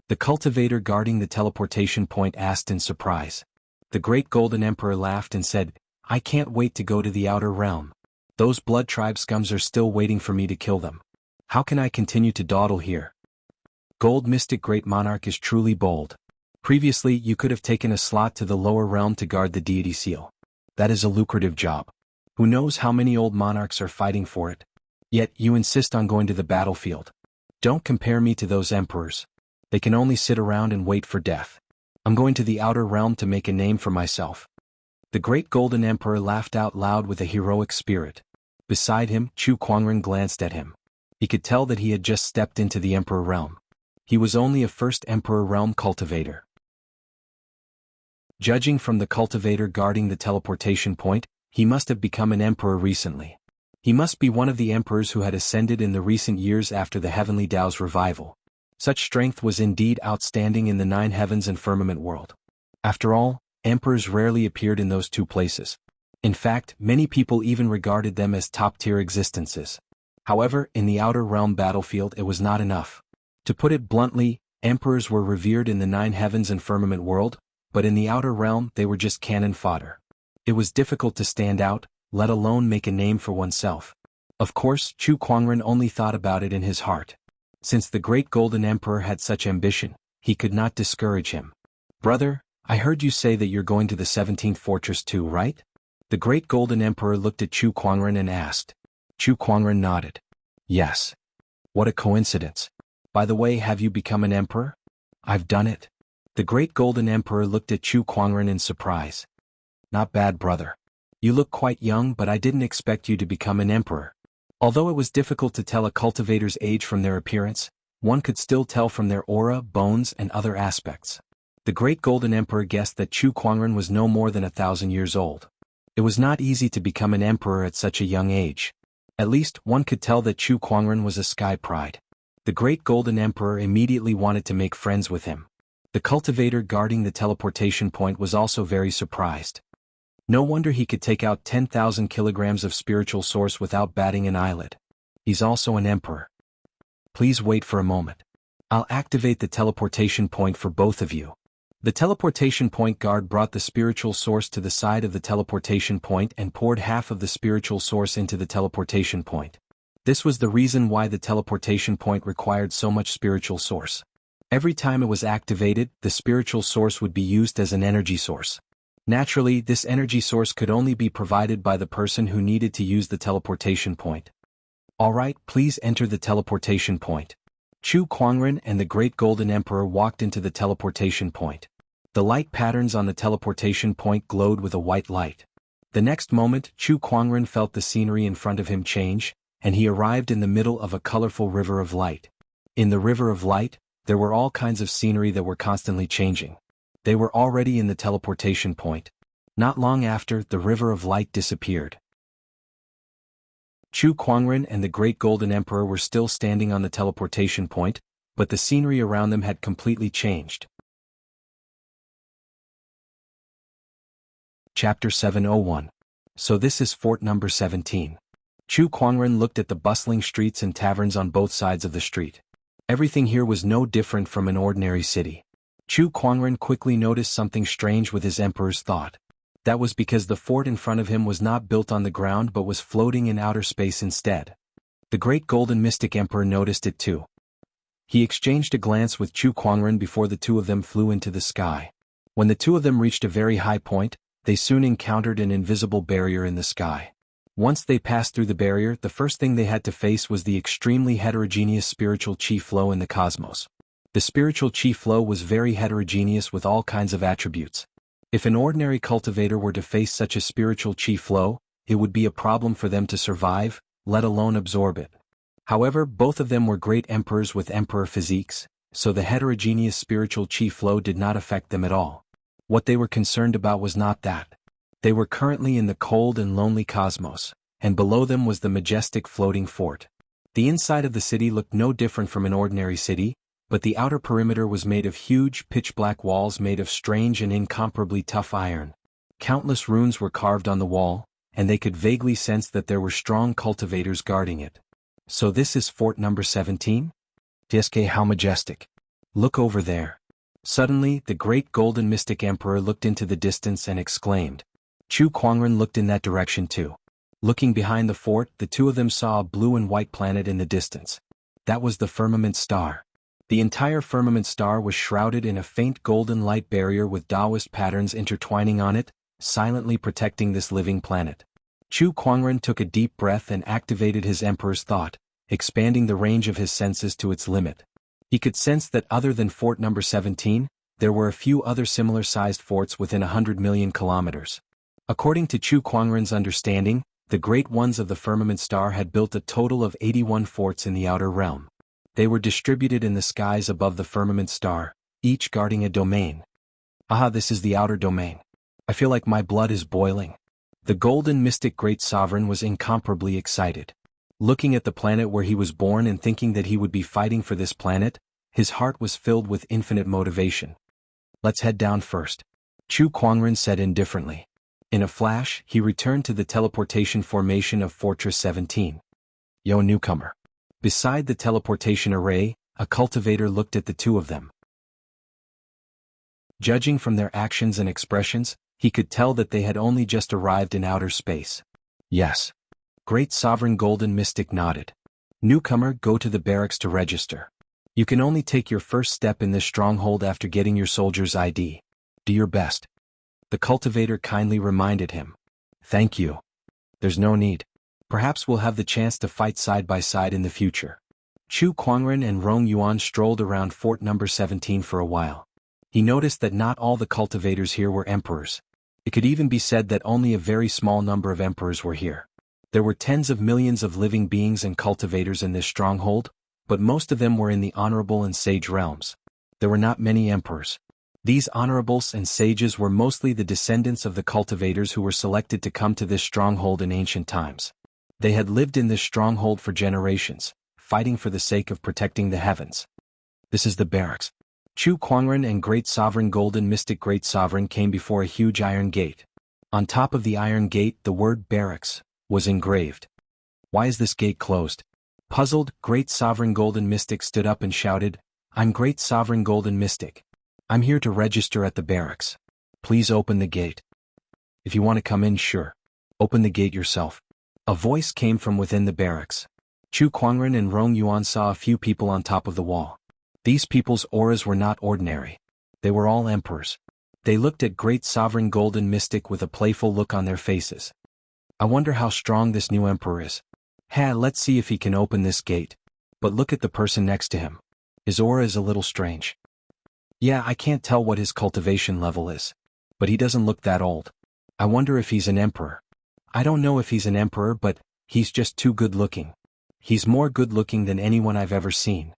The cultivator guarding the teleportation point asked in surprise. The Great Golden Emperor laughed and said, "I can't wait to go to the outer realm. Those blood tribe scums are still waiting for me to kill them. How can I continue to dawdle here?" Gold Mystic Great Monarch is truly bold. Previously, you could have taken a slot to the lower realm to guard the deity seal. That is a lucrative job. Who knows how many old monarchs are fighting for it? Yet, you insist on going to the battlefield. Don't compare me to those emperors. They can only sit around and wait for death. I'm going to the outer realm to make a name for myself. The Great Golden Emperor laughed out loud with a heroic spirit. Beside him, Chu Kuangren glanced at him. He could tell that he had just stepped into the Emperor realm. He was only a first Emperor realm cultivator. Judging from the cultivator guarding the teleportation point, he must have become an emperor recently. He must be one of the emperors who had ascended in the recent years after the Heavenly Tao's revival. Such strength was indeed outstanding in the 9 heavens and firmament world. After all, emperors rarely appeared in those two places. In fact, many people even regarded them as top-tier existences. However, in the outer realm battlefield it was not enough. To put it bluntly, emperors were revered in the 9 heavens and firmament world, but in the outer realm they were just cannon fodder. It was difficult to stand out, let alone make a name for oneself. Of course, Chu Kuangren only thought about it in his heart. Since the Great Golden Emperor had such ambition, he could not discourage him. "Brother, I heard you say that you're going to the 17th fortress too, right?" The Great Golden Emperor looked at Chu Kuangren and asked. Chu Kuangren nodded. "Yes. What a coincidence. By the way, have you become an emperor?" "I've done it." The Great Golden Emperor looked at Chu Kuangren in surprise. "Not bad, brother. You look quite young, but I didn't expect you to become an emperor." Although it was difficult to tell a cultivator's age from their appearance, one could still tell from their aura, bones, and other aspects. The Great Golden Emperor guessed that Chu Kuangren was no more than 1,000 years old. It was not easy to become an emperor at such a young age. At least, one could tell that Chu Kuangren was a sky pride. The Great Golden Emperor immediately wanted to make friends with him. The cultivator guarding the teleportation point was also very surprised. No wonder he could take out 10,000 kilograms of spiritual source without batting an eyelid. He's also an emperor. Please wait for a moment. I'll activate the teleportation point for both of you. The teleportation point guard brought the spiritual source to the side of the teleportation point and poured half of the spiritual source into the teleportation point. This was the reason why the teleportation point required so much spiritual source. Every time it was activated, the spiritual source would be used as an energy source. Naturally, this energy source could only be provided by the person who needed to use the teleportation point. Alright, please enter the teleportation point. Chu Kuangren and the Great Golden Emperor walked into the teleportation point. The light patterns on the teleportation point glowed with a white light. The next moment, Chu Kuangren felt the scenery in front of him change, and he arrived in the middle of a colorful river of light. In the river of light, there were all kinds of scenery that were constantly changing. They were already in the teleportation point. Not long after, the river of light disappeared. Chu Kuangren and the Great Golden Emperor were still standing on the teleportation point, but the scenery around them had completely changed. Chapter 701. So this is fort number 17. Chu Kuangren looked at the bustling streets and taverns on both sides of the street. Everything here was no different from an ordinary city. Chu Kuangren quickly noticed something strange with his emperor's thought. That was because the fort in front of him was not built on the ground but was floating in outer space instead. The great golden mystic emperor noticed it too. He exchanged a glance with Chu Kuangren before the two of them flew into the sky. When the two of them reached a very high point, they soon encountered an invisible barrier in the sky. Once they passed through the barrier, the first thing they had to face was the extremely heterogeneous spiritual chi flow in the cosmos. The spiritual chi flow was very heterogeneous with all kinds of attributes. If an ordinary cultivator were to face such a spiritual chi flow, it would be a problem for them to survive, let alone absorb it. However, both of them were great emperors with emperor physiques, so the heterogeneous spiritual chi flow did not affect them at all. What they were concerned about was not that. They were currently in the cold and lonely cosmos, and below them was the majestic floating fort. The inside of the city looked no different from an ordinary city, but the outer perimeter was made of huge pitch-black walls made of strange and incomparably tough iron. Countless runes were carved on the wall, and they could vaguely sense that there were strong cultivators guarding it. So this is fort number 17? Tiske, how majestic. Look over there. Suddenly, the great golden mystic emperor looked into the distance and exclaimed. Chu Kuangren looked in that direction too. Looking behind the fort, the two of them saw a blue and white planet in the distance. That was the firmament star. The entire firmament star was shrouded in a faint golden light barrier with Taoist patterns intertwining on it, silently protecting this living planet. Chu Kuangren took a deep breath and activated his emperor's thought, expanding the range of his senses to its limit. He could sense that other than fort number 17, there were a few other similar-sized forts within 100 million kilometers. According to Chu Kuangren's understanding, the great ones of the firmament star had built a total of 81 forts in the outer realm. They were distributed in the skies above the firmament star, each guarding a domain. Aha, this is the outer domain. I feel like my blood is boiling. The golden mystic great sovereign was incomparably excited. Looking at the planet where he was born and thinking that he would be fighting for this planet, his heart was filled with infinite motivation. Let's head down first, Chu Kuangren said indifferently. In a flash, he returned to the teleportation formation of Fortress 17. Yo, newcomer. Beside the teleportation array, a cultivator looked at the two of them. Judging from their actions and expressions, he could tell that they had only just arrived in outer space. Yes. Great Sovereign Golden Mystic nodded. Newcomer, go to the barracks to register. You can only take your first step in this stronghold after getting your soldier's ID. Do your best. The cultivator kindly reminded him. Thank you. There's no need. Perhaps we'll have the chance to fight side by side in the future. Chu Kuangren and Rong Yuan strolled around fort number 17 for a while. He noticed that not all the cultivators here were emperors. It could even be said that only a very small number of emperors were here. There were tens of millions of living beings and cultivators in this stronghold, but most of them were in the honorable and sage realms. There were not many emperors. These honorables and sages were mostly the descendants of the cultivators who were selected to come to this stronghold in ancient times. They had lived in this stronghold for generations, fighting for the sake of protecting the heavens. This is the barracks. Chu Kuangren and Great Sovereign Golden Mystic Great Sovereign came before a huge iron gate. On top of the iron gate, the word barracks was engraved. Why is this gate closed? Puzzled, Great Sovereign Golden Mystic stood up and shouted, I'm Great Sovereign Golden Mystic. I'm here to register at the barracks. Please open the gate. If you want to come in, sure. Open the gate yourself. A voice came from within the barracks. Chu Kuangren and Rong Yuan saw a few people on top of the wall. These people's auras were not ordinary. They were all emperors. They looked at Great Sovereign Golden Mystic with a playful look on their faces. I wonder how strong this new emperor is. Let's see if he can open this gate. But look at the person next to him. His aura is a little strange. Yeah, I can't tell what his cultivation level is. But he doesn't look that old. I wonder if he's an emperor. I don't know if he's an emperor, but he's just too good looking. He's more good looking than anyone I've ever seen.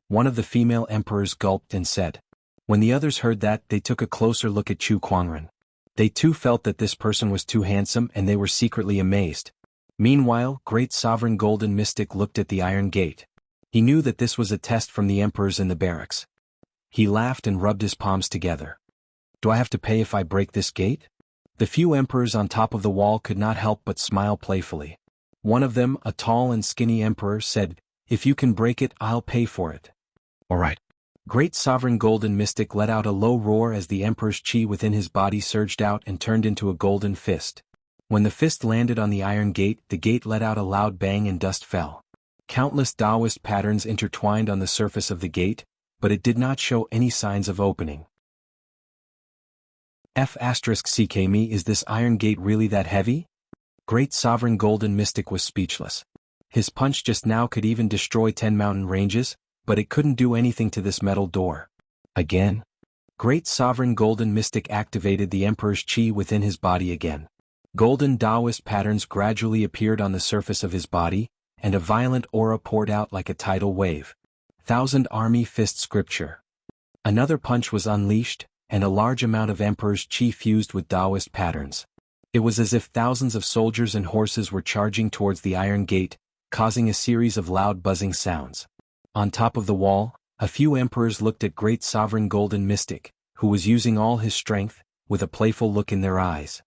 One of the female emperors gulped and said. When the others heard that, they took a closer look at Chu Kuangren. They too felt that this person was too handsome and they were secretly amazed. Meanwhile, Great Sovereign Golden Mystic looked at the iron gate. He knew that this was a test from the emperors in the barracks. He laughed and rubbed his palms together. Do I have to pay if I break this gate? The few emperors on top of the wall could not help but smile playfully. One of them, a tall and skinny emperor, said, If you can break it, I'll pay for it. All right. Great Sovereign Golden Mystic let out a low roar as the emperor's chi within his body surged out and turned into a golden fist. When the fist landed on the iron gate, the gate let out a loud bang and dust fell. Countless Taoist patterns intertwined on the surface of the gate, but it did not show any signs of opening. F***ck me, is this iron gate really that heavy? Great Sovereign Golden Mystic was speechless. His punch just now could even destroy 10 mountain ranges, but it couldn't do anything to this metal door. Again? Great Sovereign Golden Mystic activated the Emperor's chi within his body again. Golden Taoist patterns gradually appeared on the surface of his body, and a violent aura poured out like a tidal wave. Thousand Army Fist Scripture. Another punch was unleashed, and a large amount of Emperor's chi fused with Taoist patterns. It was as if thousands of soldiers and horses were charging towards the iron gate, causing a series of loud buzzing sounds. On top of the wall, a few emperors looked at Great Sovereign Golden Mystic, who was using all his strength, with a playful look in their eyes.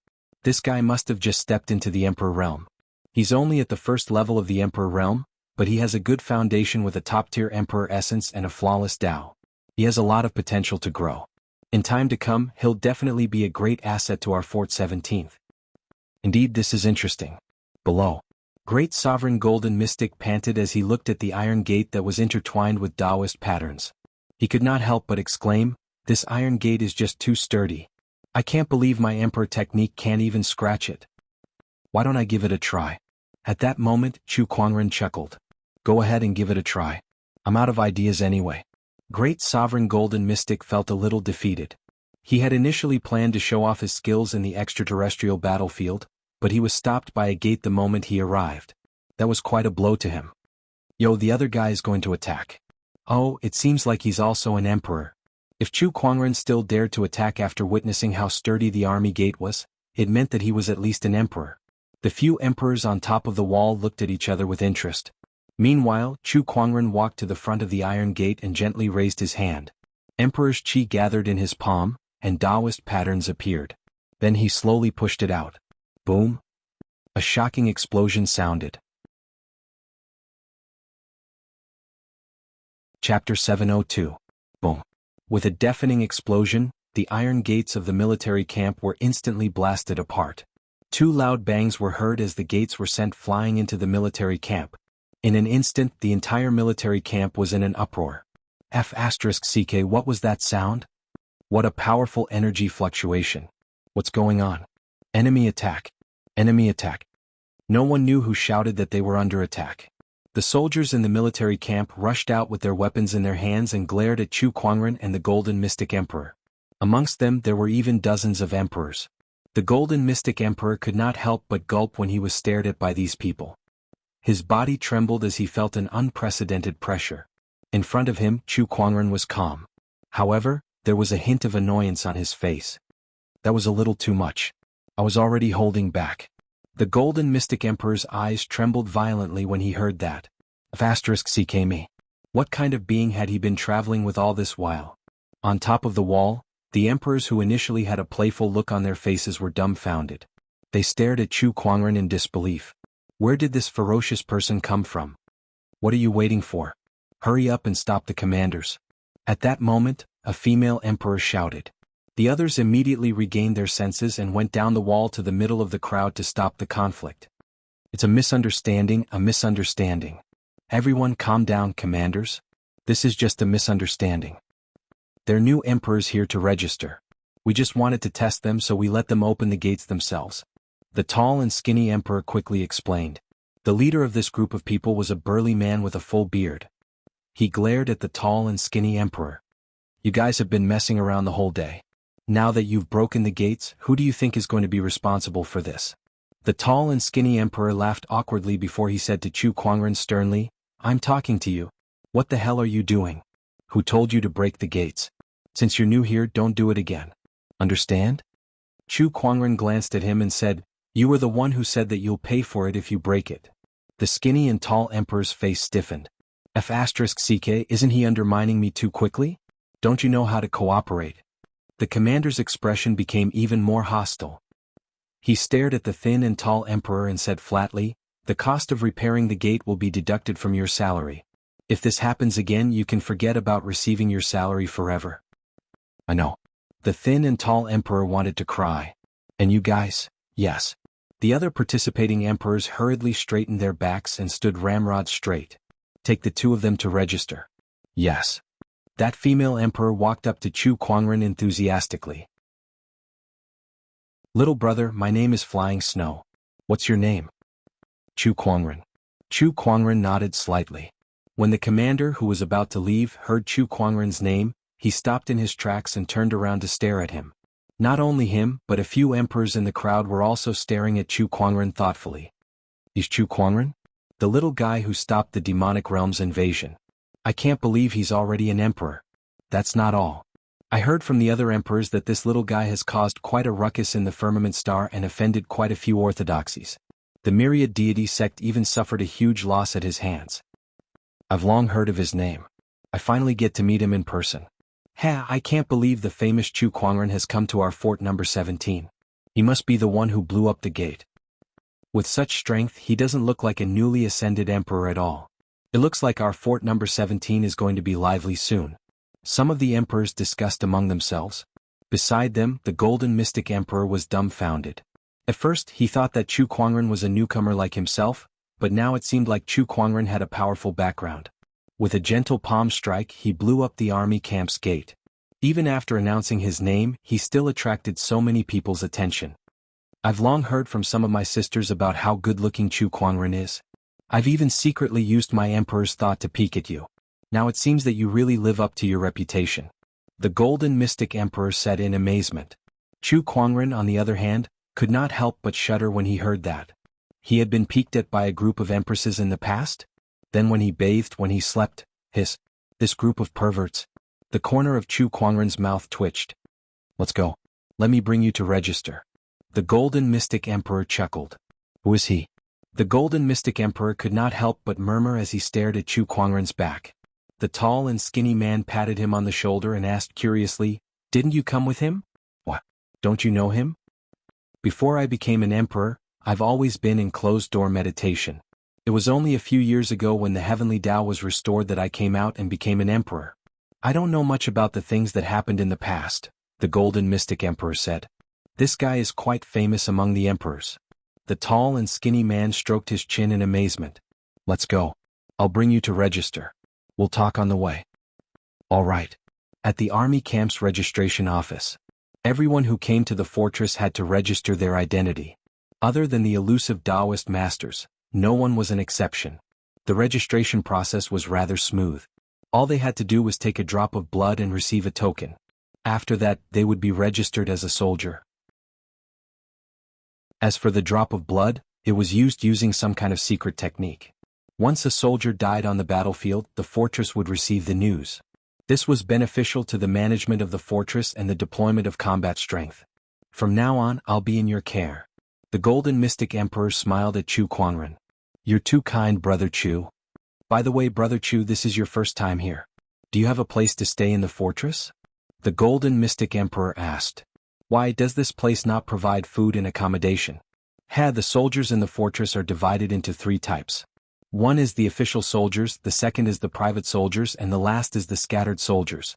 This guy must have just stepped into the Emperor realm. He's only at the first level of the Emperor realm, but he has a good foundation with a top-tier Emperor essence and a flawless Tao. He has a lot of potential to grow. In time to come, he'll definitely be a great asset to our Fort 17th. Indeed, this is interesting. Below. Great Sovereign Golden Mystic panted as he looked at the iron gate that was intertwined with Taoist patterns. He could not help but exclaim, "This iron gate is just too sturdy. I can't believe my Emperor technique can't even scratch it. Why don't I give it a try?" At that moment, Chu Kuangren chuckled. "Go ahead and give it a try. I'm out of ideas anyway." Great Sovereign Golden Mystic felt a little defeated. He had initially planned to show off his skills in the extraterrestrial battlefield, but he was stopped by a gate the moment he arrived. That was quite a blow to him. "Yo, the other guy is going to attack." "Oh, it seems like he's also an emperor." If Chu Kuangren still dared to attack after witnessing how sturdy the army gate was, it meant that he was at least an emperor. The few emperors on top of the wall looked at each other with interest. Meanwhile, Chu Kuangren walked to the front of the iron gate and gently raised his hand. Emperor's chi gathered in his palm, and Taoist patterns appeared. Then he slowly pushed it out. Boom! A shocking explosion sounded. Chapter 702. Boom! With a deafening explosion, the iron gates of the military camp were instantly blasted apart. Two loud bangs were heard as the gates were sent flying into the military camp. In an instant, the entire military camp was in an uproar. F***ck, what was that sound? What a powerful energy fluctuation. What's going on? Enemy attack. Enemy attack. No one knew who shouted that they were under attack. The soldiers in the military camp rushed out with their weapons in their hands and glared at Chu Kuangren and the Golden Mystic Emperor. Amongst them there were even dozens of emperors. The Golden Mystic Emperor could not help but gulp when he was stared at by these people. His body trembled as he felt an unprecedented pressure. In front of him, Chu Kuangren was calm. However, there was a hint of annoyance on his face. That was a little too much. I was already holding back. The Golden Mystic Emperor's eyes trembled violently when he heard that. **ck me. What kind of being had he been traveling with all this while? On top of the wall, the emperors who initially had a playful look on their faces were dumbfounded. They stared at Chu Kuangren in disbelief. Where did this ferocious person come from? What are you waiting for? Hurry up and stop the commanders. At that moment, a female emperor shouted. The others immediately regained their senses and went down the wall to the middle of the crowd to stop the conflict. It's a misunderstanding, a misunderstanding. Everyone calm down, commanders. This is just a misunderstanding. They're new emperors here to register. We just wanted to test them, so we let them open the gates themselves. The tall and skinny emperor quickly explained. The leader of this group of people was a burly man with a full beard. He glared at the tall and skinny emperor. You guys have been messing around the whole day. Now that you've broken the gates, who do you think is going to be responsible for this? The tall and skinny emperor laughed awkwardly before he said to Chu Kuangren sternly, I'm talking to you. What the hell are you doing? Who told you to break the gates? Since you're new here, don't do it again. Understand? Chu Kuangren glanced at him and said, You were the one who said that you'll pay for it if you break it. The skinny and tall emperor's face stiffened. F***ck, isn't he undermining me too quickly? Don't you know how to cooperate? The commander's expression became even more hostile. He stared at the thin and tall emperor and said flatly, The cost of repairing the gate will be deducted from your salary. If this happens again, you can forget about receiving your salary forever. I know. The thin and tall emperor wanted to cry. And you guys? Yes. The other participating emperors hurriedly straightened their backs and stood ramrod straight. Take the two of them to register. Yes. That female emperor walked up to Chu Kuangren enthusiastically. Little brother, my name is Flying Snow. What's your name? Chu Kuangren. Chu Kuangren nodded slightly. When the commander who was about to leave heard Chu Kuangren's name, he stopped in his tracks and turned around to stare at him. Not only him, but a few emperors in the crowd were also staring at Chu Kuangren thoughtfully. Is Chu Kuangren? The little guy who stopped the demonic realm's invasion. I can't believe he's already an emperor. That's not all. I heard from the other emperors that this little guy has caused quite a ruckus in the firmament star and offended quite a few orthodoxies. The myriad deity sect even suffered a huge loss at his hands. I've long heard of his name. I finally get to meet him in person. I can't believe the famous Chu Kuangren has come to our fort number 17. He must be the one who blew up the gate. With such strength, he doesn't look like a newly ascended emperor at all. It looks like our fort number 17 is going to be lively soon. Some of the emperors discussed among themselves. Beside them, the Golden Mystic Emperor was dumbfounded. At first, he thought that Chu Kuangren was a newcomer like himself, but now it seemed like Chu Kuangren had a powerful background. With a gentle palm strike, he blew up the army camp's gate. Even after announcing his name, he still attracted so many people's attention. I've long heard from some of my sisters about how good-looking Chu Kuangren is. I've even secretly used my emperor's thought to peek at you. Now it seems that you really live up to your reputation. The Golden Mystic Emperor said in amazement. Chu Kuangren, on the other hand, could not help but shudder when he heard that. He had been peeked at by a group of empresses in the past? Then when he bathed, when he slept, this group of perverts. The corner of Chu Kuangren's mouth twitched. Let's go. Let me bring you to register. The Golden Mystic Emperor chuckled. Who is he? The Golden Mystic Emperor could not help but murmur as he stared at Chu Kuangren's back. The tall and skinny man patted him on the shoulder and asked curiously, Didn't you come with him? What? Don't you know him? Before I became an emperor, I've always been in closed-door meditation. It was only a few years ago when the heavenly Tao was restored that I came out and became an emperor. I don't know much about the things that happened in the past, the Golden Mystic Emperor said. This guy is quite famous among the emperors. The tall and skinny man stroked his chin in amazement. Let's go. I'll bring you to register. We'll talk on the way. All right. At the army camp's registration office, everyone who came to the fortress had to register their identity. Other than the elusive Taoist masters, no one was an exception. The registration process was rather smooth. All they had to do was take a drop of blood and receive a token. After that, they would be registered as a soldier. As for the drop of blood, it was used using some kind of secret technique. Once a soldier died on the battlefield, the fortress would receive the news. This was beneficial to the management of the fortress and the deployment of combat strength. From now on, I'll be in your care. The Golden Mystic Emperor smiled at Chu Kuangren. You're too kind, Brother Chu. By the way, Brother Chu, this is your first time here. Do you have a place to stay in the fortress? The Golden Mystic Emperor asked. Why does this place not provide food and accommodation? The soldiers in the fortress are divided into 3 types. One is the official soldiers, the second is the private soldiers, and the last is the scattered soldiers.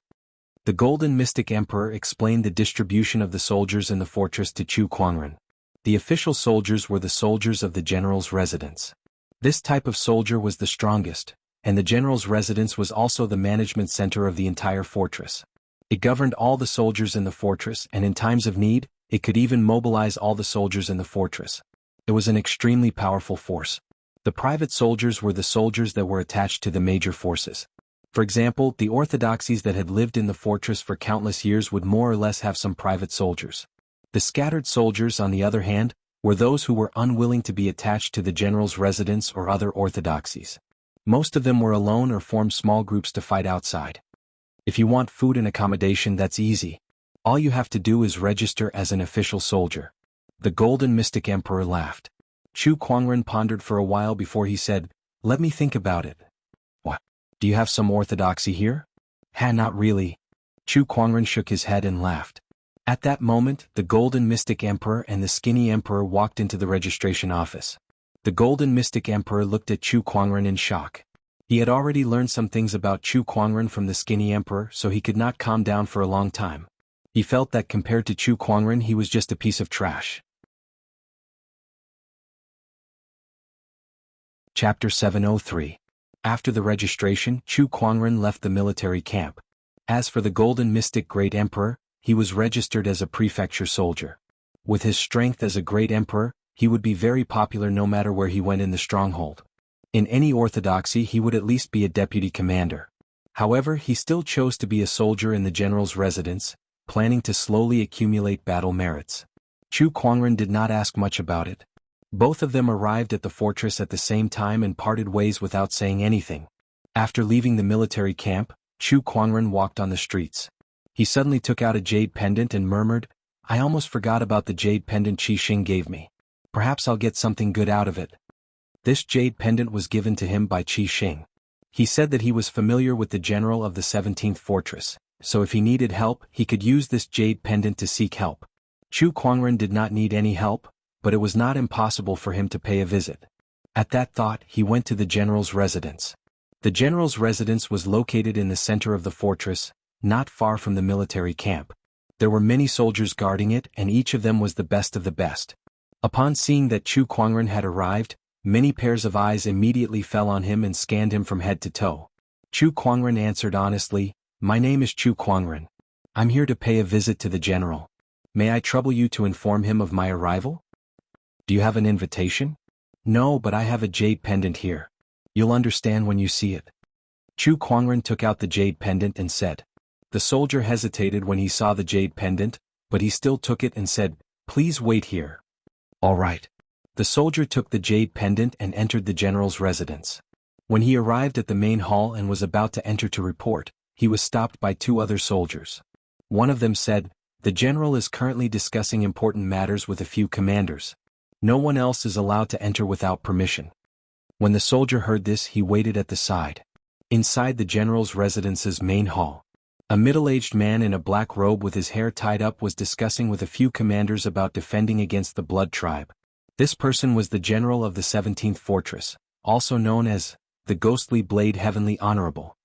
The Golden Mystic Emperor explained the distribution of the soldiers in the fortress to Chu Kuangren. The official soldiers were the soldiers of the general's residence. This type of soldier was the strongest, and the general's residence was also the management center of the entire fortress. It governed all the soldiers in the fortress, and in times of need, it could even mobilize all the soldiers in the fortress. It was an extremely powerful force. The private soldiers were the soldiers that were attached to the major forces. For example, the orthodoxies that had lived in the fortress for countless years would more or less have some private soldiers. The scattered soldiers, on the other hand, were those who were unwilling to be attached to the general's residence or other orthodoxies. Most of them were alone or formed small groups to fight outside. If you want food and accommodation, that's easy. All you have to do is register as an official soldier. The Golden Mystic Emperor laughed. Chu Kuangren pondered for a while before he said, Let me think about it. What? Do you have some orthodoxy here? Not really. Chu Kuangren shook his head and laughed. At that moment, the Golden Mystic Emperor and the Skinny Emperor walked into the registration office. The Golden Mystic Emperor looked at Chu Kuangren in shock. He had already learned some things about Chu Kuangren from the Skinny Emperor, so he could not calm down for a long time. He felt that compared to Chu Kuangren, he was just a piece of trash. Chapter 703. After the registration, Chu Kuangren left the military camp. As for the Golden Mystic Great Emperor, he was registered as a prefecture soldier. With his strength as a great emperor, he would be very popular no matter where he went in the stronghold. In any orthodoxy he would at least be a deputy commander. However, he still chose to be a soldier in the general's residence, planning to slowly accumulate battle merits. Chu Kuangren did not ask much about it. Both of them arrived at the fortress at the same time and parted ways without saying anything. After leaving the military camp, Chu Kuangren walked on the streets. He suddenly took out a jade pendant and murmured, "I almost forgot about the jade pendant Qi Xing gave me. Perhaps I'll get something good out of it." This jade pendant was given to him by Qi Xing. He said that he was familiar with the general of the 17th fortress, so if he needed help, he could use this jade pendant to seek help. Chu Kuangren did not need any help, but it was not impossible for him to pay a visit. At that thought, he went to the general's residence. The general's residence was located in the center of the fortress, not far from the military camp. There were many soldiers guarding it, and each of them was the best of the best. Upon seeing that Chu Kuangren had arrived, many pairs of eyes immediately fell on him and scanned him from head to toe. Chu Kuangren answered honestly, "My name is Chu Kuangren. I'm here to pay a visit to the general. May I trouble you to inform him of my arrival?" "Do you have an invitation?" "No, but I have a jade pendant here. You'll understand when you see it." Chu Kuangren took out the jade pendant and said. The soldier hesitated when he saw the jade pendant, but he still took it and said, "Please wait here." "All right." The soldier took the jade pendant and entered the general's residence. When he arrived at the main hall and was about to enter to report, he was stopped by two other soldiers. One of them said, "The general is currently discussing important matters with a few commanders. No one else is allowed to enter without permission." When the soldier heard this, he waited at the side. Inside the general's residence's main hall, a middle-aged man in a black robe with his hair tied up was discussing with a few commanders about defending against the Blood Tribe. This person was the general of the 17th fortress, also known as the Ghostly Blade Heavenly Honorable.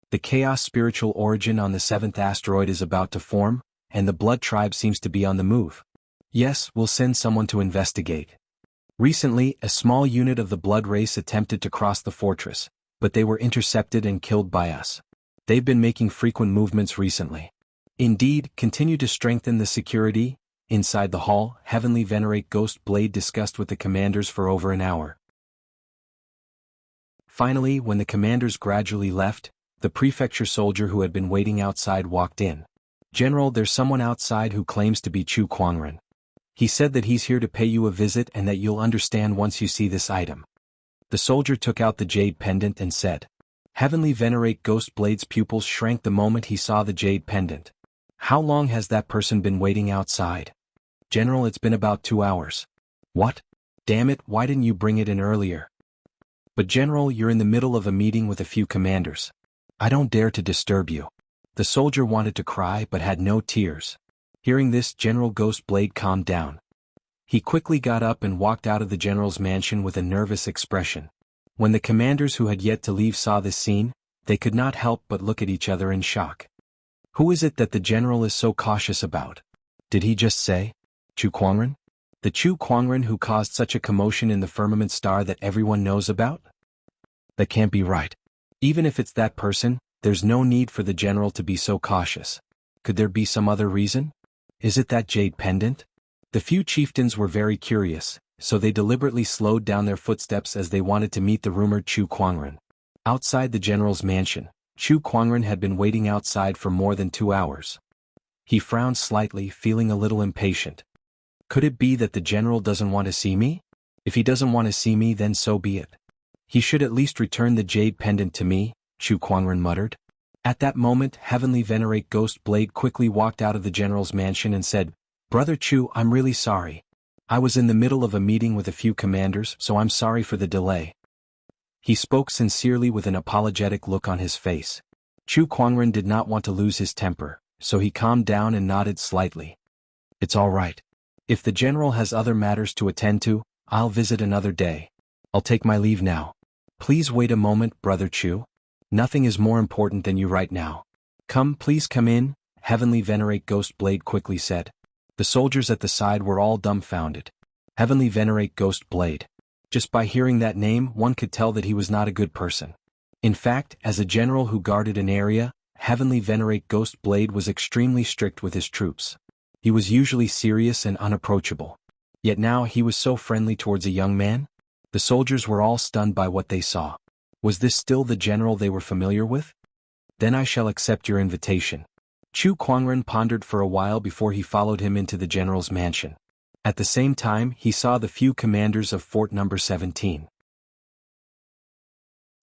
The Chaos spiritual origin on the 7th asteroid is about to form, and the Blood Tribe seems to be on the move. Yes, we'll send someone to investigate. Recently, a small unit of the Blood race attempted to cross the fortress, but they were intercepted and killed by us. They've been making frequent movements recently. Indeed, continue to strengthen the security. Inside the hall, Heavenly Venerate Ghost Blade discussed with the commanders for over an hour. Finally, when the commanders gradually left, the prefecture soldier who had been waiting outside walked in. "General, there's someone outside who claims to be Chu Kuangren. He said that he's here to pay you a visit and that you'll understand once you see this item." The soldier took out the jade pendant and said. Heavenly Venerate Ghost Blade's pupils shrank the moment he saw the jade pendant. "How long has that person been waiting outside?" "General, it's been about 2 hours." "What? Damn it, why didn't you bring it in earlier?" "But General, you're in the middle of a meeting with a few commanders. I don't dare to disturb you." The soldier wanted to cry but had no tears. Hearing this, General Ghost Blade calmed down. He quickly got up and walked out of the general's mansion with a nervous expression. When the commanders who had yet to leave saw this scene, they could not help but look at each other in shock. Who is it that the general is so cautious about? Did he just say Chu Kuangren? The Chu Kuangren who caused such a commotion in the firmament star that everyone knows about? That can't be right. Even if it's that person, there's no need for the general to be so cautious. Could there be some other reason? Is it that jade pendant? The few chieftains were very curious, so they deliberately slowed down their footsteps as they wanted to meet the rumored Chu Kuangren. Outside the general's mansion, Chu Kuangren had been waiting outside for more than 2 hours. He frowned slightly, feeling a little impatient. Could it be that the general doesn't want to see me? If he doesn't want to see me, then so be it. He should at least return the jade pendant to me, Chu Kuangren muttered. At that moment, Heavenly Venerate Ghost Blade quickly walked out of the general's mansion and said, "Brother Chu, I'm really sorry. I was in the middle of a meeting with a few commanders, so I'm sorry for the delay." He spoke sincerely with an apologetic look on his face. Chu Kuangren did not want to lose his temper, so he calmed down and nodded slightly. "It's all right. If the general has other matters to attend to, I'll visit another day. I'll take my leave now. Please wait a moment, Brother Chu. Nothing is more important than you right now. Please come in," Heavenly Venerate Ghost Blade quickly said. The soldiers at the side were all dumbfounded. Heavenly Venerate Ghost Blade. Just by hearing that name, one could tell that he was not a good person. In fact, as a general who guarded an area, Heavenly Venerate Ghost Blade was extremely strict with his troops. He was usually serious and unapproachable. Yet now he was so friendly towards a young man? The soldiers were all stunned by what they saw. Was this still the general they were familiar with? Then I shall accept your invitation. Chu Kuangren pondered for a while before he followed him into the general's mansion. At the same time, he saw the few commanders of Fort Number 17.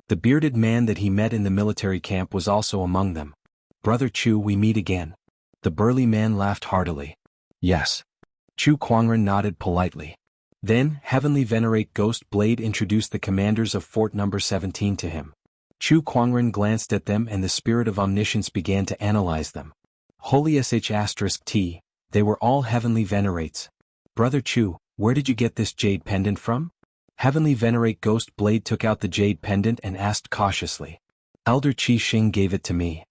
The bearded man that he met in the military camp was also among them. Brother Chu, we meet again. The burly man laughed heartily. Yes. Chu Kuangren nodded politely. Then, Heavenly Venerate Ghost Blade introduced the commanders of Fort Number 17 to him. Chu Kuangren glanced at them and the spirit of omniscience began to analyze them. Holy sh*t, they were all Heavenly Venerates. Brother Chu, where did you get this jade pendant from? Heavenly Venerate Ghost Blade took out the jade pendant and asked cautiously. Elder Qi Xing gave it to me.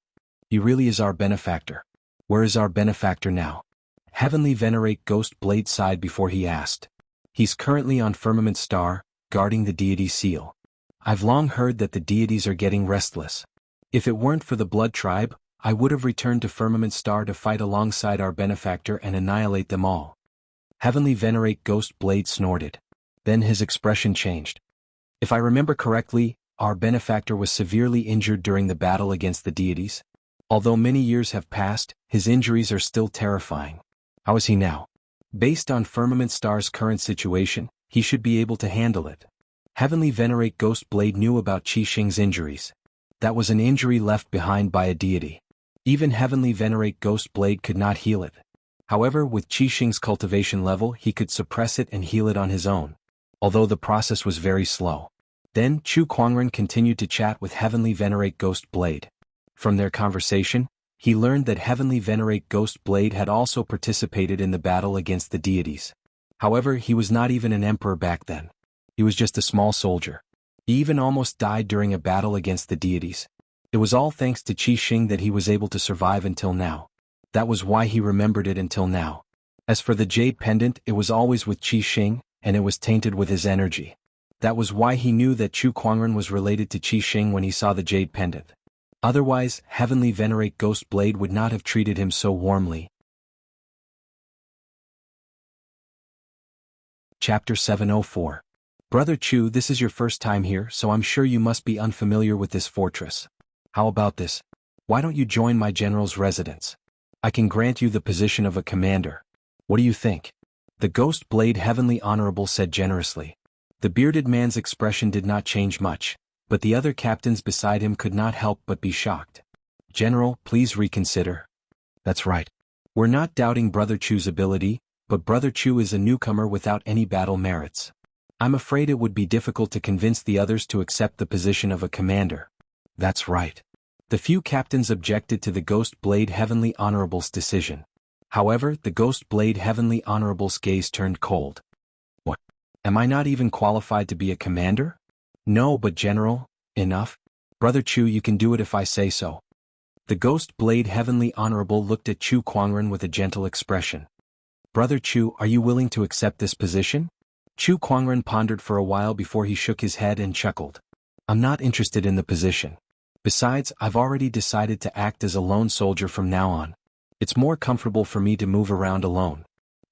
He really is our benefactor. Where is our benefactor now? Heavenly Venerate Ghost Blade sighed before he asked. He's currently on Firmament Star, guarding the deity seal. I've long heard that the deities are getting restless. If it weren't for the Blood Tribe, I would have returned to Firmament Star to fight alongside our benefactor and annihilate them all. Heavenly Venerate Ghost Blade snorted. Then his expression changed. If I remember correctly, our benefactor was severely injured during the battle against the deities. Although many years have passed, his injuries are still terrifying. How is he now? Based on Firmament Star's current situation, he should be able to handle it. Heavenly Venerate Ghost Blade knew about Qi Xing's injuries. That was an injury left behind by a deity. Even Heavenly Venerate Ghost Blade could not heal it. However, with Qi Xing's cultivation level he could suppress it and heal it on his own. Although the process was very slow. Then, Chu Kuangren continued to chat with Heavenly Venerate Ghost Blade. From their conversation, he learned that Heavenly Venerate Ghost Blade had also participated in the battle against the deities. However, he was not even an emperor back then. He was just a small soldier. He even almost died during a battle against the deities. It was all thanks to Qi Xing that he was able to survive until now. That was why he remembered it until now. As for the jade pendant, it was always with Qi Xing, and it was tainted with his energy. That was why he knew that Chu Kuangren was related to Qi Xing when he saw the jade pendant. Otherwise, Heavenly Venerate Ghost Blade would not have treated him so warmly. Chapter 704. Brother Chu, this is your first time here, so I'm sure you must be unfamiliar with this fortress. How about this? Why don't you join my general's residence? I can grant you the position of a commander. What do you think? The Ghost Blade Heavenly Honorable said generously. The bearded man's expression did not change much, but the other captains beside him could not help but be shocked. General, please reconsider. That's right. We're not doubting Brother Chu's ability, but Brother Chu is a newcomer without any battle merits. I'm afraid it would be difficult to convince the others to accept the position of a commander. That's right. The few captains objected to the Ghost Blade Heavenly Honorable's decision. However, the Ghost Blade Heavenly Honorable's gaze turned cold. What? Am I not even qualified to be a commander? No, but General, enough. Brother Chu, you can do it if I say so. The Ghost Blade Heavenly Honorable looked at Chu Kuangren with a gentle expression. Brother Chu, are you willing to accept this position? Chu Kuangren pondered for a while before he shook his head and chuckled. I'm not interested in the position. Besides, I've already decided to act as a lone soldier from now on. It's more comfortable for me to move around alone.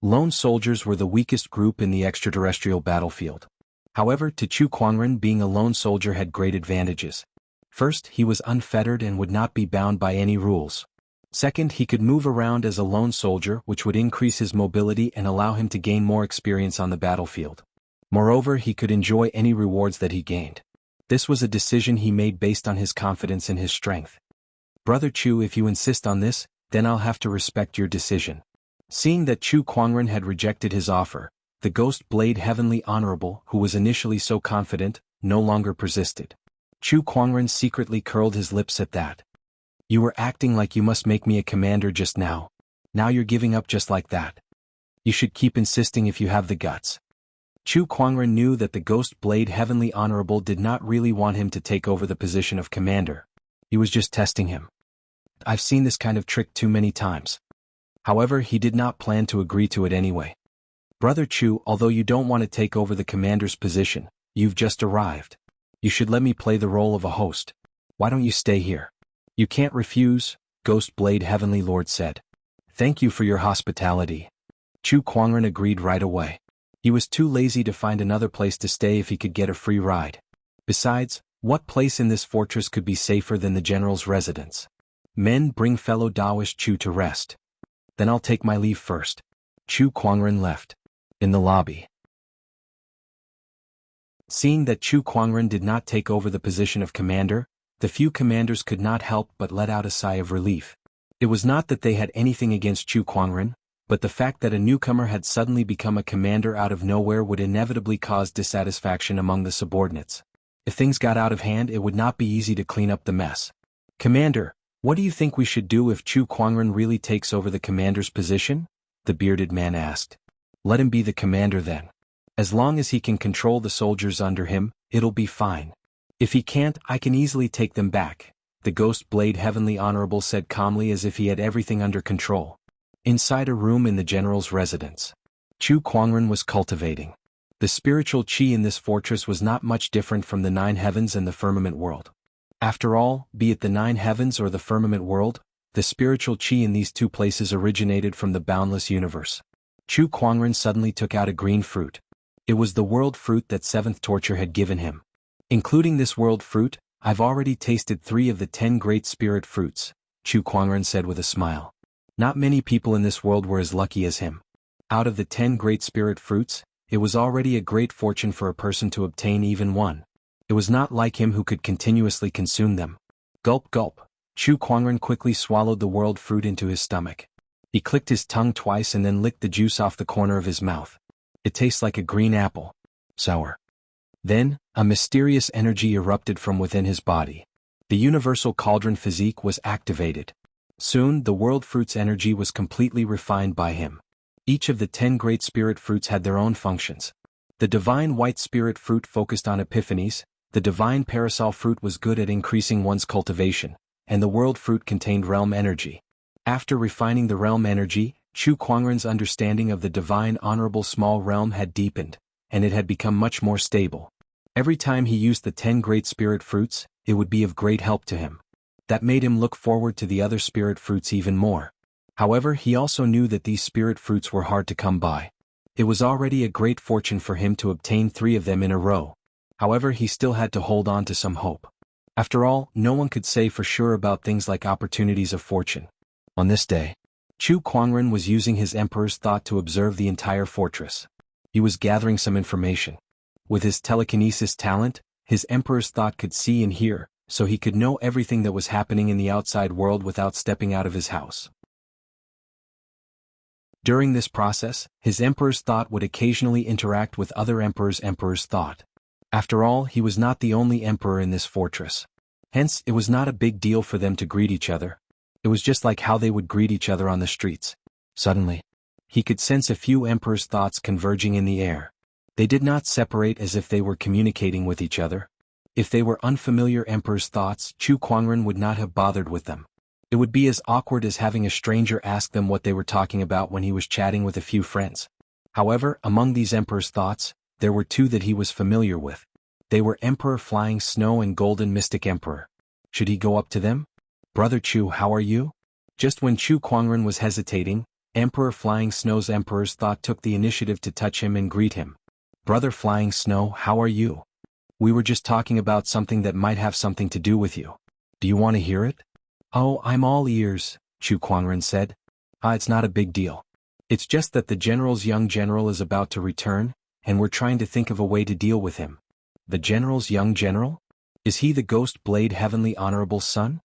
Lone soldiers were the weakest group in the extraterrestrial battlefield. However, to Chu Kuangren, being a lone soldier had great advantages. First, he was unfettered and would not be bound by any rules. Second, he could move around as a lone soldier, which would increase his mobility and allow him to gain more experience on the battlefield. Moreover, he could enjoy any rewards that he gained. This was a decision he made based on his confidence in his strength. Brother Chu, if you insist on this, then I'll have to respect your decision. Seeing that Chu Kuangren had rejected his offer, the Ghost Blade Heavenly Honorable, who was initially so confident, no longer persisted. Chu Kuangren secretly curled his lips at that. You were acting like you must make me a commander just now. Now you're giving up just like that. You should keep insisting if you have the guts. Chu Kuangren knew that the Ghost Blade Heavenly Honorable did not really want him to take over the position of commander. He was just testing him. I've seen this kind of trick too many times. However, he did not plan to agree to it anyway. Brother Chu, although you don't want to take over the commander's position, you've just arrived. You should let me play the role of a host. Why don't you stay here? You can't refuse, Ghost Blade Heavenly Lord said. Thank you for your hospitality. Chu Kuangren agreed right away. He was too lazy to find another place to stay if he could get a free ride. Besides, what place in this fortress could be safer than the general's residence? Men, bring fellow Daoist Chu to rest. Then I'll take my leave first. Chu Kuangren left. In the lobby. Seeing that Chu Kuangren did not take over the position of commander, the few commanders could not help but let out a sigh of relief. It was not that they had anything against Chu Kuangren, but the fact that a newcomer had suddenly become a commander out of nowhere would inevitably cause dissatisfaction among the subordinates. If things got out of hand, it would not be easy to clean up the mess. Commander, what do you think we should do if Chu Kuangren really takes over the commander's position? The bearded man asked. Let him be the commander then. As long as he can control the soldiers under him, it'll be fine. If he can't, I can easily take them back, the Ghost Blade Heavenly Honorable said calmly as if he had everything under control. Inside a room in the general's residence, Chu Kuangren was cultivating. The spiritual chi in this fortress was not much different from the 9 heavens and the firmament world. After all, be it the 9 heavens or the firmament world, the spiritual chi in these two places originated from the boundless universe. Chu Kuangren suddenly took out a green fruit. It was the world fruit that 7th torture had given him. Including this world fruit, I've already tasted 3 of the 10 great spirit fruits, Chu Kuangren said with a smile. Not many people in this world were as lucky as him. Out of the 10 great spirit fruits, it was already a great fortune for a person to obtain even one. It was not like him who could continuously consume them. Gulp gulp, Chu Kuangren quickly swallowed the world fruit into his stomach. He clicked his tongue twice and then licked the juice off the corner of his mouth. It tastes like a green apple. Sour. Then, a mysterious energy erupted from within his body. The universal cauldron physique was activated. Soon, the world fruit's energy was completely refined by him. Each of the 10 great spirit fruits had their own functions. The divine white spirit fruit focused on epiphanies, the divine parasol fruit was good at increasing one's cultivation, and the world fruit contained realm energy. After refining the realm energy, Chu Kuangren's understanding of the divine honorable small realm had deepened, and it had become much more stable. Every time he used the 10 great spirit fruits, it would be of great help to him. That made him look forward to the other spirit fruits even more. However, he also knew that these spirit fruits were hard to come by. It was already a great fortune for him to obtain 3 of them in a row. However, he still had to hold on to some hope. After all, no one could say for sure about things like opportunities of fortune. On this day, Chu Kuangren was using his Emperor's thought to observe the entire fortress. He was gathering some information. With his telekinesis talent, his Emperor's thought could see and hear, so he could know everything that was happening in the outside world without stepping out of his house. During this process, his Emperor's thought would occasionally interact with other Emperor's thought. After all, he was not the only Emperor in this fortress. Hence, it was not a big deal for them to greet each other. It was just like how they would greet each other on the streets. Suddenly, he could sense a few Emperor's thoughts converging in the air. They did not separate as if they were communicating with each other. If they were unfamiliar Emperor's thoughts, Chu Kuangren would not have bothered with them. It would be as awkward as having a stranger ask them what they were talking about when he was chatting with a few friends. However, among these Emperor's thoughts, there were 2 that he was familiar with. They were Emperor Flying Snow and Golden Mystic Emperor. Should he go up to them? Brother Chu, how are you? Just when Chu Kuangren was hesitating, Emperor Flying Snow's Emperor's thought took the initiative to touch him and greet him. Brother Flying Snow, how are you? We were just talking about something that might have something to do with you. Do you want to hear it? Oh, I'm all ears, Chu Kuangren said. It's not a big deal. It's just that the general's young general is about to return, and we're trying to think of a way to deal with him. The general's young general? Is he the Ghost Blade Heavenly Honorable son?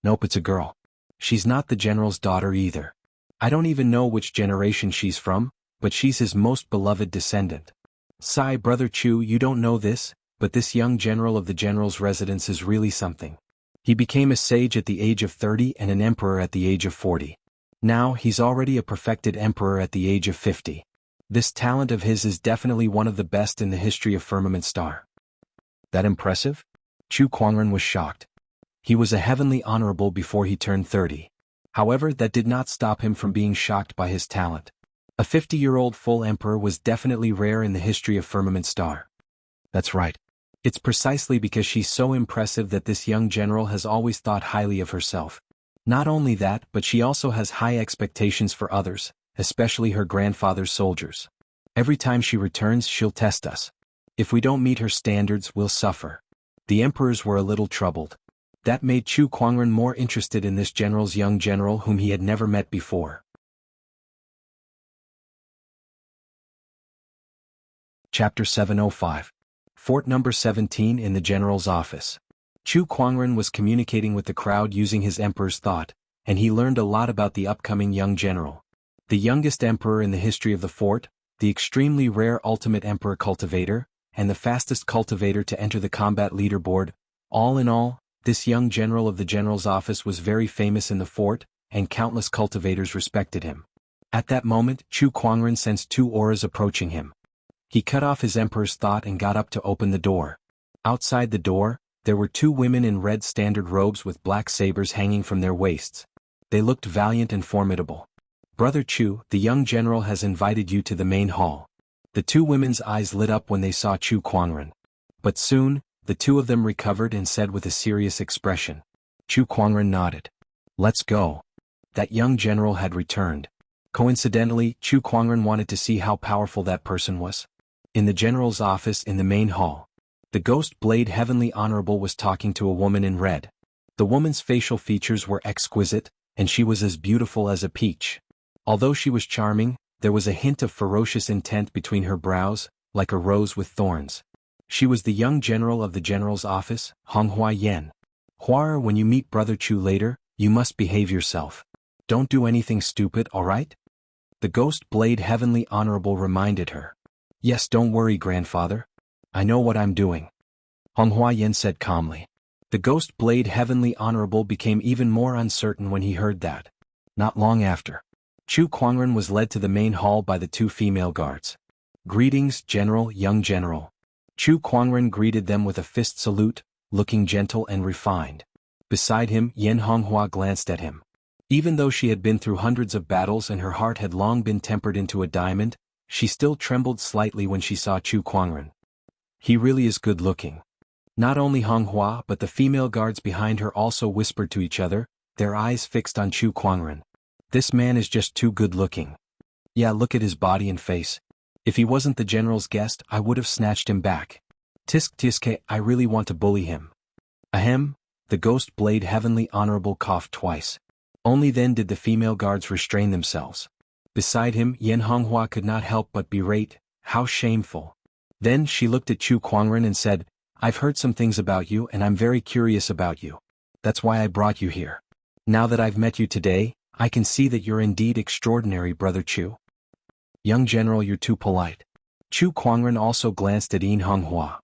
Nope, it's a girl. She's not the general's daughter either. I don't even know which generation she's from, but she's his most beloved descendant. Sigh, Brother Chu, you don't know this, but this young general of the general's residence is really something. He became a sage at the age of 30 and an emperor at the age of 40. Now, he's already a perfected emperor at the age of 50. This talent of his is definitely one of the best in the history of Firmament Star. That impressive? Chu Kuangren was shocked. He was a heavenly honorable before he turned 30. However, that did not stop him from being shocked by his talent. A 50-year-old full emperor was definitely rare in the history of Firmament Star. That's right. It's precisely because she's so impressive that this young general has always thought highly of herself. Not only that, but she also has high expectations for others, especially her grandfather's soldiers. Every time she returns, she'll test us. If we don't meet her standards, we'll suffer. The emperors were a little troubled. That made Chu Kuangren more interested in this general's young general whom he had never met before. Chapter 705. Fort number 17 in the general's office. Chu Kuangren was communicating with the crowd using his emperor's thought, and he learned a lot about the upcoming young general. The youngest emperor in the history of the fort, the extremely rare ultimate emperor cultivator, and the fastest cultivator to enter the combat leaderboard. All in all, this young general of the general's office was very famous in the fort, and countless cultivators respected him. At that moment, Chu Kuangren sensed two auras approaching him. He cut off his emperor's thought and got up to open the door. Outside the door, there were two women in red standard robes with black sabers hanging from their waists. They looked valiant and formidable. "Brother Chu, the young general has invited you to the main hall." The two women's eyes lit up when they saw Chu Kuangren. But soon, the two of them recovered and said with a serious expression. Chu Kuangren nodded. "Let's go." That young general had returned. Coincidentally, Chu Kuangren wanted to see how powerful that person was. In the general's office in the main hall, the ghost blade Heavenly Honorable was talking to a woman in red. The woman's facial features were exquisite, and she was as beautiful as a peach. Although she was charming, there was a hint of ferocious intent between her brows, like a rose with thorns. She was the young general of the general's office, Honghua Yan. "Huar, when you meet Brother Chu later, you must behave yourself. Don't do anything stupid, alright?" The ghost blade Heavenly Honorable reminded her. "Yes, don't worry, grandfather. I know what I'm doing," Honghua Yan said calmly. The ghost blade Heavenly Honorable became even more uncertain when he heard that. Not long after, Chu Kuangren was led to the main hall by the two female guards. "Greetings, General, young general." Chu Kuangren greeted them with a fist salute, looking gentle and refined. Beside him, Yen Honghua glanced at him. Even though she had been through hundreds of battles and her heart had long been tempered into a diamond, she still trembled slightly when she saw Chu Kuangren. He really is good-looking. Not only Honghua but the female guards behind her also whispered to each other, their eyes fixed on Chu Kuangren. This man is just too good-looking. Yeah, look at his body and face. If he wasn't the general's guest, I would have snatched him back. Tisk tiske, I really want to bully him. Ahem, the ghost blade Heavenly Honorable coughed twice. Only then did the female guards restrain themselves. Beside him, Yen Honghua could not help but berate, "How shameful." Then she looked at Chu Kuangren and said, "I've heard some things about you and I'm very curious about you. That's why I brought you here. Now that I've met you today, I can see that you're indeed extraordinary, Brother Chu." "Young general, you're too polite." Chu Kuangren also glanced at Yen Honghua.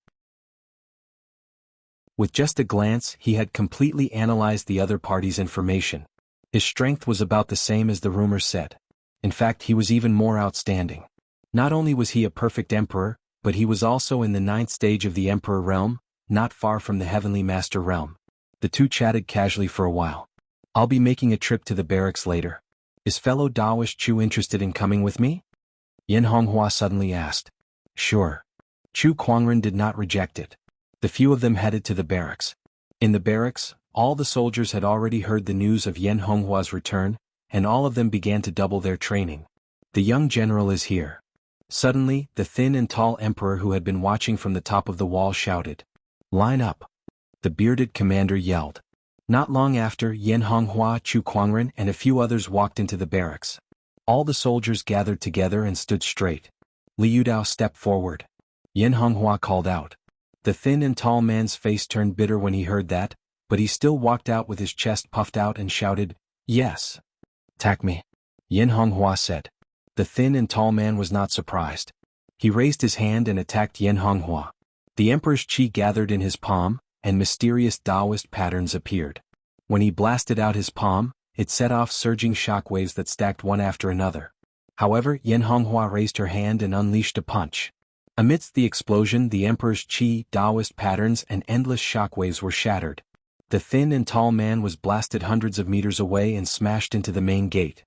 With just a glance, he had completely analyzed the other party's information. His strength was about the same as the rumors said. In fact, he was even more outstanding. Not only was he a perfect emperor, but he was also in the 9th stage of the emperor realm, not far from the heavenly master realm. The two chatted casually for a while. "I'll be making a trip to the barracks later. Is fellow Taoist Chu interested in coming with me?" Yen Honghua suddenly asked. "Sure." Chu Kuangren did not reject it. The few of them headed to the barracks. In the barracks, all the soldiers had already heard the news of Yen Honghua's return, and all of them began to double their training. "The young general is here." Suddenly, the thin and tall emperor who had been watching from the top of the wall shouted, "Line up." The bearded commander yelled. Not long after, Yen Honghua, Chu Kuangren, and a few others walked into the barracks. All the soldiers gathered together and stood straight. Li Yudao stepped forward. Yen Honghua called out. The thin and tall man's face turned bitter when he heard that, but he still walked out with his chest puffed out and shouted, "Yes. Attack me," Yen Honghua said. The thin and tall man was not surprised. He raised his hand and attacked Yen Honghua. The emperor's qi gathered in his palm, and mysterious Taoist patterns appeared. When he blasted out his palm, it set off surging shockwaves that stacked one after another. However, Yen Honghua raised her hand and unleashed a punch. Amidst the explosion, the emperor's qi, Taoist patterns, and endless shockwaves were shattered. The thin and tall man was blasted hundreds of meters away and smashed into the main gate.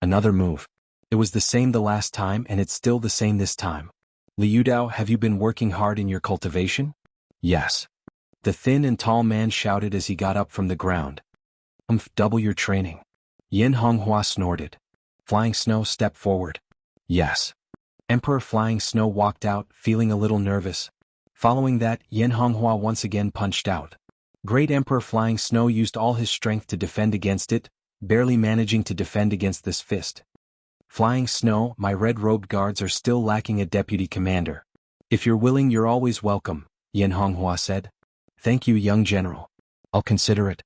Another move. It was the same the last time and it's still the same this time. Li Yudao, have you been working hard in your cultivation? Yes. The thin and tall man shouted as he got up from the ground. Double your training. Yin Honghua snorted. Flying Snow stepped forward. Yes. Emperor Flying Snow walked out, feeling a little nervous. Following that, Yin Honghua once again punched out. Great Emperor Flying Snow used all his strength to defend against it, barely managing to defend against this fist. Flying Snow, my red-robed guards are still lacking a deputy commander. If you're willing, you're always welcome, Yin Honghua said. Thank you, young general. I'll consider it.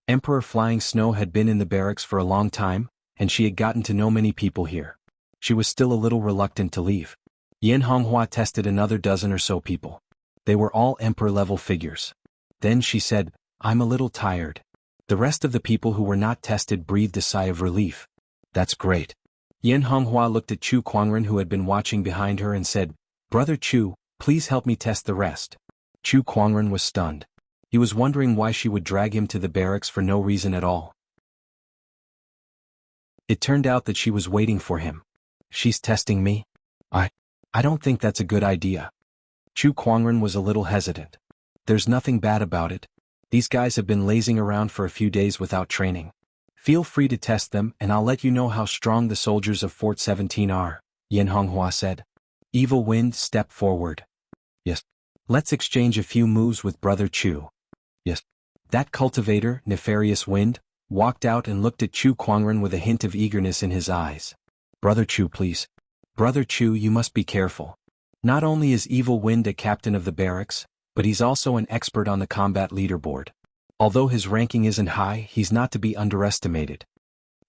Emperor Flying Snow had been in the barracks for a long time, and she had gotten to know many people here. She was still a little reluctant to leave. Yin Honghua tested another dozen or so people. They were all emperor-level figures. Then she said, I'm a little tired. The rest of the people who were not tested breathed a sigh of relief. That's great. Yin Honghua looked at Chu Kuangren, who had been watching behind her, and said, Brother Chu, please help me test the rest. Chu Kuangren was stunned. He was wondering why she would drag him to the barracks for no reason at all. It turned out that she was waiting for him. She's testing me? I don't think that's a good idea. Chu Kuangren was a little hesitant. There's nothing bad about it. These guys have been lazing around for a few days without training. Feel free to test them and I'll let you know how strong the soldiers of Fort 17 are, Yin Honghua said. Evil Wind stepped forward. Yes. Let's exchange a few moves with Brother Chu. Yes. That cultivator, Nefarious Wind, walked out and looked at Chu Kuangren with a hint of eagerness in his eyes. Brother Chu, please. Brother Chu, you must be careful. Not only is Evil Wind a captain of the barracks, but he's also an expert on the combat leaderboard. Although his ranking isn't high, he's not to be underestimated.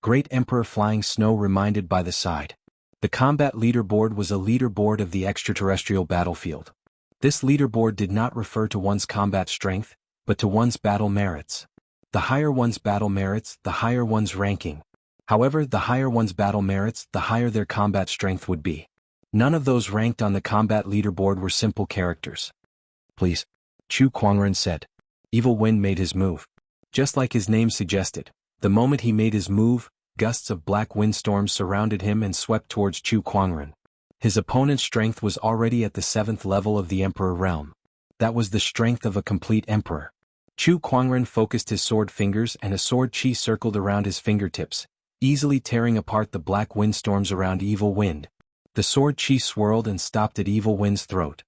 Great Emperor Flying Snow reminded by the side. The combat leaderboard was a leaderboard of the extraterrestrial battlefield. This leaderboard did not refer to one's combat strength, but to one's battle merits. The higher one's battle merits, the higher one's ranking. However, the higher one's battle merits, the higher their combat strength would be. None of those ranked on the combat leaderboard were simple characters. Please, Chu Kuangren said. Evil Wind made his move. Just like his name suggested, the moment he made his move, gusts of black windstorms surrounded him and swept towards Chu Kuangren. His opponent's strength was already at the 7th level of the Emperor realm. That was the strength of a complete emperor. Chu Kuangren focused his sword fingers and a sword chi circled around his fingertips, easily tearing apart the black windstorms around Evil Wind. The sword chi swirled and stopped at Evil Wind's throat.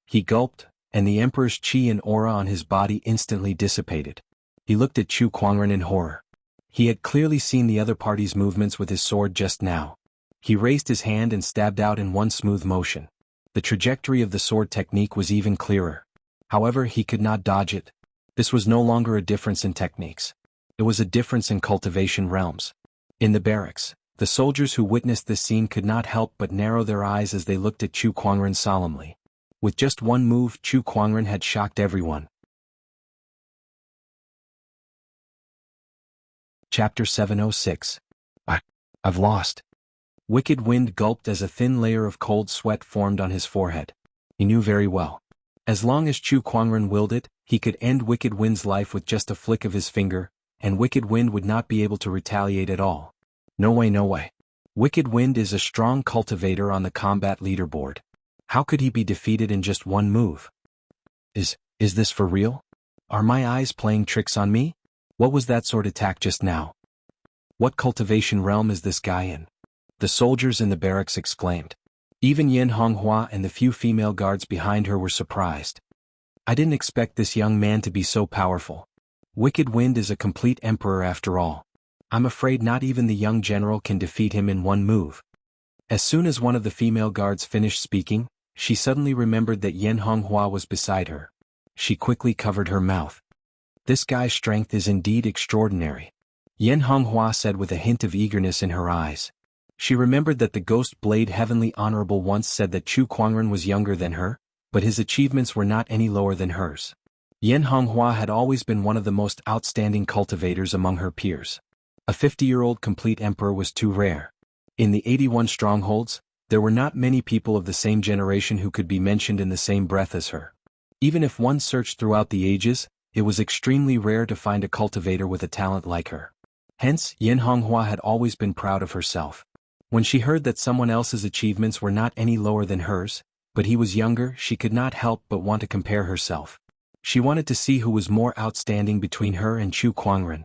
He gulped, and the Emperor's chi and aura on his body instantly dissipated. He looked at Chu Kuangren in horror. He had clearly seen the other party's movements with his sword just now. He raised his hand and stabbed out in one smooth motion. The trajectory of the sword technique was even clearer. However, he could not dodge it. This was no longer a difference in techniques. It was a difference in cultivation realms. In the barracks, the soldiers who witnessed this scene could not help but narrow their eyes as they looked at Chu Kuangren solemnly. With just one move, Chu Kuangren had shocked everyone. Chapter 706. I've lost. Wicked Wind gulped as a thin layer of cold sweat formed on his forehead. He knew very well. As long as Chu Kuangren willed it, he could end Wicked Wind's life with just a flick of his finger, and Wicked Wind would not be able to retaliate at all. No way, no way. Wicked Wind is a strong cultivator on the combat leaderboard. How could he be defeated in just one move? Is this for real? Are my eyes playing tricks on me? What was that sword attack just now? What cultivation realm is this guy in? The soldiers in the barracks exclaimed. Even Yin Honghua and the few female guards behind her were surprised. I didn't expect this young man to be so powerful. Wicked Wind is a complete emperor after all. I'm afraid not even the young general can defeat him in one move. As soon as one of the female guards finished speaking, she suddenly remembered that Yin Honghua was beside her. She quickly covered her mouth. This guy's strength is indeed extraordinary. Yin Honghua said with a hint of eagerness in her eyes. She remembered that the Ghost Blade Heavenly Honorable once said that Chu Kuangren was younger than her, but his achievements were not any lower than hers. Yin Honghua had always been one of the most outstanding cultivators among her peers. A 50-year-old complete emperor was too rare. In the 81 strongholds, there were not many people of the same generation who could be mentioned in the same breath as her. Even if one searched throughout the ages, it was extremely rare to find a cultivator with a talent like her. Hence, Yin Honghua had always been proud of herself. When she heard that someone else's achievements were not any lower than hers, But he was younger, she could not help but want to compare herself. She wanted to see who was more outstanding between her and Chu Kuangren.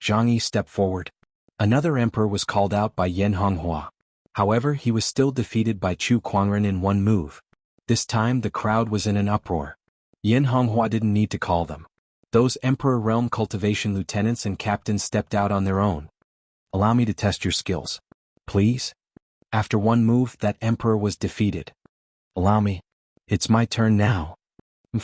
Zhang Yi stepped forward. Another emperor was called out by Yan Honghua. However, he was still defeated by Chu Kuangren in one move. This time the crowd was in an uproar. Yan Honghua didn't need to call them. Those Emperor Realm Cultivation lieutenants and captains stepped out on their own. Allow me to test your skills. Please? After one move, that emperor was defeated. Allow me. It's my turn now.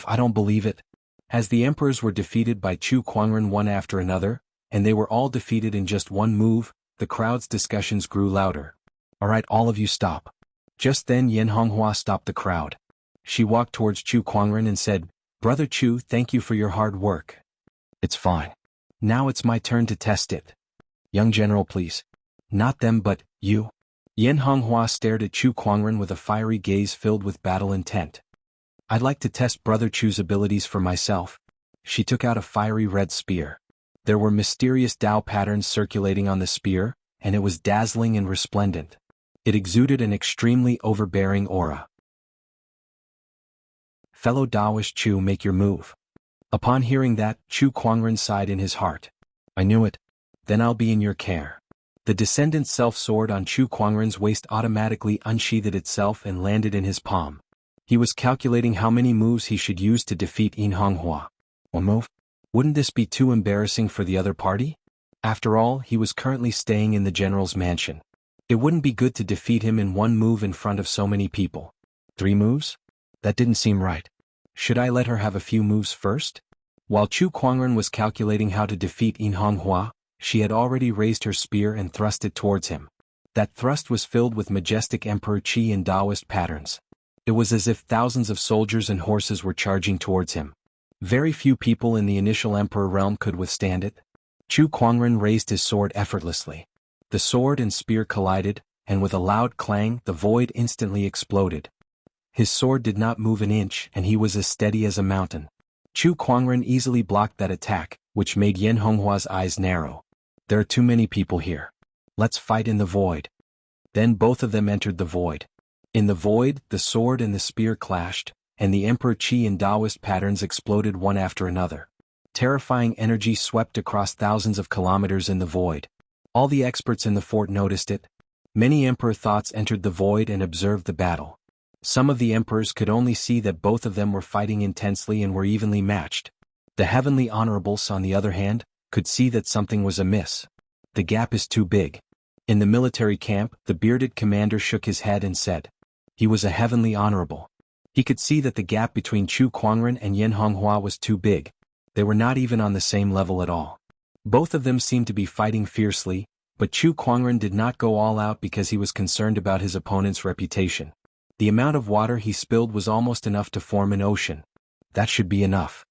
I don't believe it. As the emperors were defeated by Chu Kuangren one after another, and they were all defeated in just one move, the crowd's discussions grew louder. Alright, all of you stop. Just then Yan Honghua stopped the crowd. She walked towards Chu Kuangren and said, Brother Chu, thank you for your hard work. It's fine. Now it's my turn to test it. Young general, please. Not them but you. Yan Honghua stared at Chu Kuangren with a fiery gaze filled with battle intent. I'd like to test Brother Chu's abilities for myself. She took out a fiery red spear. There were mysterious Dao patterns circulating on the spear, and it was dazzling and resplendent. It exuded an extremely overbearing aura. Fellow Daoist Chu, make your move. Upon hearing that, Chu Kuangren sighed in his heart. I knew it. Then I'll be in your care. The descendant self-sword on Chu Kuangren's waist automatically unsheathed itself and landed in his palm. He was calculating how many moves he should use to defeat Yan Honghua. One move? Wouldn't this be too embarrassing for the other party? After all, he was currently staying in the general's mansion. It wouldn't be good to defeat him in one move in front of so many people. 3 moves? That didn't seem right. Should I let her have a few moves first? While Chu Kuangren was calculating how to defeat Yan Honghua, she had already raised her spear and thrust it towards him. That thrust was filled with majestic Emperor Qi and Taoist patterns. It was as if thousands of soldiers and horses were charging towards him. Very few people in the initial Emperor realm could withstand it. Chu Kuangren raised his sword effortlessly. The sword and spear collided, and with a loud clang, the void instantly exploded. His sword did not move an inch, and he was as steady as a mountain. Chu Kuangren easily blocked that attack, which made Yan Honghua's eyes narrow. There are too many people here. Let's fight in the void. Then both of them entered the void. In the void, the sword and the spear clashed, and the Emperor Qi and Taoist patterns exploded one after another. Terrifying energy swept across thousands of kilometers in the void. All the experts in the fort noticed it. Many Emperor thoughts entered the void and observed the battle. Some of the emperors could only see that both of them were fighting intensely and were evenly matched. The heavenly honorables, on the other hand, could see that something was amiss. The gap is too big. In the military camp, the bearded commander shook his head and said, he was a heavenly honorable. He could see that the gap between Chu Kuangren and Yan Honghua was too big. They were not even on the same level at all. Both of them seemed to be fighting fiercely, but Chu Kuangren did not go all out because he was concerned about his opponent's reputation. The amount of water he spilled was almost enough to form an ocean. That should be enough.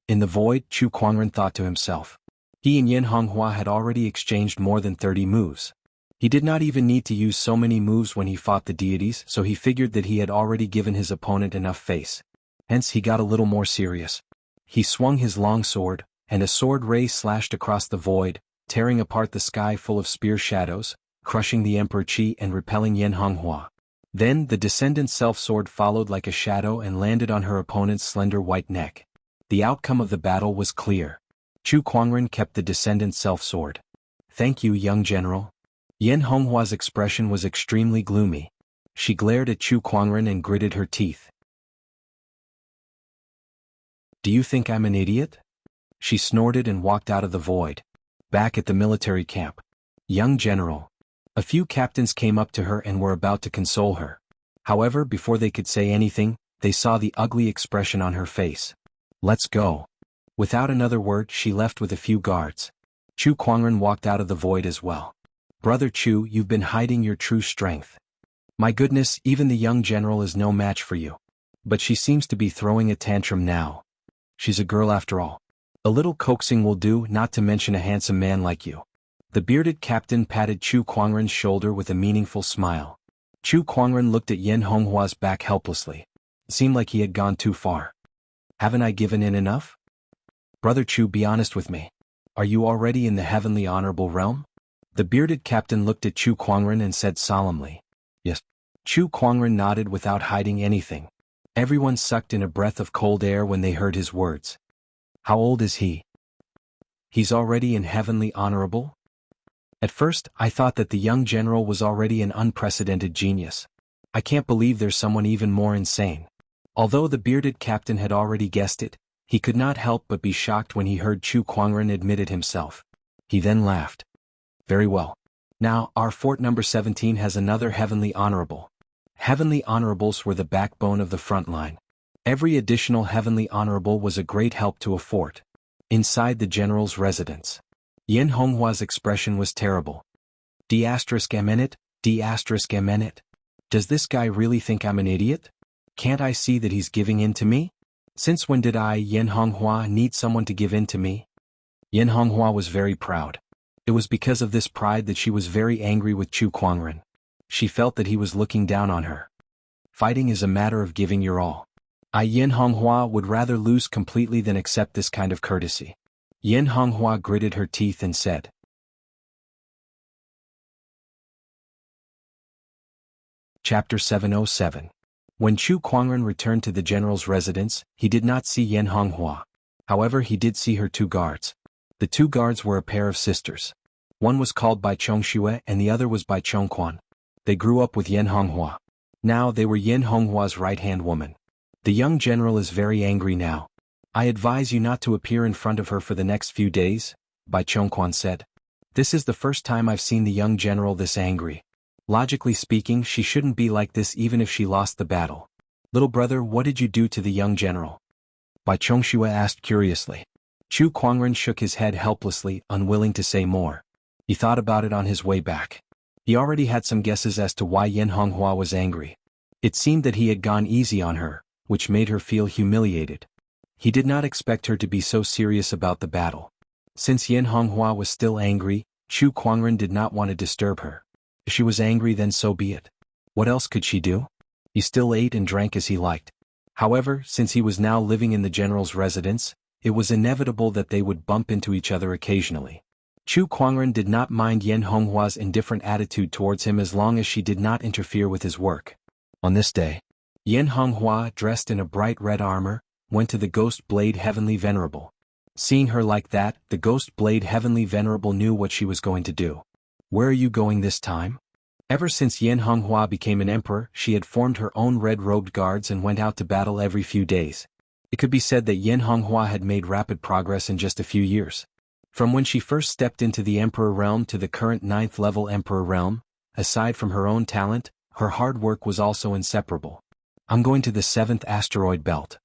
In the void, Chu Kuangren thought to himself. He and Yan Honghua had already exchanged more than 30 moves. He did not even need to use so many moves when he fought the deities, so he figured that he had already given his opponent enough face. Hence he got a little more serious. He swung his long sword, and a sword ray slashed across the void, tearing apart the sky full of spear shadows, crushing the Emperor Qi and repelling Yan Honghua. Then the descendant self-sword followed like a shadow and landed on her opponent's slender white neck. The outcome of the battle was clear. Chu Kuangren kept the descendant self-sword. Thank you, young general. Yan Honghua's expression was extremely gloomy. She glared at Chu Kuangren and gritted her teeth. Do you think I'm an idiot? She snorted and walked out of the void. Back at the military camp. Young general. A few captains came up to her and were about to console her. However, before they could say anything, they saw the ugly expression on her face. Let's go. Without another word, she left with a few guards. Chu Kuangren walked out of the void as well. Brother Chu, you've been hiding your true strength. My goodness, even the young general is no match for you. But she seems to be throwing a tantrum now. She's a girl after all. A little coaxing will do, not to mention a handsome man like you. The bearded captain patted Chu Kuangren's shoulder with a meaningful smile. Chu Kuangren looked at Yan Honghua's back helplessly. It seemed like he had gone too far. Haven't I given in enough? Brother Chu, be honest with me. Are you already in the heavenly honorable realm? The bearded captain looked at Chu Kuangren and said solemnly. Yes. Chu Kuangren nodded without hiding anything. Everyone sucked in a breath of cold air when they heard his words. How old is he? He's already in heavenly honorable? At first, I thought that the young general was already an unprecedented genius. I can't believe there's someone even more insane. Although the bearded captain had already guessed it, he could not help but be shocked when he heard Chu Kuangren admit it himself. He then laughed. Very well. Now, our fort number 17 has another heavenly honorable. Heavenly honorables were the backbone of the front line. Every additional heavenly honorable was a great help to a fort. Inside the general's residence, Yin Honghua's expression was terrible. D***eminent, D***eminent. Does this guy really think I'm an idiot? Can't I see that he's giving in to me? Since when did I, Yin Honghua, need someone to give in to me? Yin Honghua was very proud. It was because of this pride that she was very angry with Chu Kuangren. She felt that he was looking down on her. Fighting is a matter of giving your all. I, Yin Honghua, would rather lose completely than accept this kind of courtesy. Yin Honghua gritted her teeth and said. Chapter 707. When Chu Kuangren returned to the general's residence, he did not see Yin Honghua. However, he did see her two guards. The two guards were a pair of sisters. One was called Bai Chongxue and the other was Bai Chongquan. They grew up with Yin Honghua. Now they were Yin Honghua's right-hand woman. The young general is very angry now. I advise you not to appear in front of her for the next few days, Bai Chongquan said. This is the first time I've seen the young general this angry. Logically speaking, she shouldn't be like this even if she lost the battle. Little brother, what did you do to the young general? Bai Chongxue asked curiously. Chu Kuangren shook his head helplessly, unwilling to say more. He thought about it on his way back. He already had some guesses as to why Yin Honghua was angry. It seemed that he had gone easy on her, which made her feel humiliated. He did not expect her to be so serious about the battle. Since Yin Honghua was still angry, Chu Kuangren did not want to disturb her. If she was angry, then so be it. What else could she do? He still ate and drank as he liked. However, since he was now living in the general's residence, it was inevitable that they would bump into each other occasionally. Chu Kuangren did not mind Yin Honghua's indifferent attitude towards him as long as she did not interfere with his work. On this day, Yin Honghua, dressed in a bright red armor, went to the Ghost Blade Heavenly Venerable. Seeing her like that, the Ghost Blade Heavenly Venerable knew what she was going to do. Where are you going this time? Ever since Yin Honghua became an emperor, she had formed her own red-robed guards and went out to battle every few days. It could be said that Yin Honghua had made rapid progress in just a few years. From when she first stepped into the Emperor realm to the current 9th level Emperor realm, aside from her own talent, her hard work was also inseparable. I'm going to the 7th asteroid belt,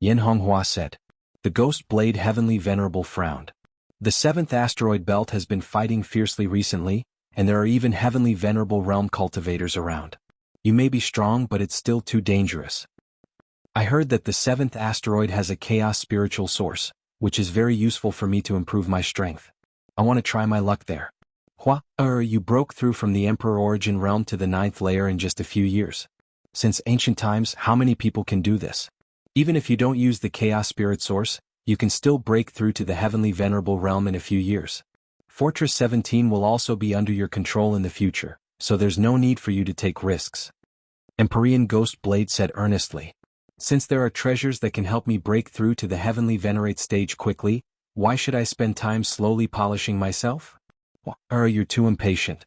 Yin Honghua said. The Ghost Blade Heavenly Venerable frowned. The 7th asteroid belt has been fighting fiercely recently, and there are even Heavenly Venerable realm cultivators around. You may be strong, but it's still too dangerous. I heard that the 7th asteroid has a chaos spiritual source, which is very useful for me to improve my strength. I want to try my luck there. You broke through from the Emperor Origin realm to the 9th layer in just a few years. Since ancient times, how many people can do this? Even if you don't use the chaos spirit source, you can still break through to the Heavenly Venerable realm in a few years. Fortress 17 will also be under your control in the future, so there's no need for you to take risks. Empyrean Ghost Blade said earnestly. Since there are treasures that can help me break through to the Heavenly Venerate stage quickly, why should I spend time slowly polishing myself? You're too impatient.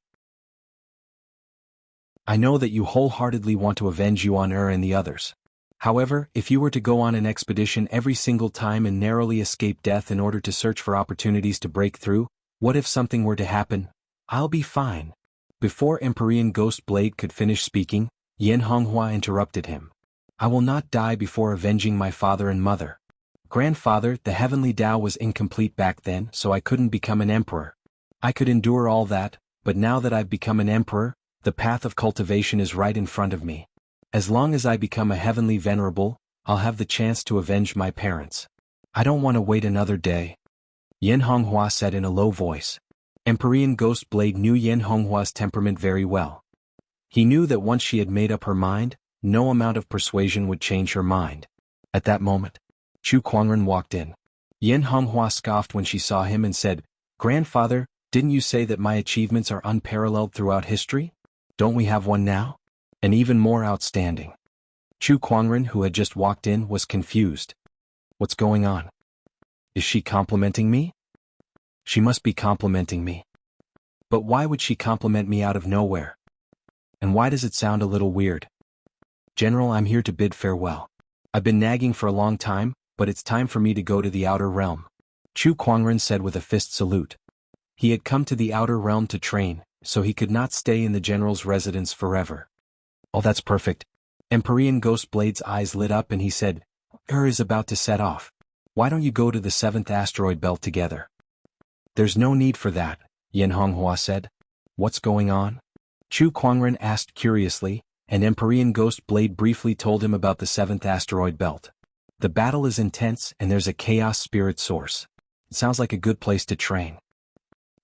I know that you wholeheartedly want to avenge you on and the others. However, if you were to go on an expedition every single time and narrowly escape death in order to search for opportunities to break through, what if something were to happen? I'll be fine. Before Empyrean Ghost Blade could finish speaking, Yin Honghua interrupted him. I will not die before avenging my father and mother. Grandfather, the heavenly Tao was incomplete back then, so I couldn't become an emperor. I could endure all that, but now that I've become an emperor, the path of cultivation is right in front of me. As long as I become a heavenly venerable, I'll have the chance to avenge my parents. I don't want to wait another day. Yin Honghua said in a low voice. Empyrean Ghost Blade knew Yin Honghua's temperament very well. He knew that once she had made up her mind, no amount of persuasion would change her mind. At that moment, Chu Kuangren walked in. Yin Honghua scoffed when she saw him and said, Grandfather, didn't you say that my achievements are unparalleled throughout history? Don't we have one now? And even more outstanding. Chu Kuangren, who had just walked in, was confused. What's going on? Is she complimenting me? She must be complimenting me. But why would she compliment me out of nowhere? And why does it sound a little weird? General, I'm here to bid farewell. I've been nagging for a long time, but it's time for me to go to the outer realm. Chu Kuangren said with a fist salute. He had come to the outer realm to train, so he could not stay in the general's residence forever. Oh, that's perfect. Empyrean Ghost Blade's eyes lit up and he said, is about to set off. Why don't you go to the 7th asteroid belt together? There's no need for that, Yin Honghua said. What's going on? Chu Kuangren asked curiously, and Empyrean Ghost Blade briefly told him about the 7th asteroid belt. The battle is intense and there's a chaos spirit source. It sounds like a good place to train.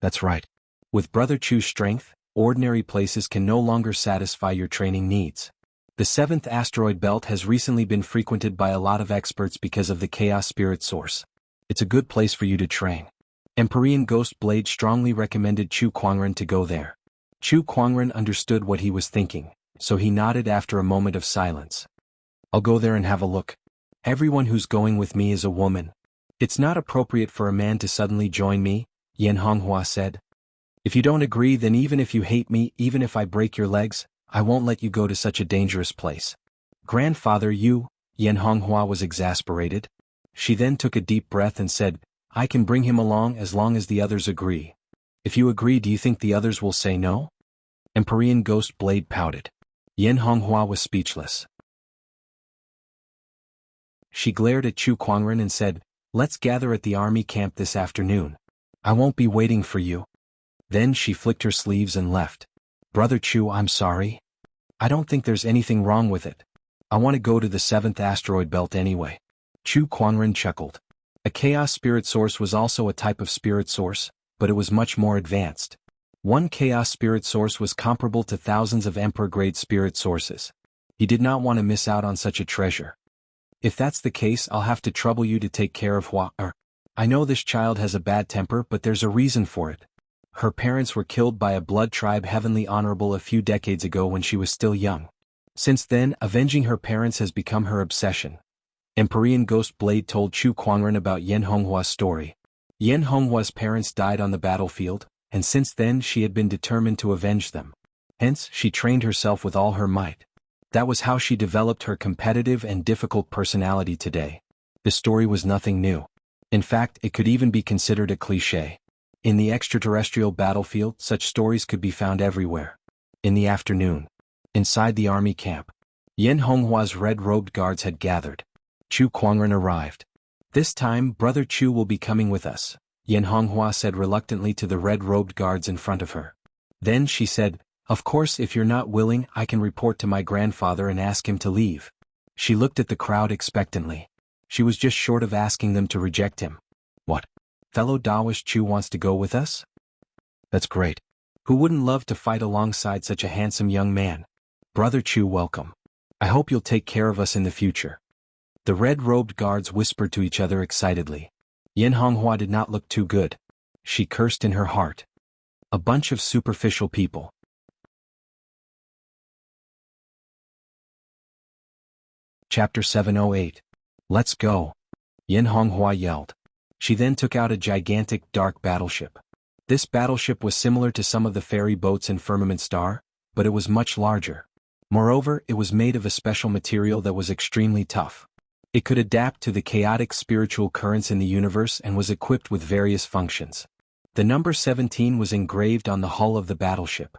That's right. With Brother Chu's strength, ordinary places can no longer satisfy your training needs. The 7th asteroid belt has recently been frequented by a lot of experts because of the chaos spirit source. It's a good place for you to train. Empyrean Ghost Blade strongly recommended Chu Kuangren to go there. Chu Kuangren understood what he was thinking, so he nodded after a moment of silence. I'll go there and have a look. Everyone who's going with me is a woman. It's not appropriate for a man to suddenly join me, Yin Honghua said. If you don't agree, then even if you hate me, even if I break your legs, I won't let you go to such a dangerous place. Grandfather, Yin Honghua was exasperated. She then took a deep breath and said, I can bring him along as long as the others agree. If you agree, do you think the others will say no? Empyrean Ghost Blade pouted. Yin Honghua was speechless. She glared at Chu Kuangren and said, Let's gather at the army camp this afternoon. I won't be waiting for you. Then she flicked her sleeves and left. Brother Chu, I'm sorry. I don't think there's anything wrong with it. I want to go to the 7th asteroid belt anyway. Chu Kuangren chuckled. A chaos spirit source was also a type of spirit source, but it was much more advanced. One chaos spirit source was comparable to thousands of emperor-grade spirit sources. He did not want to miss out on such a treasure. If that's the case, I'll have to trouble you to take care of I know this child has a bad temper, but there's a reason for it. Her parents were killed by a blood tribe heavenly honorable a few decades ago when she was still young. Since then, avenging her parents has become her obsession. Empyrean Ghost Blade told Chu Kuangren about Yin Honghua's story. Yin Honghua's parents died on the battlefield, and since then she had been determined to avenge them. Hence, she trained herself with all her might. That was how she developed her competitive and difficult personality today. The story was nothing new. In fact, it could even be considered a cliché. In the extraterrestrial battlefield, such stories could be found everywhere. In the afternoon, inside the army camp, Yin Honghua's red-robed guards had gathered. Chu Kuangren arrived. This time, Brother Chu will be coming with us, Yin Honghua said reluctantly to the red-robed guards in front of her. Then she said, Of course, if you're not willing, I can report to my grandfather and ask him to leave. She looked at the crowd expectantly. She was just short of asking them to reject him. What? Fellow Daoist Chu wants to go with us? That's great. Who wouldn't love to fight alongside such a handsome young man? Brother Chu, welcome. I hope you'll take care of us in the future. The red-robed guards whispered to each other excitedly. Yin Honghua did not look too good. She cursed in her heart. A bunch of superficial people. Chapter 708. Let's go. Yin Honghua yelled. She then took out a gigantic dark battleship. This battleship was similar to some of the ferry boats in Firmament Star, but it was much larger. Moreover, it was made of a special material that was extremely tough. It could adapt to the chaotic spiritual currents in the universe and was equipped with various functions. The number 17 was engraved on the hull of the battleship.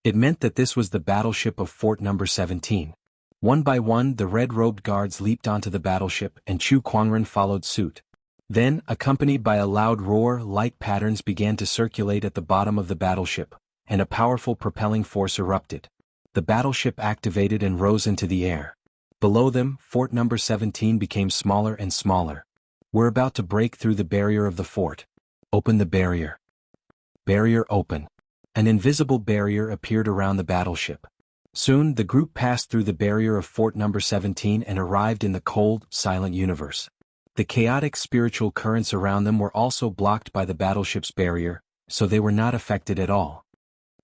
It meant that this was the battleship of Fort Number 17. One by one, the red-robed guards leaped onto the battleship and Chu Kuangren followed suit. Then, accompanied by a loud roar, light patterns began to circulate at the bottom of the battleship, and a powerful propelling force erupted. The battleship activated and rose into the air. Below them, Fort Number 17 became smaller and smaller. We're about to break through the barrier of the fort. Open the barrier. Barrier open. An invisible barrier appeared around the battleship. Soon, the group passed through the barrier of Fort Number 17 and arrived in the cold, silent universe. The chaotic spiritual currents around them were also blocked by the battleship's barrier, so they were not affected at all.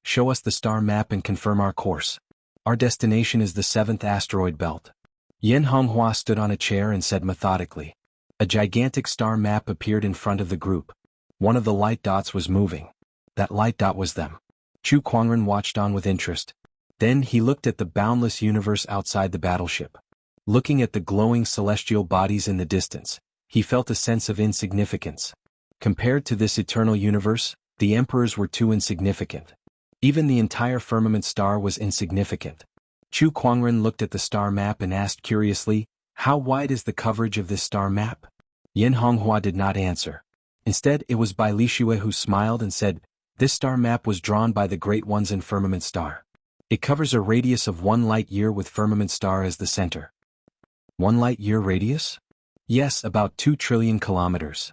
Show us the star map and confirm our course. Our destination is the 7th asteroid belt. Yin Honghua stood on a chair and said methodically. A gigantic star map appeared in front of the group. One of the light dots was moving. That light dot was them. Chu Kuangren watched on with interest. Then he looked at the boundless universe outside the battleship. Looking at the glowing celestial bodies in the distance, he felt a sense of insignificance. Compared to this eternal universe, the emperors were too insignificant. Even the entire firmament star was insignificant. Chu Kuangren looked at the star map and asked curiously, "How wide is the coverage of this star map?" Yin Honghua did not answer. Instead, it was Bai Lixue who smiled and said, "This star map was drawn by the Great Ones in Firmament Star. It covers a radius of 1 light-year with Firmament Star as the center." 1 light-year radius? Yes, about 2 trillion kilometers.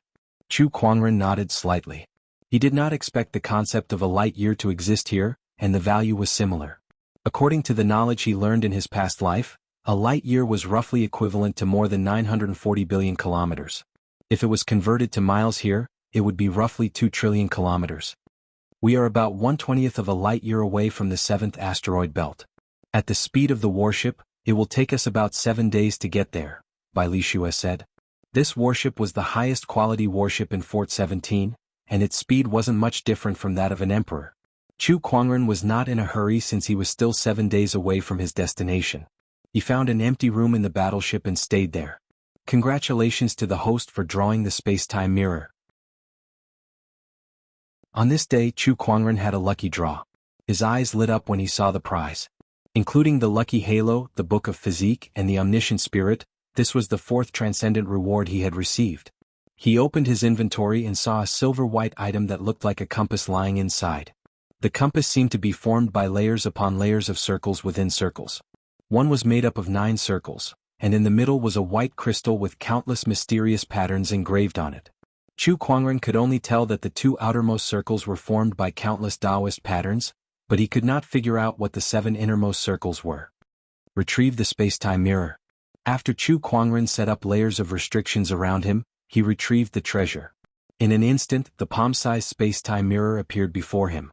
Chu Kuangren nodded slightly. He did not expect the concept of a light-year to exist here, and the value was similar. According to the knowledge he learned in his past life, a light-year was roughly equivalent to more than 940 billion kilometers. If it was converted to miles here, it would be roughly 2 trillion kilometers. We are about 1/20th of a light-year away from the 7th asteroid belt. At the speed of the warship, it will take us about 7 days to get there, Bai Lixue said. This warship was the highest quality warship in Fort 17, and its speed wasn't much different from that of an emperor. Chu Kuangren was not in a hurry since he was still 7 days away from his destination. He found an empty room in the battleship and stayed there. Congratulations to the host for drawing the space-time mirror. On this day, Chu Kuangren had a lucky draw. His eyes lit up when he saw the prize. Including the lucky halo, the book of physique, and the omniscient spirit, this was the 4th transcendent reward he had received. He opened his inventory and saw a silver-white item that looked like a compass lying inside. The compass seemed to be formed by layers upon layers of circles within circles. One was made up of 9 circles, and in the middle was a white crystal with countless mysterious patterns engraved on it. Chu Kuangren could only tell that the 2 outermost circles were formed by countless Taoist patterns, but he could not figure out what the 7 innermost circles were. Retrieve the space-time mirror. After Chu Kuangren set up layers of restrictions around him, he retrieved the treasure. In an instant, the palm-sized space-time mirror appeared before him.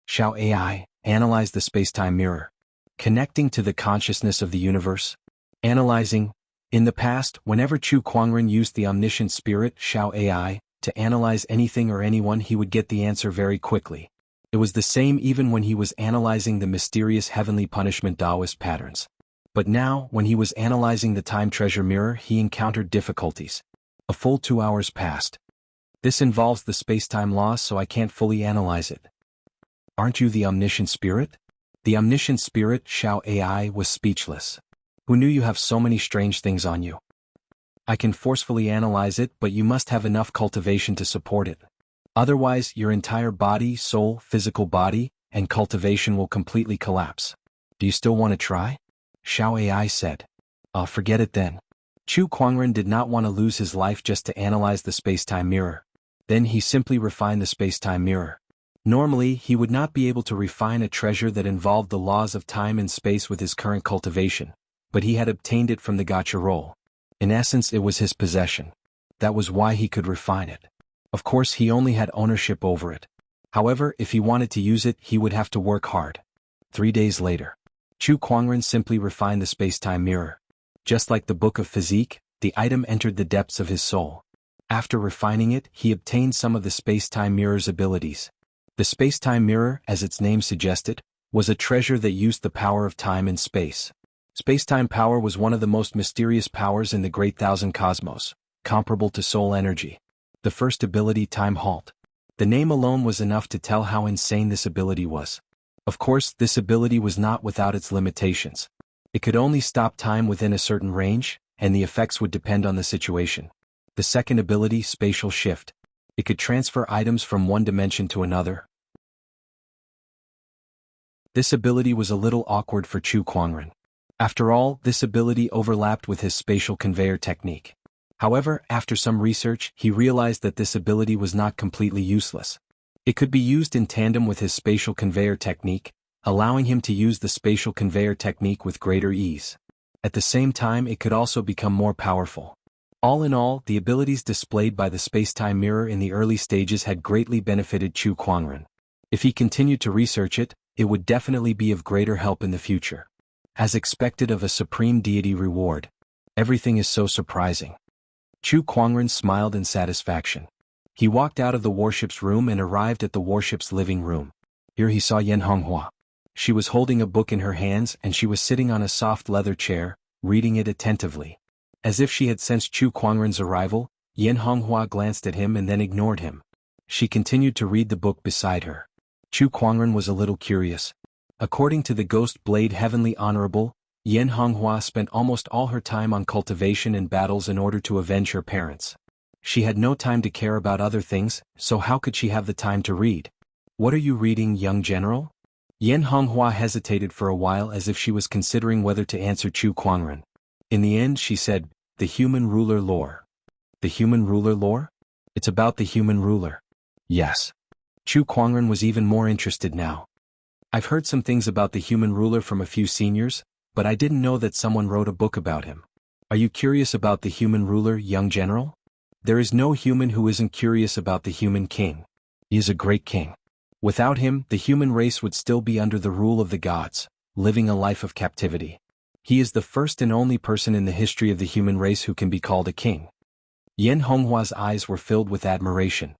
Xiao AI, analyze the space-time mirror. Connecting to the consciousness of the universe. Analyzing. In the past, whenever Chu Kuangren used the omniscient spirit, Xiao AI, to analyze anything or anyone, he would get the answer very quickly. It was the same even when he was analyzing the mysterious heavenly punishment Taoist patterns. But now, when he was analyzing the time treasure mirror, he encountered difficulties. A full 2 hours passed. This involves the space-time laws, so I can't fully analyze it. Aren't you the omniscient spirit? The omniscient spirit, Xiao AI, was speechless. Who knew you have so many strange things on you? I can forcefully analyze it, but you must have enough cultivation to support it. Otherwise, your entire body, soul, physical body, and cultivation will completely collapse. Do you still want to try? Xiao AI said. Forget it then. Chu Kuangren did not want to lose his life just to analyze the space-time mirror. Then he simply refined the space-time mirror. Normally, he would not be able to refine a treasure that involved the laws of time and space with his current cultivation, but he had obtained it from the gacha roll. In essence, it was his possession. That was why he could refine it. Of course, he only had ownership over it. However, if he wanted to use it, he would have to work hard. 3 days later, Chu Kuangren simply refined the space-time mirror. Just like the book of physique, the item entered the depths of his soul. After refining it, he obtained some of the space-time mirror's abilities. The space-time mirror, as its name suggested, was a treasure that used the power of time and space. Space-time power was one of the most mysterious powers in the Great Thousand Cosmos, comparable to soul energy. The first ability, Time Halt. The name alone was enough to tell how insane this ability was. Of course, this ability was not without its limitations. It could only stop time within a certain range, and the effects would depend on the situation. The second ability, Spatial Shift. It could transfer items from one dimension to another. This ability was a little awkward for Chu Kuangren. After all, this ability overlapped with his spatial conveyor technique. However, after some research, he realized that this ability was not completely useless. It could be used in tandem with his spatial conveyor technique, allowing him to use the spatial conveyor technique with greater ease. At the same time, it could also become more powerful. All in all, the abilities displayed by the space-time mirror in the early stages had greatly benefited Chu Kuangren. If he continued to research it, it would definitely be of greater help in the future. As expected of a supreme deity reward. Everything is so surprising. Chu Kuangren smiled in satisfaction. He walked out of the warship's room and arrived at the warship's living room. Here he saw Yan Honghua. She was holding a book in her hands and she was sitting on a soft leather chair, reading it attentively. As if she had sensed Chu Kuangren's arrival, Yan Honghua glanced at him and then ignored him. She continued to read the book beside her. Chu Kuangren was a little curious. According to the Ghost Blade Heavenly Honorable, Yan Honghua spent almost all her time on cultivation and battles in order to avenge her parents. She had no time to care about other things, so how could she have the time to read? What are you reading, young general? Yan Honghua hesitated for a while as if she was considering whether to answer Chu Kuangren. In the end she said, The Human Ruler Lore. The Human Ruler Lore? It's about the human ruler. Yes. Chu Kuangren was even more interested now. I've heard some things about the human ruler from a few seniors, but I didn't know that someone wrote a book about him. Are you curious about the human ruler, young general? There is no human who isn't curious about the human king. He is a great king. Without him, the human race would still be under the rule of the gods, living a life of captivity. He is the first and only person in the history of the human race who can be called a king. Yan Honghua's eyes were filled with admiration.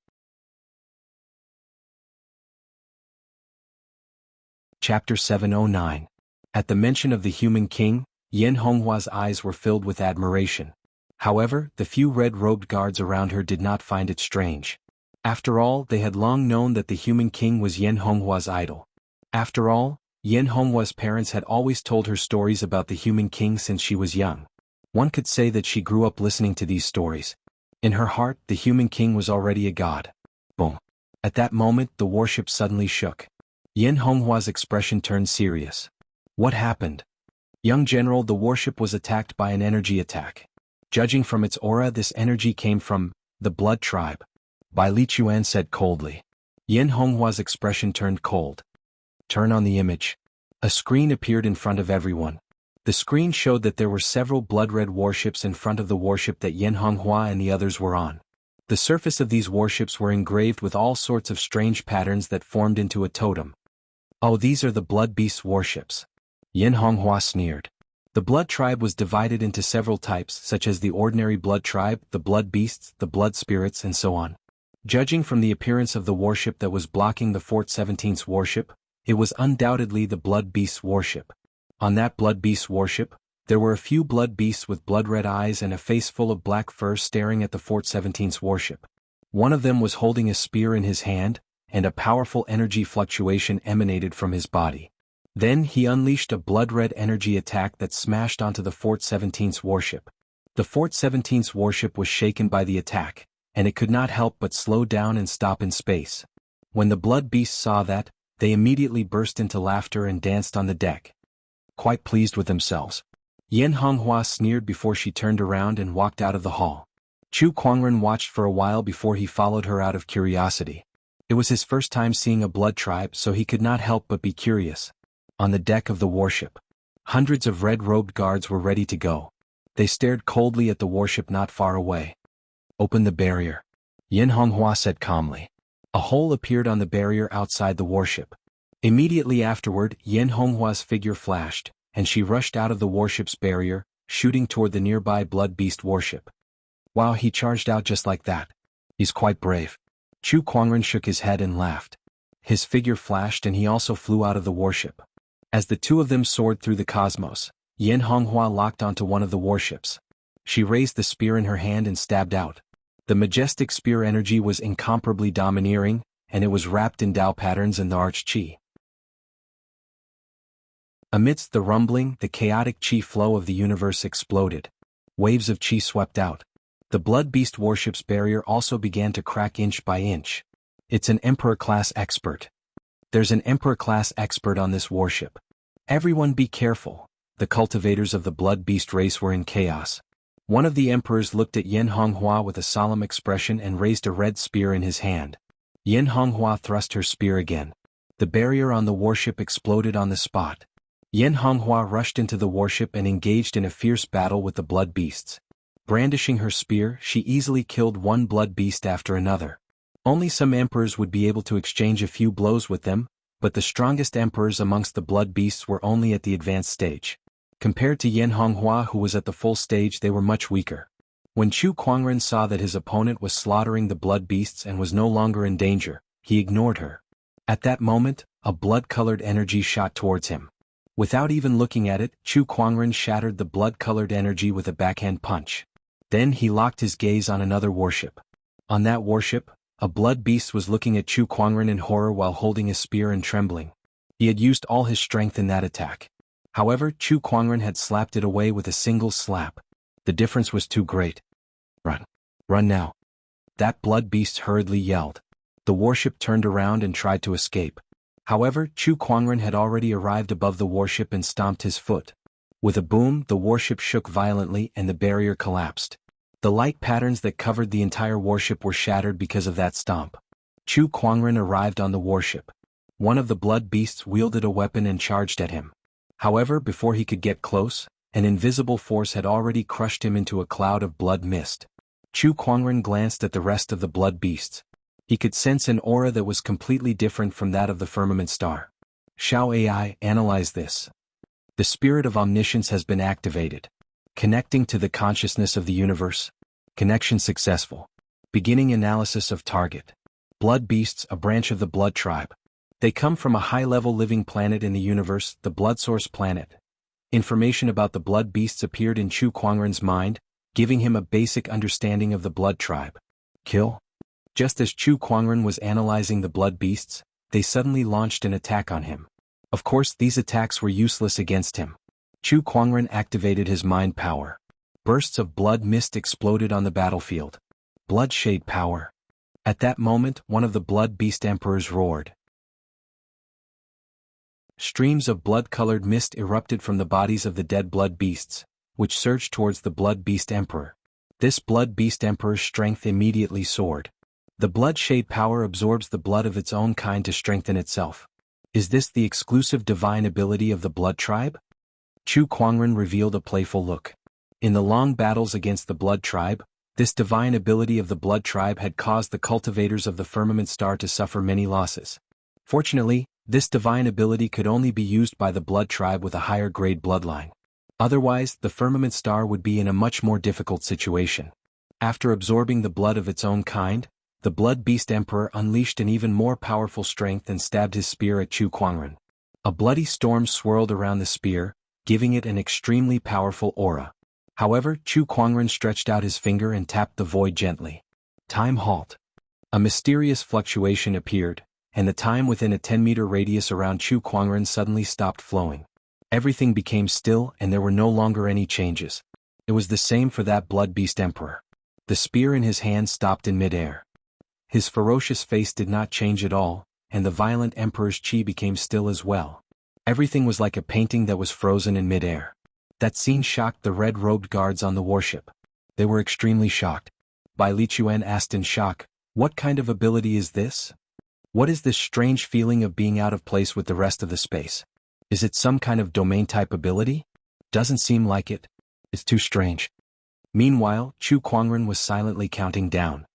Chapter 709. At the mention of the human king, Yan Honghua's eyes were filled with admiration. However, the few red-robed guards around her did not find it strange. After all, they had long known that the human king was Yan Honghua's idol. After all, Yan Honghua's parents had always told her stories about the human king since she was young. One could say that she grew up listening to these stories. In her heart, the human king was already a god. Boom. At that moment, the warship suddenly shook. Yan Honghua's expression turned serious. What happened? Young general, the warship was attacked by an energy attack. Judging from its aura, this energy came from the blood tribe. Bai Li Chuan said coldly. Yan Honghua's expression turned cold. Turn on the image. A screen appeared in front of everyone. The screen showed that there were several blood-red warships in front of the warship that Yan Honghua and the others were on. The surface of these warships were engraved with all sorts of strange patterns that formed into a totem. Oh, these are the Blood Beast warships. Yan Honghua sneered. The blood tribe was divided into several types, such as the ordinary blood tribe, the blood beasts, the blood spirits, and so on. Judging from the appearance of the warship that was blocking the Fort 17's warship, it was undoubtedly the Blood Beast warship. On that Blood Beast warship, there were a few blood beasts with blood-red eyes and a face full of black fur staring at the Fort 17's warship. One of them was holding a spear in his hand, and a powerful energy fluctuation emanated from his body. Then he unleashed a blood-red energy attack that smashed onto the Fort 17's warship. The Fort 17's warship was shaken by the attack, and it could not help but slow down and stop in space. When the blood beasts saw that, they immediately burst into laughter and danced on the deck. Quite pleased with themselves. Yan Honghua sneered before she turned around and walked out of the hall. Chu Kuangren watched for a while before he followed her out of curiosity. It was his first time seeing a blood tribe, so he could not help but be curious. On the deck of the warship, hundreds of red-robed guards were ready to go. They stared coldly at the warship not far away. Open the barrier. Yan Honghua said calmly. A hole appeared on the barrier outside the warship. Immediately afterward, Yan Honghua's figure flashed, and she rushed out of the warship's barrier, shooting toward the nearby Blood Beast warship. Wow, he charged out just like that. He's quite brave. Chu Kuangren shook his head and laughed. His figure flashed and he also flew out of the warship. As the two of them soared through the cosmos, Yan Honghua locked onto one of the warships. She raised the spear in her hand and stabbed out. The majestic spear energy was incomparably domineering, and it was wrapped in Dao patterns and the arch-chi. Amidst the rumbling, the chaotic chi flow of the universe exploded. Waves of chi swept out. The Blood Beast warship's barrier also began to crack inch by inch. It's an Emperor-class expert. There's an Emperor-class expert on this warship. Everyone be careful. The cultivators of the Blood Beast race were in chaos. One of the emperors looked at Yan Honghua with a solemn expression and raised a red spear in his hand. Yan Honghua thrust her spear again. The barrier on the warship exploded on the spot. Yan Honghua rushed into the warship and engaged in a fierce battle with the Blood Beasts. Brandishing her spear, she easily killed one Blood Beast after another. Only some emperors would be able to exchange a few blows with them, but the strongest emperors amongst the Blood Beasts were only at the advanced stage. Compared to Yan Honghua, who was at the full stage, they were much weaker. When Chu Kuangren saw that his opponent was slaughtering the blood beasts and was no longer in danger, he ignored her. At that moment, a blood-colored energy shot towards him. Without even looking at it, Chu Kuangren shattered the blood-colored energy with a backhand punch. Then he locked his gaze on another warship. On that warship, a blood beast was looking at Chu Kuangren in horror while holding a spear and trembling. He had used all his strength in that attack. However, Chu Kuangren had slapped it away with a single slap. The difference was too great. Run. Run now. That blood beast hurriedly yelled. The warship turned around and tried to escape. However, Chu Kuangren had already arrived above the warship and stomped his foot. With a boom, the warship shook violently and the barrier collapsed. The light patterns that covered the entire warship were shattered because of that stomp. Chu Kuangren arrived on the warship. One of the blood beasts wielded a weapon and charged at him. However, before he could get close, an invisible force had already crushed him into a cloud of blood mist. Chu Kuangren glanced at the rest of the blood beasts. He could sense an aura that was completely different from that of the firmament star. Shao AI, analyze this. The spirit of omniscience has been activated. Connecting to the consciousness of the universe. Connection successful. Beginning analysis of target. Blood beasts, a branch of the blood tribe. They come from a high-level living planet in the universe, the blood source planet. Information about the blood beasts appeared in Chu Kuangren's mind, giving him a basic understanding of the blood tribe. Kill. Just as Chu Kuangren was analyzing the blood beasts, they suddenly launched an attack on him. Of course, these attacks were useless against him. Chu Kuangren activated his mind power. Bursts of blood mist exploded on the battlefield. Blood shade power. At that moment, one of the blood beast emperors roared. Streams of blood-colored mist erupted from the bodies of the dead blood beasts, which surged towards the blood beast emperor. This blood beast emperor's strength immediately soared. The blood shade power absorbs the blood of its own kind to strengthen itself. Is this the exclusive divine ability of the blood tribe? Chu Kuangren revealed a playful look. In the long battles against the blood tribe, this divine ability of the blood tribe had caused the cultivators of the firmament star to suffer many losses. Fortunately, this divine ability could only be used by the blood tribe with a higher grade bloodline. Otherwise, the firmament star would be in a much more difficult situation. After absorbing the blood of its own kind, the blood beast emperor unleashed an even more powerful strength and stabbed his spear at Chu Kuangren. A bloody storm swirled around the spear, giving it an extremely powerful aura. However, Chu Kuangren stretched out his finger and tapped the void gently. Time halt. A mysterious fluctuation appeared, and the time within a 10-meter radius around Chu Kuangren suddenly stopped flowing. Everything became still and there were no longer any changes. It was the same for that blood beast emperor. The spear in his hand stopped in midair. His ferocious face did not change at all, and the violent emperor's chi became still as well. Everything was like a painting that was frozen in midair. That scene shocked the red-robed guards on the warship. They were extremely shocked. Bai Lichuan asked in shock, "What kind of ability is this? What is this strange feeling of being out of place with the rest of the space? Is it some kind of domain-type ability? Doesn't seem like it. It's too strange." Meanwhile, Chu Kuangren was silently counting down.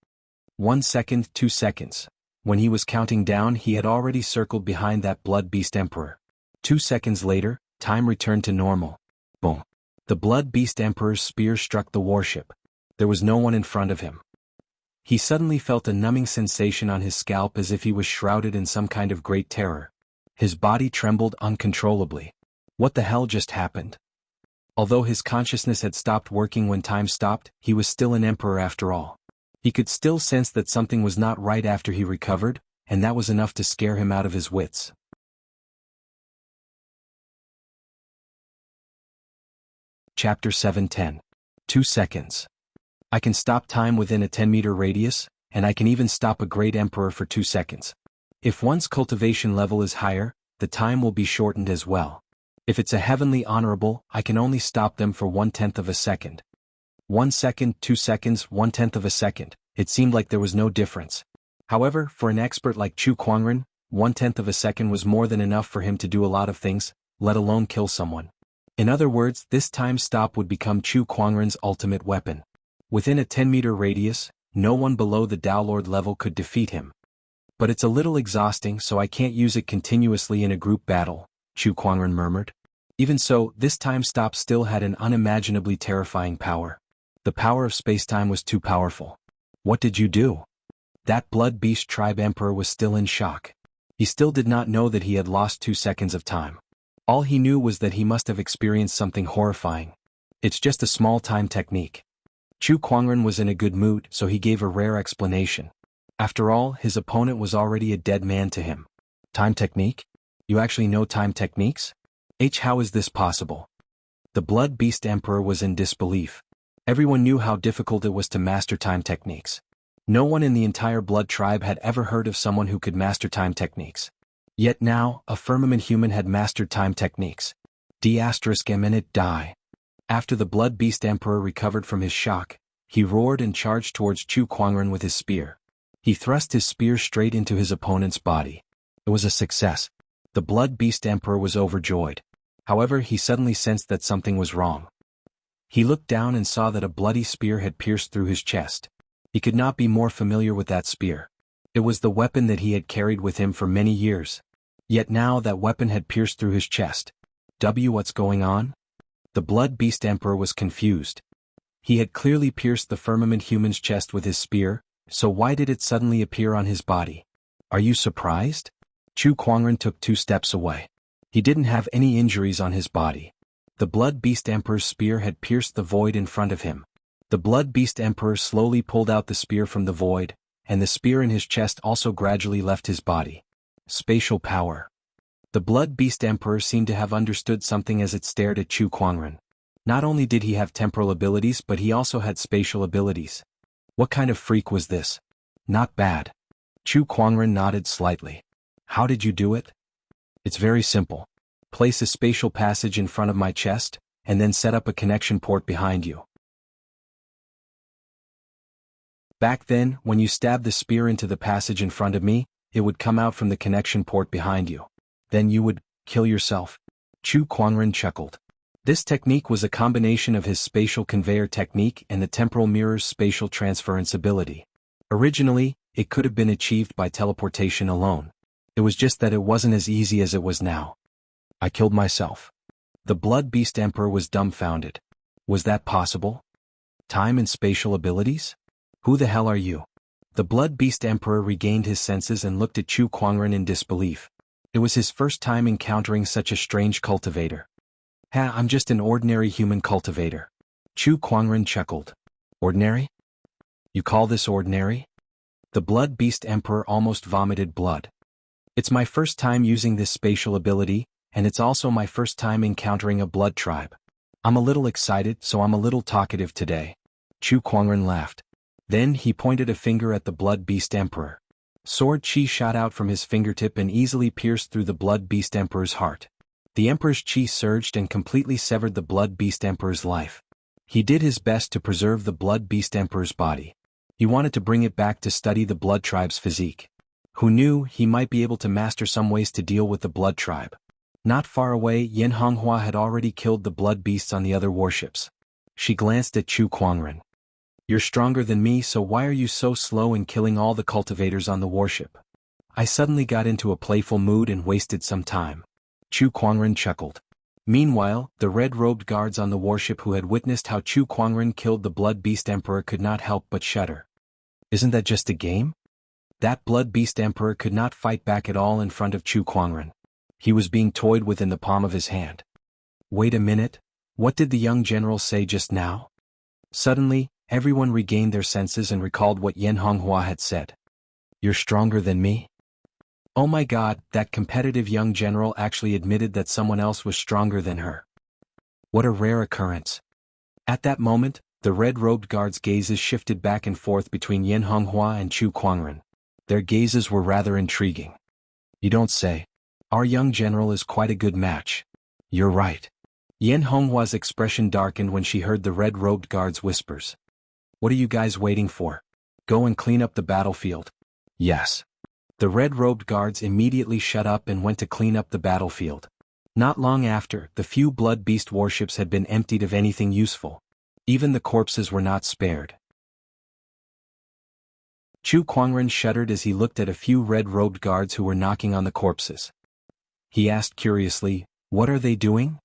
1 second, 2 seconds. When he was counting down, he had already circled behind that blood beast emperor. 2 seconds later, time returned to normal. Boom. The blood beast emperor's spear struck the warship. There was no one in front of him. He suddenly felt a numbing sensation on his scalp as if he was shrouded in some kind of great terror. His body trembled uncontrollably. What the hell just happened? Although his consciousness had stopped working when time stopped, he was still an emperor after all. He could still sense that something was not right after he recovered, and that was enough to scare him out of his wits. Chapter 710. 2 seconds. I can stop time within a 10-meter radius, and I can even stop a great emperor for 2 seconds. If one's cultivation level is higher, the time will be shortened as well. If it's a heavenly honorable, I can only stop them for 1/10 of a second. 1 second, 2 seconds, 1/10 of a second. It seemed like there was no difference. However, for an expert like Chu Kuangren, 1/10 of a second was more than enough for him to do a lot of things, let alone kill someone. In other words, this time stop would become Chu Kuangren's ultimate weapon. Within a 10-meter radius, no one below the Tao Lord level could defeat him. But it's a little exhausting, so I can't use it continuously in a group battle, Chu Kuangren murmured. Even so, this time stop still had an unimaginably terrifying power. The power of space-time was too powerful. What did you do? That blood beast tribe emperor was still in shock. He still did not know that he had lost 2 seconds of time. All he knew was that he must have experienced something horrifying. It's just a small time technique. Chu Kuangren was in a good mood, so he gave a rare explanation. After all, his opponent was already a dead man to him. Time technique? You actually know time techniques? How is this possible? The Blood Beast Emperor was in disbelief. Everyone knew how difficult it was to master time techniques. No one in the entire Blood tribe had ever heard of someone who could master time techniques. Yet now, a firmament human had mastered time techniques. Die. After the Blood Beast Emperor recovered from his shock, he roared and charged towards Chu Kuangren with his spear. He thrust his spear straight into his opponent's body. It was a success. The Blood Beast Emperor was overjoyed. However, he suddenly sensed that something was wrong. He looked down and saw that a bloody spear had pierced through his chest. He could not be more familiar with that spear. It was the weapon that he had carried with him for many years. Yet now that weapon had pierced through his chest. What's going on? The Blood Beast Emperor was confused. He had clearly pierced the firmament human's chest with his spear, so why did it suddenly appear on his body? Are you surprised? Chu Kuangren took 2 steps away. He didn't have any injuries on his body. The Blood Beast Emperor's spear had pierced the void in front of him. The Blood Beast Emperor slowly pulled out the spear from the void, and the spear in his chest also gradually left his body. Spatial power. The Blood Beast Emperor seemed to have understood something as it stared at Chu Kuangren. Not only did he have temporal abilities, but he also had spatial abilities. What kind of freak was this? Not bad. Chu Kuangren nodded slightly. How did you do it? It's very simple. Place a spatial passage in front of my chest, and then set up a connection port behind you. Back then, when you stabbed the spear into the passage in front of me, it would come out from the connection port behind you. Then you would kill yourself. Chu Kuangren chuckled. This technique was a combination of his spatial conveyor technique and the temporal mirror's spatial transference ability. Originally, it could have been achieved by teleportation alone. It was just that it wasn't as easy as it was now. I killed myself. The Blood Beast Emperor was dumbfounded. Was that possible? Time and spatial abilities? Who the hell are you? The Blood Beast Emperor regained his senses and looked at Chu Kuangren in disbelief. It was his first time encountering such a strange cultivator. I'm just an ordinary human cultivator. Chu Kuangren chuckled. Ordinary? You call this ordinary? The Blood Beast Emperor almost vomited blood. It's my first time using this spatial ability, and it's also my first time encountering a blood tribe. I'm a little excited, so I'm a little talkative today. Chu Kuangren laughed. Then he pointed a finger at the Blood Beast Emperor. Sword chi shot out from his fingertip and easily pierced through the Blood Beast Emperor's heart. The Emperor's chi surged and completely severed the Blood Beast Emperor's life. He did his best to preserve the Blood Beast Emperor's body. He wanted to bring it back to study the Blood Tribe's physique. Who knew, he might be able to master some ways to deal with the Blood Tribe. Not far away, Yin Honghua had already killed the Blood Beasts on the other warships. She glanced at Chu Kuangren. You're stronger than me, so why are you so slow in killing all the cultivators on the warship? I suddenly got into a playful mood and wasted some time. Chu Kuangren chuckled. Meanwhile, the red-robed guards on the warship who had witnessed how Chu Kuangren killed the Blood Beast Emperor could not help but shudder. Isn't that just a game? That Blood Beast Emperor could not fight back at all in front of Chu Kuangren. He was being toyed with in the palm of his hand. Wait a minute, what did the young general say just now? Suddenly, everyone regained their senses and recalled what Yin Honghua had said. You're stronger than me? Oh my god, that competitive young general actually admitted that someone else was stronger than her. What a rare occurrence. At that moment, the red-robed guards' gazes shifted back and forth between Yin Honghua and Chu Kuangren. Their gazes were rather intriguing. You don't say. Our young general is quite a good match. You're right. Yin Honghua's expression darkened when she heard the red-robed guard's whispers. What are you guys waiting for? Go and clean up the battlefield. Yes. The red-robed guards immediately shut up and went to clean up the battlefield. Not long after, the few Blood Beast warships had been emptied of anything useful. Even the corpses were not spared. Chu Kuangren shuddered as he looked at a few red-robed guards who were knocking on the corpses. He asked curiously, what are they doing?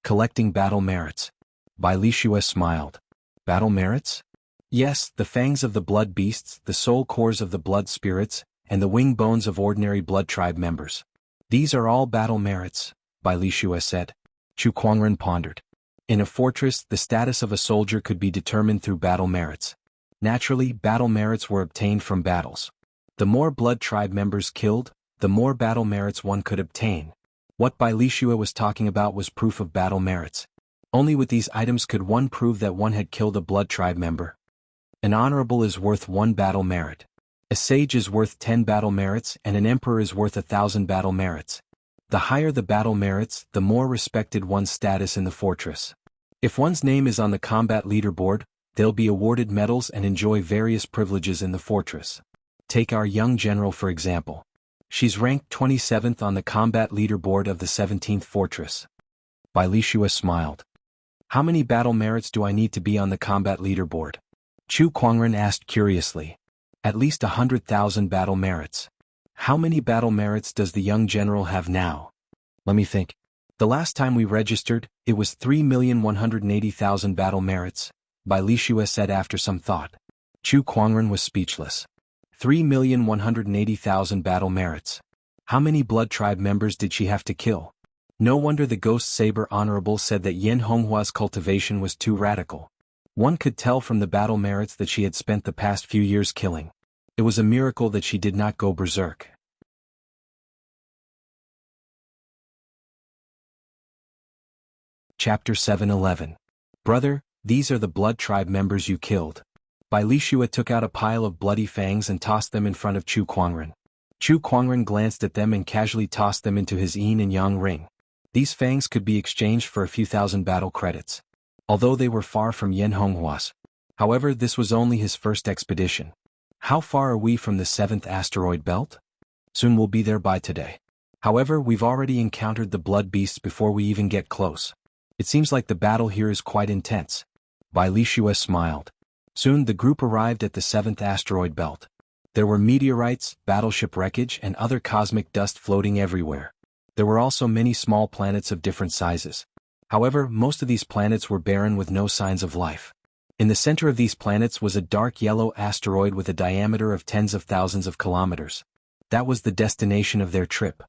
Collecting battle merits. Bai Lishue smiled. Battle merits? Yes, the fangs of the blood beasts, the soul cores of the blood spirits, and the wing bones of ordinary blood tribe members. These are all battle merits, Bai Lishue said. Chu Kuangren pondered. In a fortress, the status of a soldier could be determined through battle merits. Naturally, battle merits were obtained from battles. The more blood tribe members killed, the more battle merits one could obtain. What Bai Lishue was talking about was proof of battle merits. Only with these items could one prove that one had killed a blood tribe member. An honorable is worth 1 battle merit. A sage is worth 10 battle merits, and an emperor is worth 1,000 battle merits. The higher the battle merits, the more respected one's status in the fortress. If one's name is on the combat leaderboard, they'll be awarded medals and enjoy various privileges in the fortress. Take our young general for example. She's ranked 27th on the combat leaderboard of the 17th fortress. Bai Lishue smiled. How many battle merits do I need to be on the combat leaderboard? Chu Kuangren asked curiously. At least 100,000 battle merits. How many battle merits does the young general have now? Let me think. The last time we registered, it was 3,180,000 battle merits, Bai Lishue said after some thought. Chu Kuangren was speechless. 3,180,000 battle merits. How many blood tribe members did she have to kill? No wonder the Ghost Saber Honorable said that Yin Honghua's cultivation was too radical. One could tell from the battle merits that she had spent the past few years killing. It was a miracle that she did not go berserk. Chapter 7:11. Brother, these are the blood tribe members you killed. Bai Lishue took out a pile of bloody fangs and tossed them in front of Chu Kuangren. Chu Kuangren glanced at them and casually tossed them into his yin and yang ring. These fangs could be exchanged for a few thousand battle credits. Although they were far from Yin Honghua's. However, this was only his first expedition. How far are we from the 7th asteroid belt? Soon we'll be there by today. However, we've already encountered the blood beasts before we even get close. It seems like the battle here is quite intense. Bai Lishue smiled. Soon the group arrived at the 7th asteroid belt. There were meteorites, battleship wreckage, and other cosmic dust floating everywhere. There were also many small planets of different sizes. However, most of these planets were barren with no signs of life. In the center of these planets was a dark yellow asteroid with a diameter of tens of thousands of kilometers. That was the destination of their trip.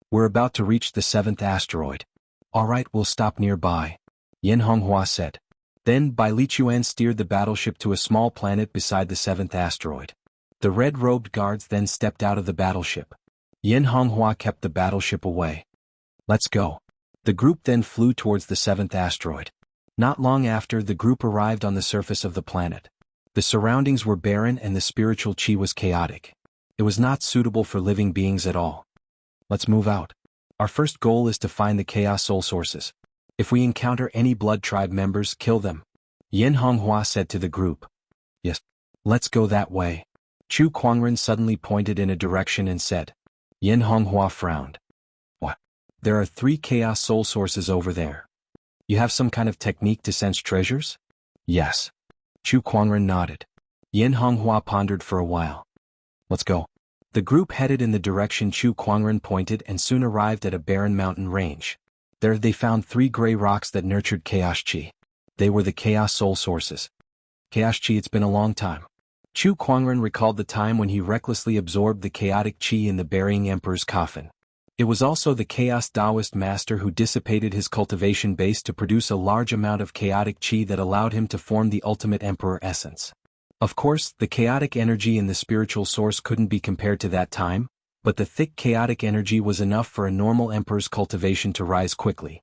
We're about to reach the 7th asteroid. All right, we'll stop nearby, Yin Honghua said. Then Bai Lichuan steered the battleship to a small planet beside the 7th asteroid. The red-robed guards then stepped out of the battleship. Yin Honghua kept the battleship away. Let's go. The group then flew towards the 7th asteroid. Not long after, the group arrived on the surface of the planet. The surroundings were barren and the spiritual chi was chaotic. It was not suitable for living beings at all. Let's move out. Our first goal is to find the chaos soul sources. If we encounter any blood tribe members, kill them, Yin Honghua said to the group. Yes. Let's go that way. Chu Kuangren suddenly pointed in a direction and said. Yin Honghua frowned. What? There are 3 chaos soul sources over there. You have some kind of technique to sense treasures? Yes. Chu Kuangren nodded. Yin Honghua pondered for a while. Let's go. The group headed in the direction Chu Kuangren pointed and soon arrived at a barren mountain range. There they found 3 gray rocks that nurtured chaos chi. They were the chaos soul sources. Chaos chi, it's been a long time. Chu Kuangren recalled the time when he recklessly absorbed the chaotic chi in the burying emperor's coffin. It was also the chaos Taoist master who dissipated his cultivation base to produce a large amount of chaotic chi that allowed him to form the ultimate emperor essence. Of course, the chaotic energy in the spiritual source couldn't be compared to that time, but the thick chaotic energy was enough for a normal emperor's cultivation to rise quickly.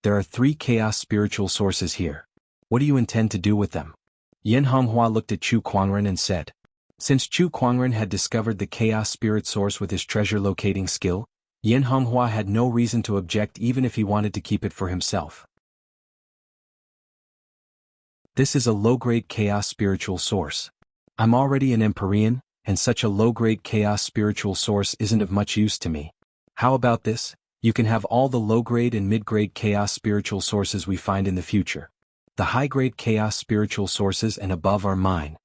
There are 3 chaos spiritual sources here. What do you intend to do with them? Yin Honghua looked at Chu Kuangren and said. Since Chu Kuangren had discovered the chaos spirit source with his treasure locating skill, Yin Honghua had no reason to object even if he wanted to keep it for himself. This is a low-grade chaos spiritual source. I'm already an Empyrean, and such a low-grade chaos spiritual source isn't of much use to me. How about this? You can have all the low-grade and mid-grade chaos spiritual sources we find in the future. The high-grade chaos spiritual sources and above are mine.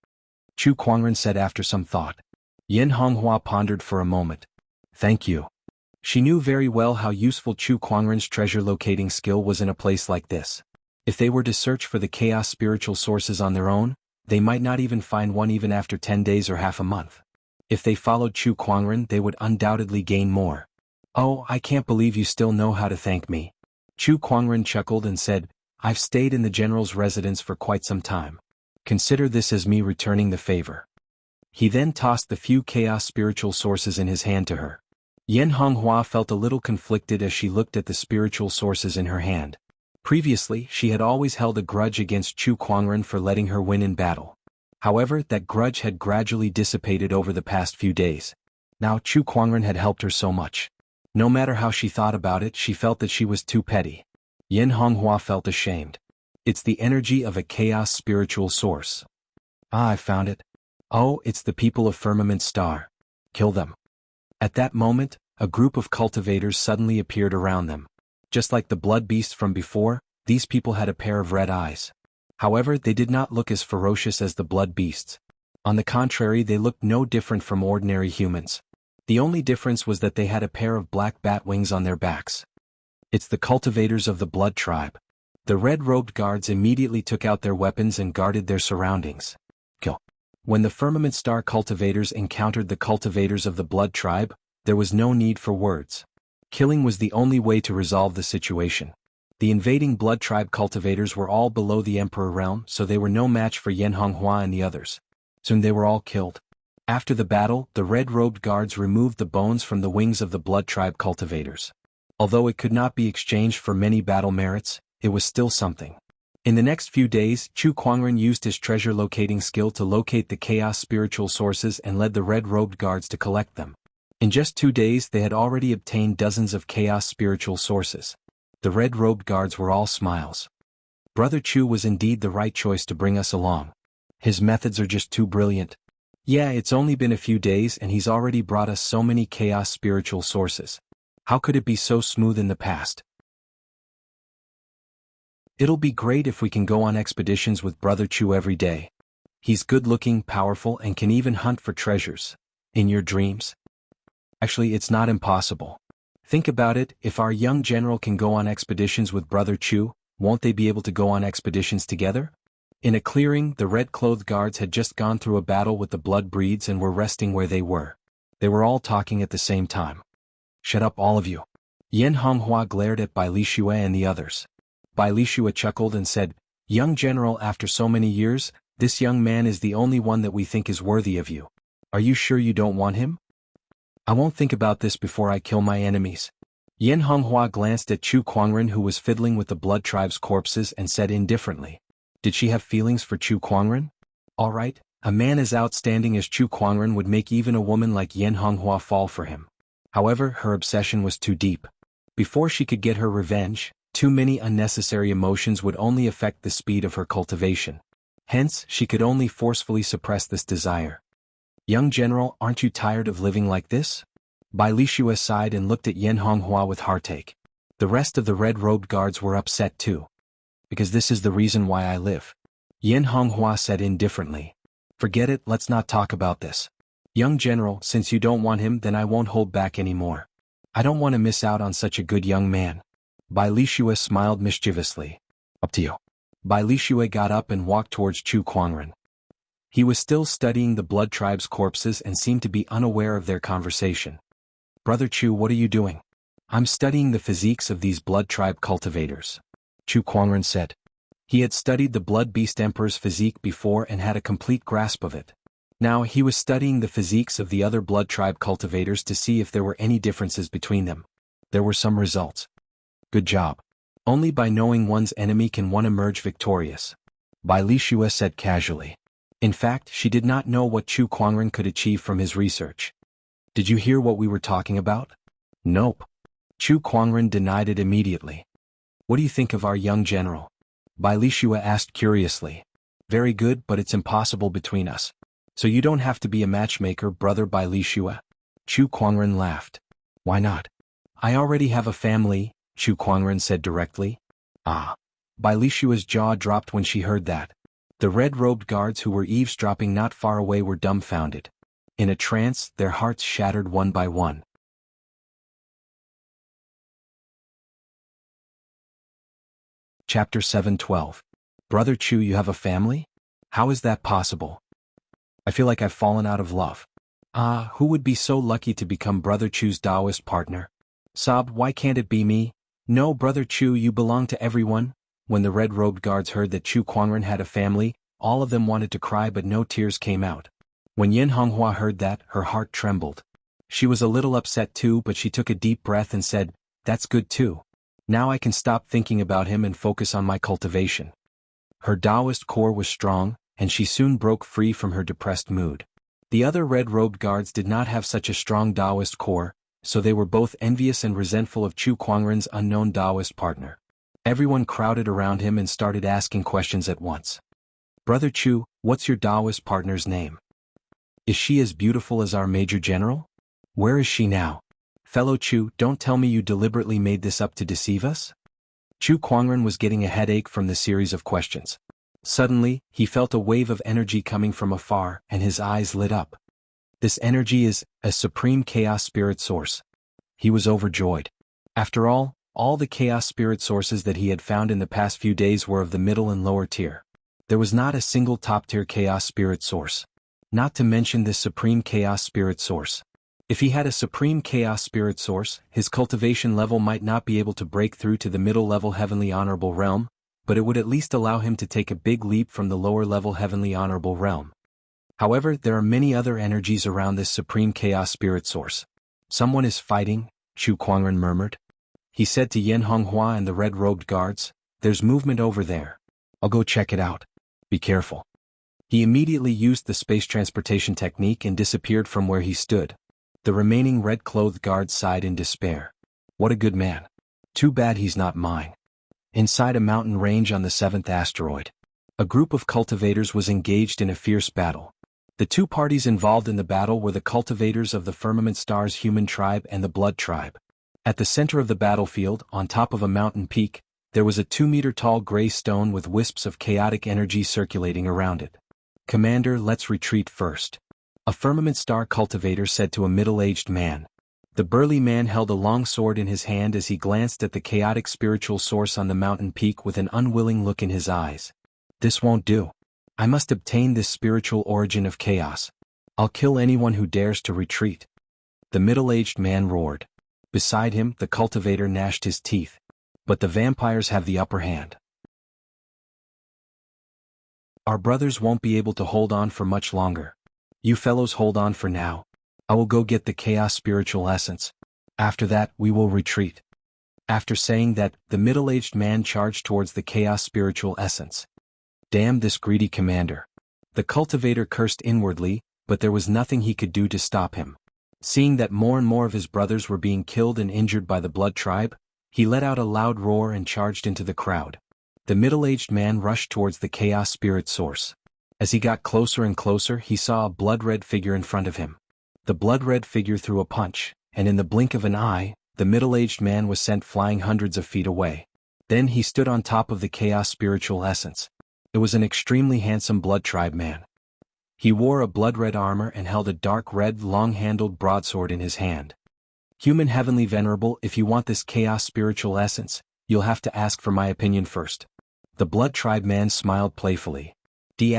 Chu Kuangren said after some thought. Yin Honghua pondered for a moment. Thank you. She knew very well how useful Chu Kuangren's treasure locating skill was in a place like this. If they were to search for the chaos spiritual sources on their own, they might not even find one even after 10 days or half a month. If they followed Chu Kuangren, they would undoubtedly gain more. Oh, I can't believe you still know how to thank me. Chu Kuangren chuckled and said, I've stayed in the general's residence for quite some time. Consider this as me returning the favor. He then tossed the few chaos spiritual sources in his hand to her. Yen Honghua felt a little conflicted as she looked at the spiritual sources in her hand. Previously, she had always held a grudge against Chu Kuangren for letting her win in battle. However, that grudge had gradually dissipated over the past few days. Now Chu Kuangren had helped her so much. No matter how she thought about it, she felt that she was too petty. Yen Honghua felt ashamed. It's the energy of a chaos spiritual source. Ah, I found it. Oh, it's the people of Firmament Star. Kill them. At that moment, a group of cultivators suddenly appeared around them. Just like the blood beasts from before, these people had a pair of red eyes. However, they did not look as ferocious as the blood beasts. On the contrary, they looked no different from ordinary humans. The only difference was that they had a pair of black bat wings on their backs. It's the cultivators of the blood tribe. The red-robed guards immediately took out their weapons and guarded their surroundings. Kill. When the Firmament Star cultivators encountered the cultivators of the blood tribe, there was no need for words. Killing was the only way to resolve the situation. The invading blood tribe cultivators were all below the Emperor realm, so they were no match for Yen Honghua and the others. Soon they were all killed. After the battle, the red-robed guards removed the bones from the wings of the blood tribe cultivators. Although it could not be exchanged for many battle merits, it was still something. In the next few days, Chu Kuangren used his treasure locating skill to locate the chaos spiritual sources and led the red-robed guards to collect them. In just 2 days they had already obtained dozens of chaos spiritual sources. The red-robed guards were all smiles. Brother Chu was indeed the right choice to bring us along. His methods are just too brilliant. Yeah, it's only been a few days and he's already brought us so many chaos spiritual sources. How could it be so smooth in the past? It'll be great if we can go on expeditions with Brother Chu every day. He's good-looking, powerful, and can even hunt for treasures. In your dreams? Actually, it's not impossible. Think about it, if our young general can go on expeditions with Brother Chu, won't they be able to go on expeditions together? In a clearing, the red-clothed guards had just gone through a battle with the blood breeds and were resting where they were. They were all talking at the same time. Shut up, all of you. Yen Honghua glared at Bai Lishue and the others. Bai Lishue chuckled and said, Young general, after so many years, this young man is the only one that we think is worthy of you. Are you sure you don't want him? I won't think about this before I kill my enemies. Yen Honghua glanced at Chu Kuangren, who was fiddling with the blood tribe's corpses, and said indifferently, Did she have feelings for Chu Kuangren? All right, a man as outstanding as Chu Kuangren would make even a woman like Yen Honghua fall for him. However, her obsession was too deep. Before she could get her revenge, too many unnecessary emotions would only affect the speed of her cultivation. Hence, she could only forcefully suppress this desire. Young general, aren't you tired of living like this? Bai Lishue sighed and looked at Yen Honghua with heartache. The rest of the red-robed guards were upset too. Because this is the reason why I live. Yen Honghua said indifferently. Forget it, let's not talk about this. Young general, since you don't want him, then I won't hold back anymore. I don't want to miss out on such a good young man. Bai Lishue smiled mischievously. Up to you. Bai Lishue got up and walked towards Chu Kuangren. He was still studying the blood tribe's corpses and seemed to be unaware of their conversation. Brother Chu, what are you doing? I'm studying the physiques of these blood tribe cultivators. Chu Kuangren said. He had studied the blood beast emperor's physique before and had a complete grasp of it. Now he was studying the physiques of the other blood tribe cultivators to see if there were any differences between them. There were some results. Good job. Only by knowing one's enemy can one emerge victorious. Bai Lishue said casually. In fact, she did not know what Chu Kuangren could achieve from his research. Did you hear what we were talking about? Nope. Chu Kuangren denied it immediately. What do you think of our young general? Bai Lishue asked curiously. Very good, but it's impossible between us. So you don't have to be a matchmaker, brother Bai Lishue. Chu Kuangren laughed. Why not? I already have a family, Chu Kuangren said directly. Ah. Bai Lishue's jaw dropped when she heard that. The red-robed guards who were eavesdropping not far away were dumbfounded. In a trance, their hearts shattered one by one. Chapter 7:12. Brother Chu, you have a family? How is that possible? I feel like I've fallen out of love. Ah, who would be so lucky to become Brother Chu's Taoist partner? Sobbed, why can't it be me? No, Brother Chu, you belong to everyone. When the red-robed guards heard that Chu Kuangren had a family, all of them wanted to cry but no tears came out. When Yin Honghua heard that, her heart trembled. She was a little upset too, but she took a deep breath and said, that's good too. Now I can stop thinking about him and focus on my cultivation. Her Taoist core was strong, and she soon broke free from her depressed mood. The other red-robed guards did not have such a strong Taoist core, so they were both envious and resentful of Chu Kuangren's unknown Taoist partner. Everyone crowded around him and started asking questions at once. Brother Chu, what's your Taoist partner's name? Is she as beautiful as our Major General? Where is she now? Fellow Chu, don't tell me you deliberately made this up to deceive us? Chu Kuangren was getting a headache from the series of questions. Suddenly, he felt a wave of energy coming from afar, and his eyes lit up. This energy is a supreme chaos spirit source. He was overjoyed. After all the chaos spirit sources that he had found in the past few days were of the middle and lower tier. There was not a single top-tier chaos spirit source. Not to mention this supreme chaos spirit source. If he had a supreme chaos spirit source, his cultivation level might not be able to break through to the middle-level heavenly honorable realm, but it would at least allow him to take a big leap from the lower-level heavenly honorable realm. However, there are many other energies around this supreme chaos spirit source. Someone is fighting, Chu Kuangren murmured. He said to Yin Honghua and the red-robed guards, there's movement over there. I'll go check it out. Be careful. He immediately used the space transportation technique and disappeared from where he stood. The remaining red-clothed guards sighed in despair. What a good man. Too bad he's not mine. Inside a mountain range on the 7th asteroid, a group of cultivators was engaged in a fierce battle. The two parties involved in the battle were the cultivators of the Firmament Star's human tribe and the Blood tribe. At the center of the battlefield, on top of a mountain peak, there was a 2-meter-tall gray stone with wisps of chaotic energy circulating around it. Commander, let's retreat first. A Firmament Star cultivator said to a middle-aged man. The burly man held a long sword in his hand as he glanced at the chaotic spiritual source on the mountain peak with an unwilling look in his eyes. This won't do. I must obtain this spiritual origin of chaos. I'll kill anyone who dares to retreat. The middle-aged man roared. Beside him, the cultivator gnashed his teeth. But the vampires have the upper hand. Our brothers won't be able to hold on for much longer. You fellows hold on for now. I will go get the chaos spiritual essence. After that, we will retreat. After saying that, the middle-aged man charged towards the chaos spiritual essence. Damn this greedy commander. The cultivator cursed inwardly, but there was nothing he could do to stop him. Seeing that more and more of his brothers were being killed and injured by the Blood tribe, he let out a loud roar and charged into the crowd. The middle-aged man rushed towards the chaos spirit source. As he got closer and closer, he saw a blood-red figure in front of him. The blood-red figure threw a punch, and in the blink of an eye, the middle-aged man was sent flying hundreds of feet away. Then he stood on top of the chaos spiritual essence. It was an extremely handsome Blood tribe man. He wore a blood-red armor and held a dark red long-handled broadsword in his hand. Human Heavenly Venerable, if you want this chaos spiritual essence, you'll have to ask for my opinion first. The Blood tribe man smiled playfully. D***,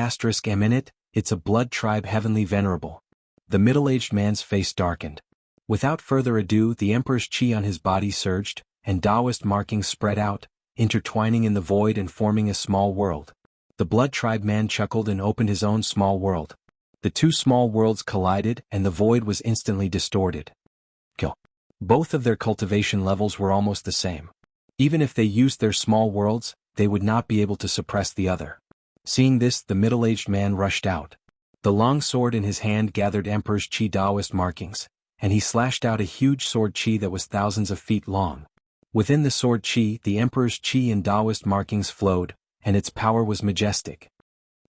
it's a Blood tribe Heavenly Venerable. The middle-aged man's face darkened. Without further ado, the Emperor's chi on his body surged, and Taoist markings spread out, intertwining in the void and forming a small world. The Blood tribe man chuckled and opened his own small world. The two small worlds collided, and the void was instantly distorted. Kill. Both of their cultivation levels were almost the same. Even if they used their small worlds, they would not be able to suppress the other. Seeing this, the middle-aged man rushed out. The long sword in his hand gathered Emperor's chi Taoist markings, and he slashed out a huge sword chi that was thousands of feet long. Within the sword chi, the Emperor's chi and Taoist markings flowed, and its power was majestic.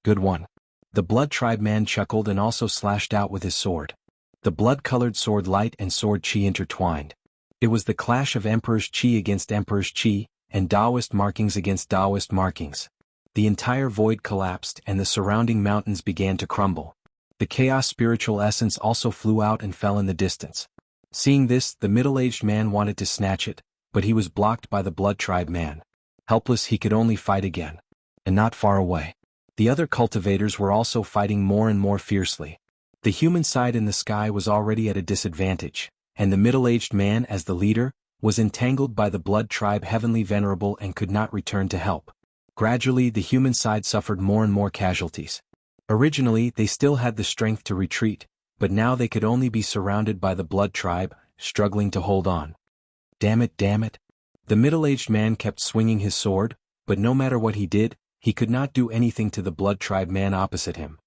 Good one. The Blood tribe man chuckled and also slashed out with his sword. The blood-colored sword light and sword chi intertwined. It was the clash of Emperor's chi against Emperor's chi, and Taoist markings against Taoist markings. The entire void collapsed and the surrounding mountains began to crumble. The chaos spiritual essence also flew out and fell in the distance. Seeing this, the middle-aged man wanted to snatch it, but he was blocked by the Blood tribe man. Helpless, he could only fight again. And not far away. The other cultivators were also fighting more and more fiercely. The human side in the sky was already at a disadvantage, and the middle-aged man, as the leader, was entangled by the blood tribe Heavenly Venerable and could not return to help. Gradually, the human side suffered more and more casualties. Originally, they still had the strength to retreat, but now they could only be surrounded by the blood tribe, struggling to hold on. Damn it, damn it. The middle-aged man kept swinging his sword, but no matter what he did, he could not do anything to the blood tribe man opposite him.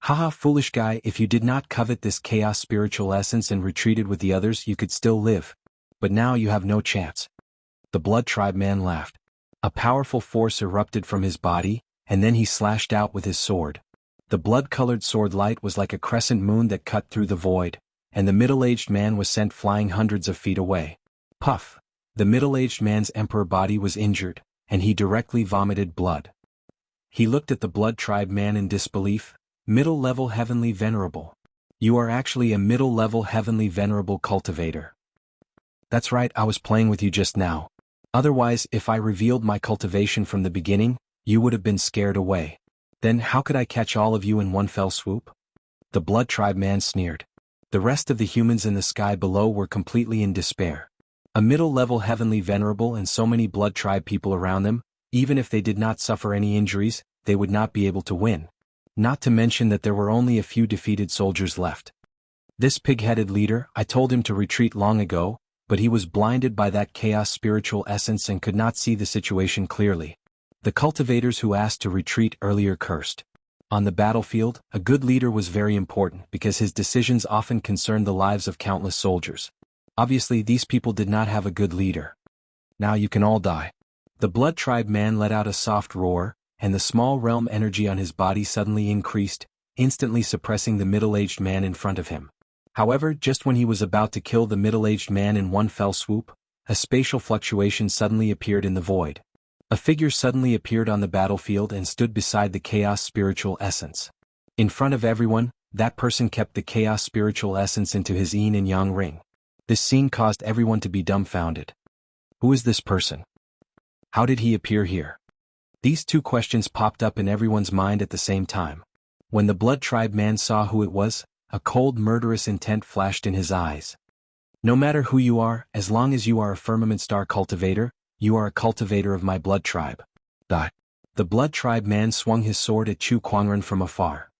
Haha, foolish guy, if you did not covet this chaos spiritual essence and retreated with the others, you could still live. But now you have no chance. The blood tribe man laughed. A powerful force erupted from his body, and then he slashed out with his sword. The blood-colored sword light was like a crescent moon that cut through the void, and the middle-aged man was sent flying hundreds of feet away. Puff! The middle-aged man's emperor body was injured, and he directly vomited blood. He looked at the blood tribe man in disbelief. Middle-level Heavenly Venerable. You are actually a middle-level Heavenly Venerable cultivator. That's right, I was playing with you just now. Otherwise, if I revealed my cultivation from the beginning, you would have been scared away. Then how could I catch all of you in one fell swoop? The blood tribe man sneered. The rest of the humans in the sky below were completely in despair. A middle-level Heavenly Venerable and so many blood tribe people around them, even if they did not suffer any injuries, they would not be able to win. Not to mention that there were only a few defeated soldiers left. This pig-headed leader, I told him to retreat long ago, but he was blinded by that chaos spiritual essence and could not see the situation clearly. The cultivators who asked to retreat earlier cursed. On the battlefield, a good leader was very important because his decisions often concerned the lives of countless soldiers. Obviously, these people did not have a good leader. Now you can all die. The blood tribe man let out a soft roar, and the small realm energy on his body suddenly increased, instantly suppressing the middle-aged man in front of him. However, just when he was about to kill the middle-aged man in one fell swoop, a spatial fluctuation suddenly appeared in the void. A figure suddenly appeared on the battlefield and stood beside the chaos spiritual essence. In front of everyone, that person kept the chaos spiritual essence into his yin and yang ring. This scene caused everyone to be dumbfounded. Who is this person? How did he appear here? These two questions popped up in everyone's mind at the same time. When the blood tribe man saw who it was, a cold murderous intent flashed in his eyes. No matter who you are, as long as you are a firmament star cultivator, you are a cultivator of my blood tribe. Die. The blood tribe man swung his sword at Chu Kuangren from afar.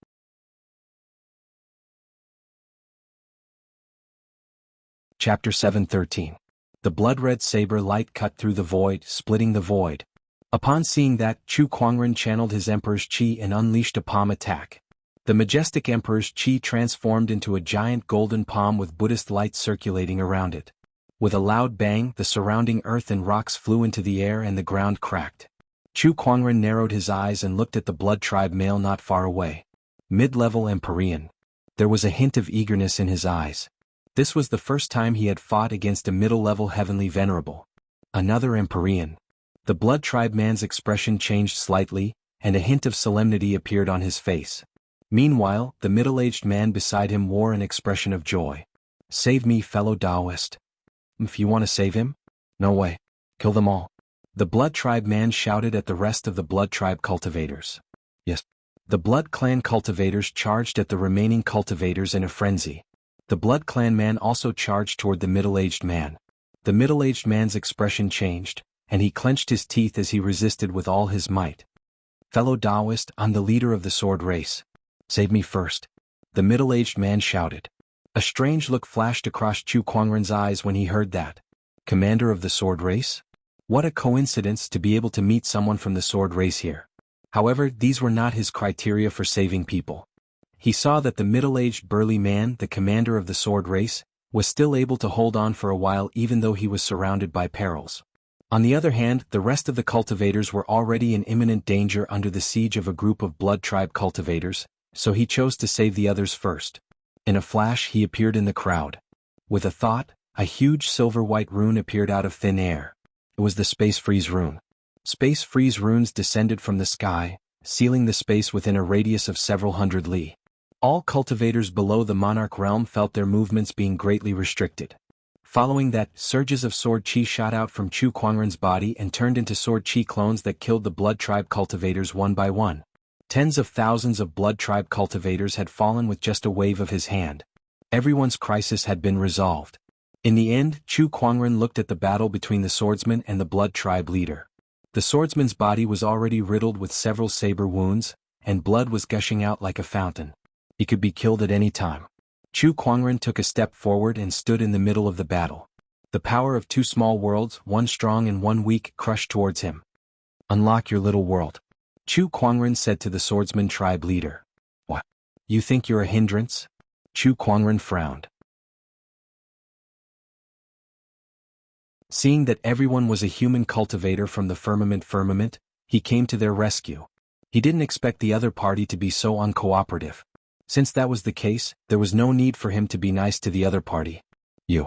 Chapter 7:13. The blood-red saber light cut through the void, splitting the void. Upon seeing that, Chu Kuangren channeled his emperor's chi and unleashed a palm attack. The majestic emperor's chi transformed into a giant golden palm with Buddhist light circulating around it. With a loud bang, the surrounding earth and rocks flew into the air and the ground cracked. Chu Kuangren narrowed his eyes and looked at the blood tribe male not far away. Mid-level Empyrean. There was a hint of eagerness in his eyes. This was the first time he had fought against a middle-level Heavenly Venerable. Another Empyrean. The blood tribe man's expression changed slightly, and a hint of solemnity appeared on his face. Meanwhile, the middle-aged man beside him wore an expression of joy. Save me, fellow Taoist. If you want to save him? No way. Kill them all. The blood tribe man shouted at the rest of the blood tribe cultivators. Yes. The blood clan cultivators charged at the remaining cultivators in a frenzy. The blood clan man also charged toward the middle-aged man. The middle-aged man's expression changed, and he clenched his teeth as he resisted with all his might. Fellow Taoist, I'm the leader of the sword race. Save me first. The middle-aged man shouted. A strange look flashed across Chu Kuangren's eyes when he heard that. Commander of the sword race? What a coincidence to be able to meet someone from the sword race here. However, these were not his criteria for saving people. He saw that the middle-aged burly man, the commander of the sword race, was still able to hold on for a while even though he was surrounded by perils. On the other hand, the rest of the cultivators were already in imminent danger under the siege of a group of blood tribe cultivators, so he chose to save the others first. In a flash he appeared in the crowd. With a thought, a huge silver-white rune appeared out of thin air. It was the Space Freeze rune. Space Freeze runes descended from the sky, sealing the space within a radius of several hundred li. All cultivators below the monarch realm felt their movements being greatly restricted. Following that, surges of sword chi shot out from Chu Kuangren's body and turned into sword chi clones that killed the Blood Tribe cultivators one by one. Tens of thousands of Blood Tribe cultivators had fallen with just a wave of his hand. Everyone's crisis had been resolved. In the end, Chu Kuangren looked at the battle between the swordsman and the Blood Tribe leader. The swordsman's body was already riddled with several saber wounds, and blood was gushing out like a fountain. He could be killed at any time. Chu Kuangren took a step forward and stood in the middle of the battle. The power of two small worlds, one strong and one weak, crushed towards him. "Unlock your little world," Chu Kuangren said to the swordsman tribe leader. "What? You think you're a hindrance?" Chu Kuangren frowned. Seeing that everyone was a human cultivator from the firmament, he came to their rescue. He didn't expect the other party to be so uncooperative. Since that was the case, there was no need for him to be nice to the other party. "You."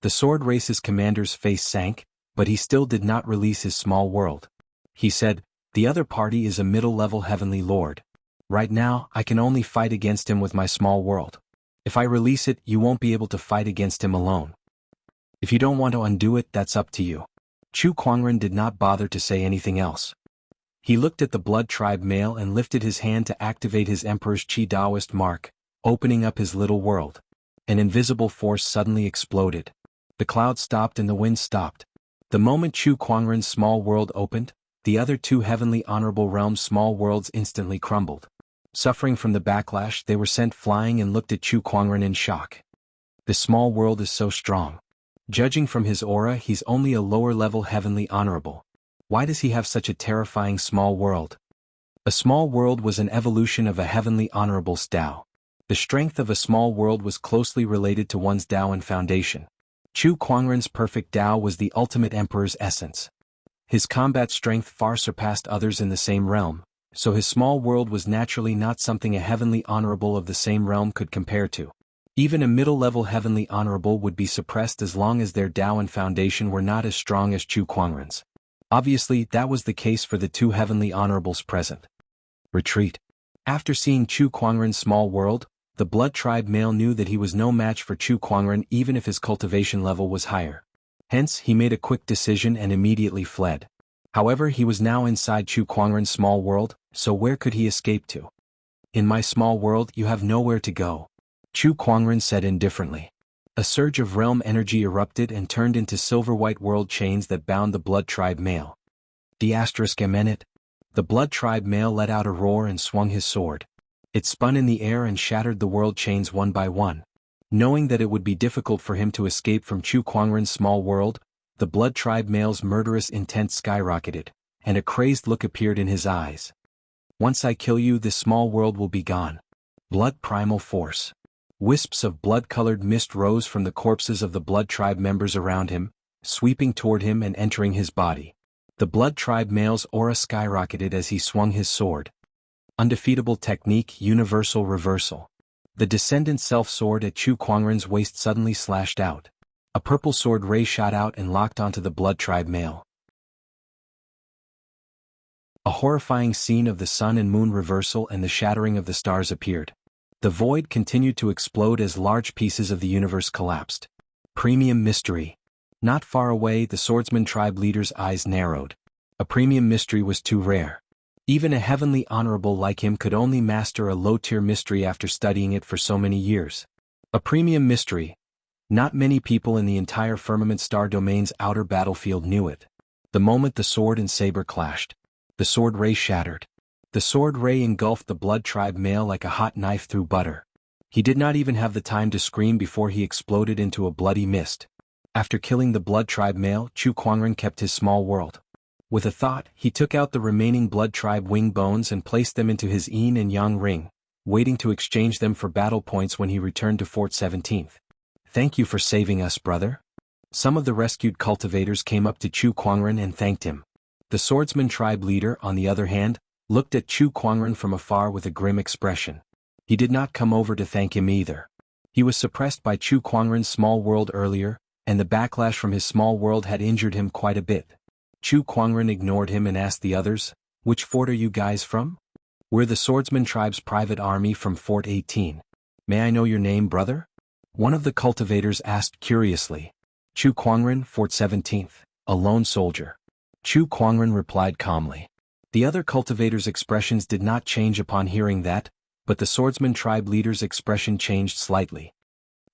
The sword race's commander's face sank, but he still did not release his small world. He said, "The other party is a middle-level heavenly lord. Right now, I can only fight against him with my small world. If I release it, you won't be able to fight against him alone. If you don't want to undo it, that's up to you." Chu Kuangren did not bother to say anything else. He looked at the Blood Tribe male and lifted his hand to activate his Emperor's Qi Daoist mark, opening up his little world. An invisible force suddenly exploded. The clouds stopped and the wind stopped. The moment Chu Kuangren's small world opened, the other two heavenly honorable realms' small worlds instantly crumbled. Suffering from the backlash, they were sent flying and looked at Chu Kuangren in shock. The small world is so strong. Judging from his aura, he's only a lower-level heavenly honorable. Why does he have such a terrifying small world? A small world was an evolution of a heavenly honorable's Tao. The strength of a small world was closely related to one's Tao and foundation. Chu Kuangren's perfect Tao was the ultimate emperor's essence. His combat strength far surpassed others in the same realm, so his small world was naturally not something a heavenly honorable of the same realm could compare to. Even a middle-level heavenly honorable would be suppressed as long as their Tao and foundation were not as strong as Chu Kuangren's. Obviously, that was the case for the two heavenly honorables present. Retreat. After seeing Chu Kuangren's small world, the Blood Tribe male knew that he was no match for Chu Kuangren even if his cultivation level was higher. Hence, he made a quick decision and immediately fled. However, he was now inside Chu Kuangren's small world, so where could he escape to? "In my small world, you have nowhere to go," Chu Kuangren said indifferently. A surge of realm energy erupted and turned into silver-white world chains that bound the Blood Tribe male. "D***emenet." The Blood Tribe male let out a roar and swung his sword. It spun in the air and shattered the world chains one by one. Knowing that it would be difficult for him to escape from Chu Kuangren's small world, the Blood Tribe male's murderous intent skyrocketed, and a crazed look appeared in his eyes. "Once I kill you, this small world will be gone." Blood primal force. Wisps of blood-colored mist rose from the corpses of the Blood Tribe members around him, sweeping toward him and entering his body. The Blood Tribe male's aura skyrocketed as he swung his sword. Undefeatable technique, universal reversal. The descendant self-sword at Chu Kuangren's waist suddenly slashed out. A purple sword ray shot out and locked onto the Blood Tribe male. A horrifying scene of the sun and moon reversal and the shattering of the stars appeared. The void continued to explode as large pieces of the universe collapsed. Premium mystery. Not far away, the swordsman tribe leader's eyes narrowed. A premium mystery was too rare. Even a heavenly honorable like him could only master a low-tier mystery after studying it for so many years. A premium mystery. Not many people in the entire firmament star domain's outer battlefield knew it. The moment the sword and saber clashed, the sword ray shattered. The sword ray engulfed the Blood Tribe male like a hot knife through butter. He did not even have the time to scream before he exploded into a bloody mist. After killing the Blood Tribe male, Chu Kuangren kept his small world. With a thought, he took out the remaining Blood Tribe wing bones and placed them into his yin and yang ring, waiting to exchange them for battle points when he returned to Fort 17th. "Thank you for saving us, brother." Some of the rescued cultivators came up to Chu Kuangren and thanked him. The swordsman tribe leader, on the other hand, looked at Chu Kuangren from afar with a grim expression. He did not come over to thank him either. He was suppressed by Chu Kuangren's small world earlier, and the backlash from his small world had injured him quite a bit. Chu Kuangren ignored him and asked the others, "Which fort are you guys from?" "We're the swordsman tribe's private army from Fort 18. May I know your name, brother?" One of the cultivators asked curiously. Chu Kuangren, Fort 17th, a lone soldier. Chu Kuangren replied calmly. The other cultivators' expressions did not change upon hearing that, but the swordsman tribe leader's expression changed slightly.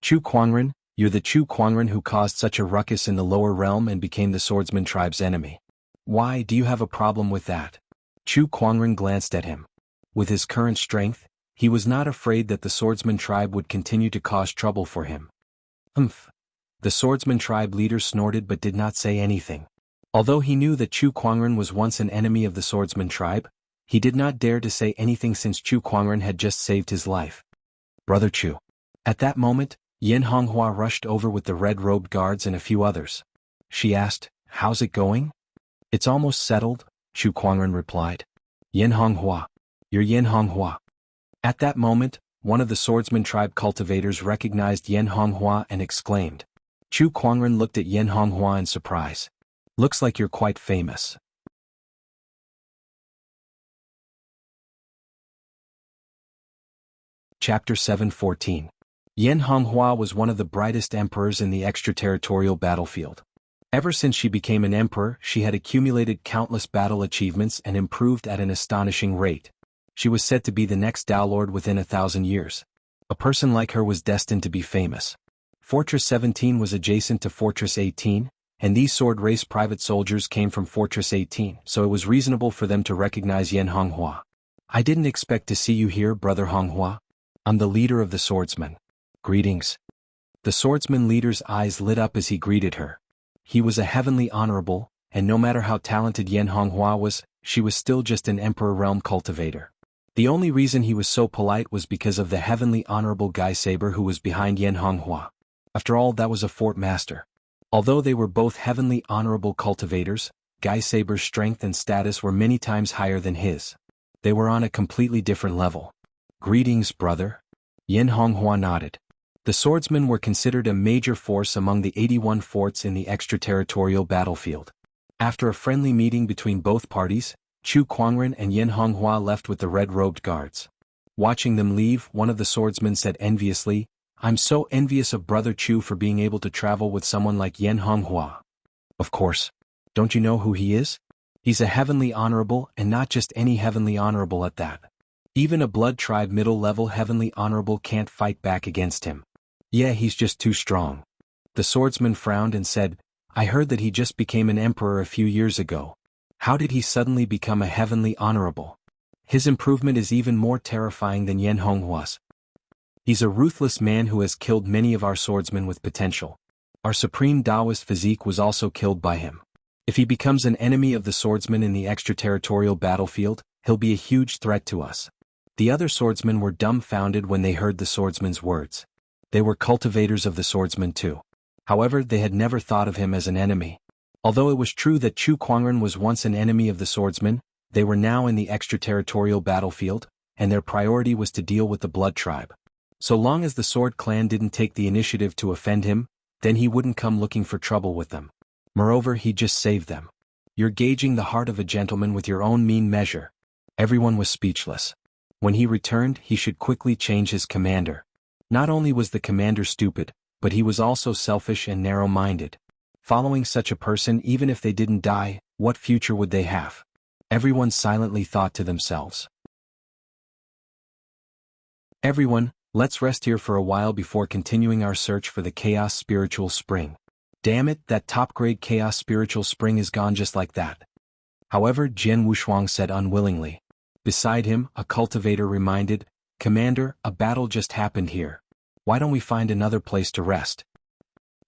Chu Kuangren, you're the Chu Kuangren who caused such a ruckus in the lower realm and became the swordsman tribe's enemy. Why, do you have a problem with that? Chu Kuangren glanced at him. With his current strength, he was not afraid that the swordsman tribe would continue to cause trouble for him. Humph. The swordsman tribe leader snorted but did not say anything. Although he knew that Chu Kuangren was once an enemy of the swordsman tribe, he did not dare to say anything since Chu Kuangren had just saved his life. Brother Chu. At that moment, Yin Honghua rushed over with the red-robed guards and a few others. She asked, "How's it going?" "It's almost settled," Chu Kuangren replied. "Yin Honghua. You're Yin Honghua." At that moment, one of the swordsman tribe cultivators recognized Yin Honghua and exclaimed. Chu Kuangren looked at Yin Honghua in surprise. "Looks like you're quite famous." Chapter 7:14. Yin Honghua was one of the brightest emperors in the extraterritorial battlefield. Ever since she became an emperor, she had accumulated countless battle achievements and improved at an astonishing rate. She was said to be the next Tao Lord within 1,000 years. A person like her was destined to be famous. Fortress 17 was adjacent to Fortress 18, and these sword race private soldiers came from Fortress 18, so it was reasonable for them to recognize Yin Honghua. "I didn't expect to see you here, Brother Honghua. I'm the leader of the swordsmen. Greetings." The swordsman leader's eyes lit up as he greeted her. He was a heavenly honorable, and no matter how talented Yin Honghua was, she was still just an emperor realm cultivator. The only reason he was so polite was because of the heavenly honorable Guy Saber who was behind Yin Honghua. After all, that was a fort master. Although they were both heavenly honorable cultivators, Guy Saber's strength and status were many times higher than his. They were on a completely different level. "Greetings, brother." Yin Honghua nodded. The swordsmen were considered a major force among the 81 forts in the extraterritorial battlefield. After a friendly meeting between both parties, Chu Kuangren and Yin Honghua left with the red-robed guards. Watching them leave, one of the swordsmen said enviously, "I'm so envious of Brother Chu for being able to travel with someone like Yin Honghua." "Of course. Don't you know who he is? He's a heavenly honorable, and not just any heavenly honorable at that. Even a blood tribe middle-level heavenly honorable can't fight back against him. Yeah, he's just too strong." The swordsman frowned and said, "I heard that he just became an emperor a few years ago. How did he suddenly become a heavenly honorable? His improvement is even more terrifying than Yin Honghua's. He's a ruthless man who has killed many of our swordsmen with potential. Our supreme Taoist physique was also killed by him. If he becomes an enemy of the swordsmen in the extraterritorial battlefield, he'll be a huge threat to us." The other swordsmen were dumbfounded when they heard the swordsman's words. They were cultivators of the swordsman too. However, they had never thought of him as an enemy. Although it was true that Chu Kuangren was once an enemy of the swordsman, they were now in the extraterritorial battlefield, and their priority was to deal with the blood tribe. So long as the sword clan didn't take the initiative to offend him, then he wouldn't come looking for trouble with them. Moreover, he'd just save them. "You're gauging the heart of a gentleman with your own mean measure." Everyone was speechless. When he returned, he should quickly change his commander. Not only was the commander stupid, but he was also selfish and narrow-minded. Following such a person, even if they didn't die, what future would they have? Everyone silently thought to themselves. "Everyone, let's rest here for a while before continuing our search for the Chaos Spiritual Spring. Damn it, that top-grade Chaos Spiritual Spring is gone just like that." However, Jian Wushuang said unwillingly. Beside him, a cultivator reminded, "Commander, a battle just happened here. Why don't we find another place to rest?"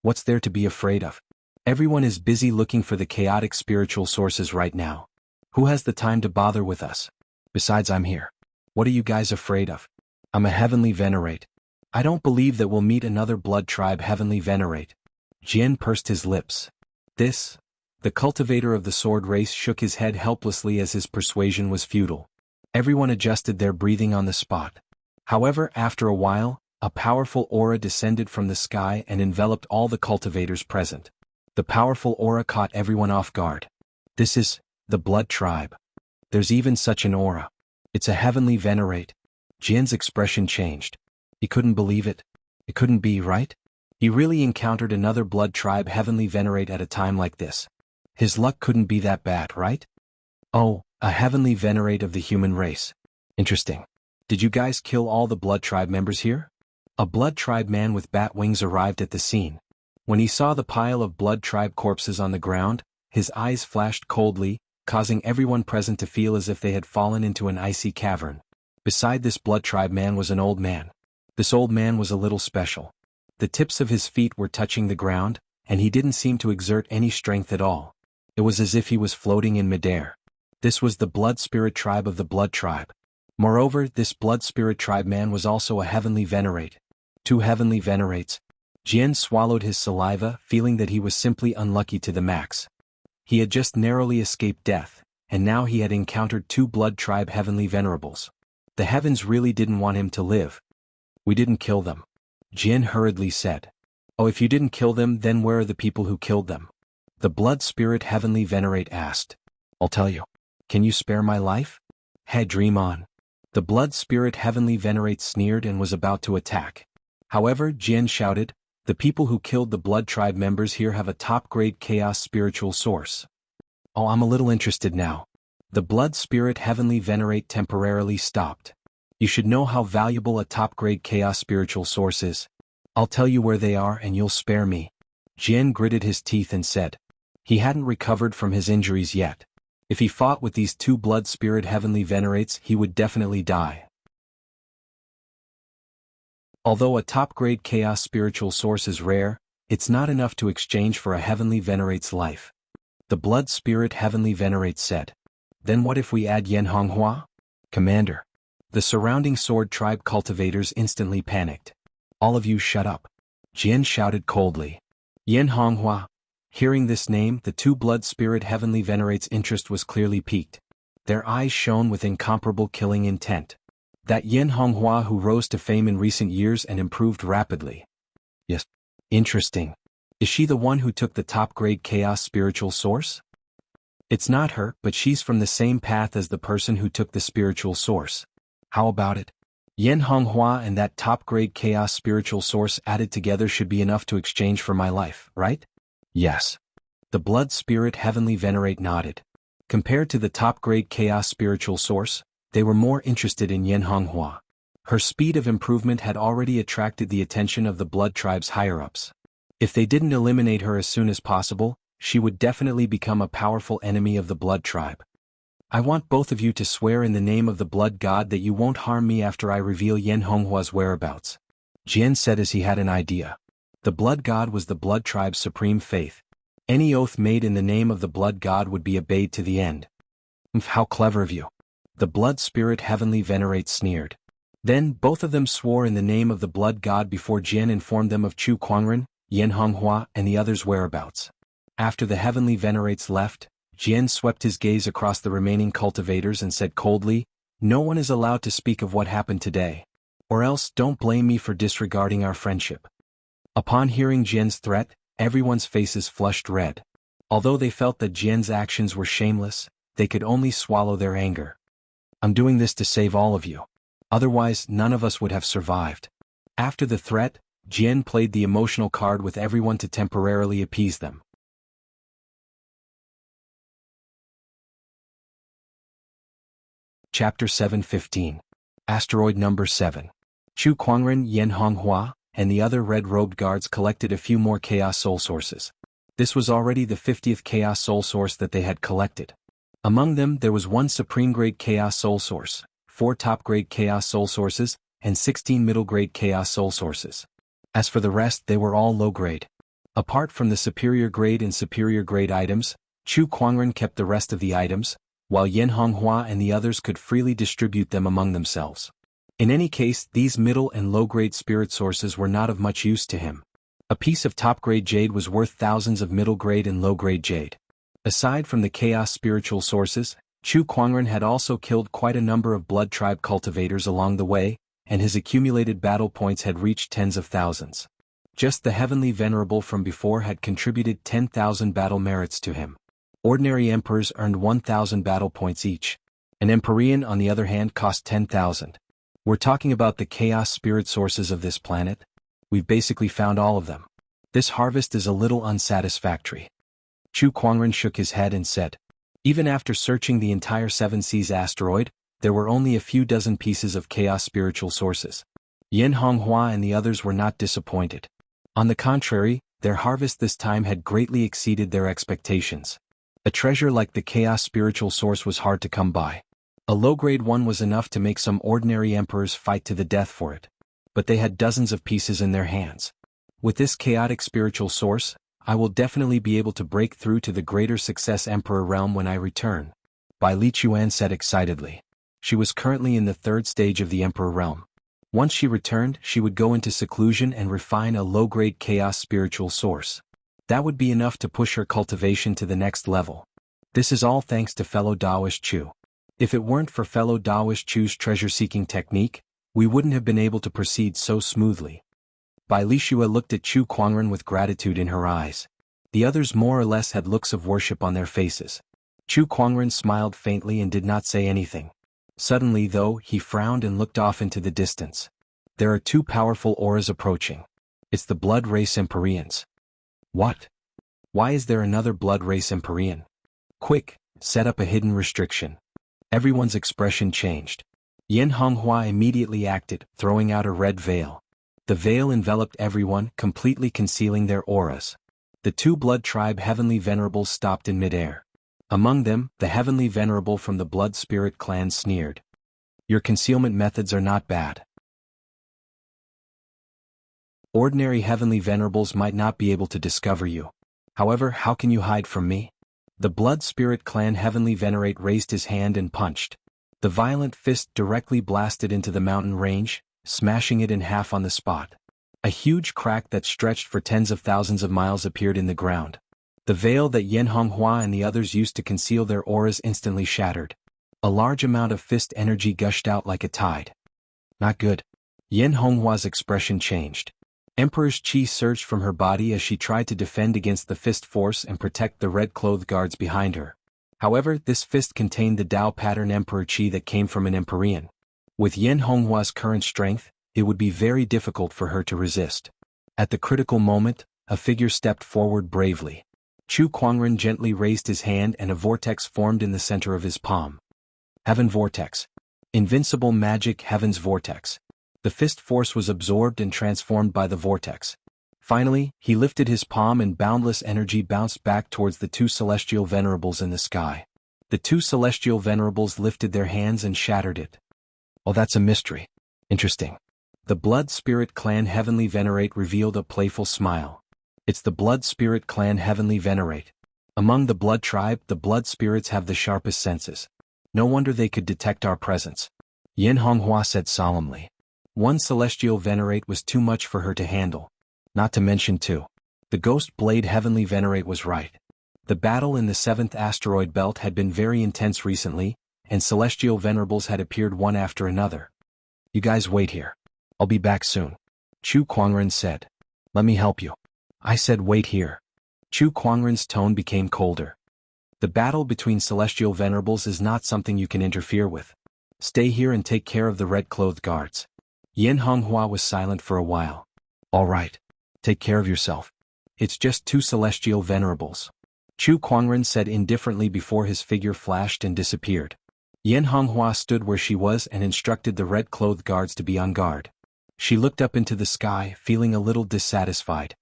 "What's there to be afraid of? Everyone is busy looking for the chaotic spiritual sources right now. Who has the time to bother with us? Besides, I'm here. What are you guys afraid of? I'm a heavenly venerate. I don't believe that we'll meet another blood tribe heavenly venerate." Jian pursed his lips. The cultivator of the sword race shook his head helplessly as his persuasion was futile. Everyone adjusted their breathing on the spot. However, after a while, a powerful aura descended from the sky and enveloped all the cultivators present. The powerful aura caught everyone off guard. "This is the blood tribe. There's even such an aura. It's a heavenly venerate." Jian's expression changed. He couldn't believe it. It couldn't be, right? He really encountered another blood tribe heavenly venerate at a time like this. His luck couldn't be that bad, right? Oh, a heavenly venerate of the human race. Interesting. Did you guys kill all the blood tribe members here? A blood tribe man with bat wings arrived at the scene. When he saw the pile of blood tribe corpses on the ground, his eyes flashed coldly, causing everyone present to feel as if they had fallen into an icy cavern. Beside this blood tribe man was an old man. This old man was a little special. The tips of his feet were touching the ground, and he didn't seem to exert any strength at all. It was as if he was floating in midair. This was the blood spirit tribe of the blood tribe. Moreover, this blood spirit tribe man was also a heavenly venerate. 2 heavenly venerates. Jian swallowed his saliva, feeling that he was simply unlucky to the max. He had just narrowly escaped death, and now he had encountered 2 blood tribe heavenly venerables. The heavens really didn't want him to live. We didn't kill them. Jian hurriedly said. Oh, if you didn't kill them, then where are the people who killed them? The blood spirit heavenly venerate asked. I'll tell you. Can you spare my life? Hey, dream on. The blood spirit heavenly venerate sneered and was about to attack. However, Jian shouted, the people who killed the blood tribe members here have a top-grade chaos spiritual source. Oh, I'm a little interested now. The blood spirit heavenly venerate temporarily stopped. You should know how valuable a top-grade chaos spiritual source is. I'll tell you where they are and you'll spare me. Jian gritted his teeth and said. He hadn't recovered from his injuries yet. If he fought with these 2 blood spirit heavenly venerates, he would definitely die. Although a top-grade chaos spiritual source is rare, it's not enough to exchange for a heavenly venerate's life. The blood spirit heavenly venerate said. Then what if we add Yan Honghua? Commander. The surrounding sword tribe cultivators instantly panicked. All of you shut up. Jian shouted coldly. Yan Honghua. Hearing this name, the 2 blood spirit heavenly venerates' interest was clearly piqued. Their eyes shone with incomparable killing intent. That Yan Honghua who rose to fame in recent years and improved rapidly. Yes. Interesting. Is she the one who took the top-grade chaos spiritual source? It's not her, but she's from the same path as the person who took the spiritual source. How about it? Yan Honghua and that top-grade chaos spiritual source added together should be enough to exchange for my life, right? Yes. The blood spirit heavenly venerate nodded. Compared to the top-grade chaos spiritual source, they were more interested in Yan Honghua. Her speed of improvement had already attracted the attention of the blood tribe's higher-ups. If they didn't eliminate her as soon as possible, she would definitely become a powerful enemy of the blood tribe. I want both of you to swear in the name of the blood god that you won't harm me after I reveal Yan Honghua's whereabouts. Jian said as he had an idea. The blood god was the blood tribe's supreme faith. Any oath made in the name of the blood god would be obeyed to the end. How clever of you. The blood spirit heavenly venerate sneered. Then both of them swore in the name of the blood god before Jian informed them of Chu Kuangren, Yan Honghua, and the others' whereabouts. After the heavenly venerates left, Jian swept his gaze across the remaining cultivators and said coldly, "No one is allowed to speak of what happened today. Or else don't blame me for disregarding our friendship." Upon hearing Jian's threat, everyone's faces flushed red. Although they felt that Jian's actions were shameless, they could only swallow their anger. "I'm doing this to save all of you. Otherwise, none of us would have survived." After the threat, Jian played the emotional card with everyone to temporarily appease them. Chapter 7:15. Asteroid Number 7. Chu Kuangren, Yan Honghua, and the other red-robed guards collected a few more Chaos Soul Sources. This was already the 50th Chaos Soul Source that they had collected. Among them there was 1 Supreme-grade Chaos Soul Source, 4 top-grade Chaos Soul Sources, and 16 middle-grade Chaos Soul Sources. As for the rest, they were all low-grade. Apart from the superior-grade and superior-grade items, Chu Kuangren kept the rest of the items, while Yan Honghua and the others could freely distribute them among themselves. In any case, these middle and low-grade spirit sources were not of much use to him. A piece of top-grade jade was worth thousands of middle-grade and low-grade jade. Aside from the chaos spiritual sources, Chu Kuangren had also killed quite a number of blood tribe cultivators along the way, and his accumulated battle points had reached tens of thousands. Just the heavenly venerable from before had contributed 10,000 battle merits to him. Ordinary emperors earned 1,000 battle points each. An Empyrean, on the other hand, cost 10,000. We're talking about the chaos spirit sources of this planet? We've basically found all of them. This harvest is a little unsatisfactory. Chu Kuangren shook his head and said, even after searching the entire Seven Seas asteroid, there were only a few dozen pieces of chaos spiritual sources. Yin Honghua and the others were not disappointed. On the contrary, their harvest this time had greatly exceeded their expectations. A treasure like the chaos spiritual source was hard to come by. A low-grade one was enough to make some ordinary emperors fight to the death for it. But they had dozens of pieces in their hands. With this chaotic spiritual source, I will definitely be able to break through to the greater success emperor realm when I return, Bai Li Chuan said excitedly. She was currently in the third stage of the emperor realm. Once she returned, she would go into seclusion and refine a low-grade chaos spiritual source. That would be enough to push her cultivation to the next level. This is all thanks to fellow Daoist Chu. If it weren't for fellow Daoist Chu's treasure-seeking technique, we wouldn't have been able to proceed so smoothly. Bai Lishua looked at Chu Kuangren with gratitude in her eyes. The others more or less had looks of worship on their faces. Chu Kuangren smiled faintly and did not say anything. Suddenly though, he frowned and looked off into the distance. There are two powerful auras approaching. It's the blood race Empyreans. What? Why is there another blood race Empyrean? Quick, set up a hidden restriction. Everyone's expression changed. Yin Honghua immediately acted, throwing out a red veil. The veil enveloped everyone, completely concealing their auras. The two blood tribe heavenly venerables stopped in midair. Among them, the heavenly venerable from the blood spirit clan sneered. Your concealment methods are not bad. Ordinary heavenly venerables might not be able to discover you. However, how can you hide from me? The blood spirit clan heavenly venerate raised his hand and punched. The violent fist directly blasted into the mountain range, smashing it in half on the spot. A huge crack that stretched for tens of thousands of miles appeared in the ground. The veil that Yin Honghua and the others used to conceal their auras instantly shattered. A large amount of fist energy gushed out like a tide. Not good. Yin Honghua's expression changed. Emperor's chi surged from her body as she tried to defend against the fist force and protect the red-clothed guards behind her. However, this fist contained the Dao pattern Emperor Chi that came from an Empyrean. With Yin Honghua's current strength, it would be very difficult for her to resist. At the critical moment, a figure stepped forward bravely. Chu Kuangren gently raised his hand and a vortex formed in the center of his palm. Heaven Vortex. Invincible magic Heaven's Vortex. The fist force was absorbed and transformed by the vortex. Finally, he lifted his palm and boundless energy bounced back towards the two celestial venerables in the sky. The two celestial venerables lifted their hands and shattered it. Oh, that's a mystery. Interesting. The Blood Spirit Clan Heavenly Venerate revealed a playful smile. It's the Blood Spirit Clan Heavenly Venerate. Among the Blood Tribe, the Blood Spirits have the sharpest senses. No wonder they could detect our presence. Yin Honghua said solemnly. One Celestial Venerate was too much for her to handle. Not to mention two. The Ghost Blade Heavenly Venerate was right. The battle in the 7th asteroid belt had been very intense recently, and Celestial Venerables had appeared one after another. You guys wait here. I'll be back soon. Chu Kuangren said. Let me help you. I said wait here. Chu Kuangren's tone became colder. The battle between Celestial Venerables is not something you can interfere with. Stay here and take care of the red-clothed guards. Yin Honghua was silent for a while. All right. Take care of yourself. It's just two Celestial Venerables. Chu Kuangren said indifferently before his figure flashed and disappeared. Yin Honghua stood where she was and instructed the red-clothed guards to be on guard. She looked up into the sky, feeling a little dissatisfied.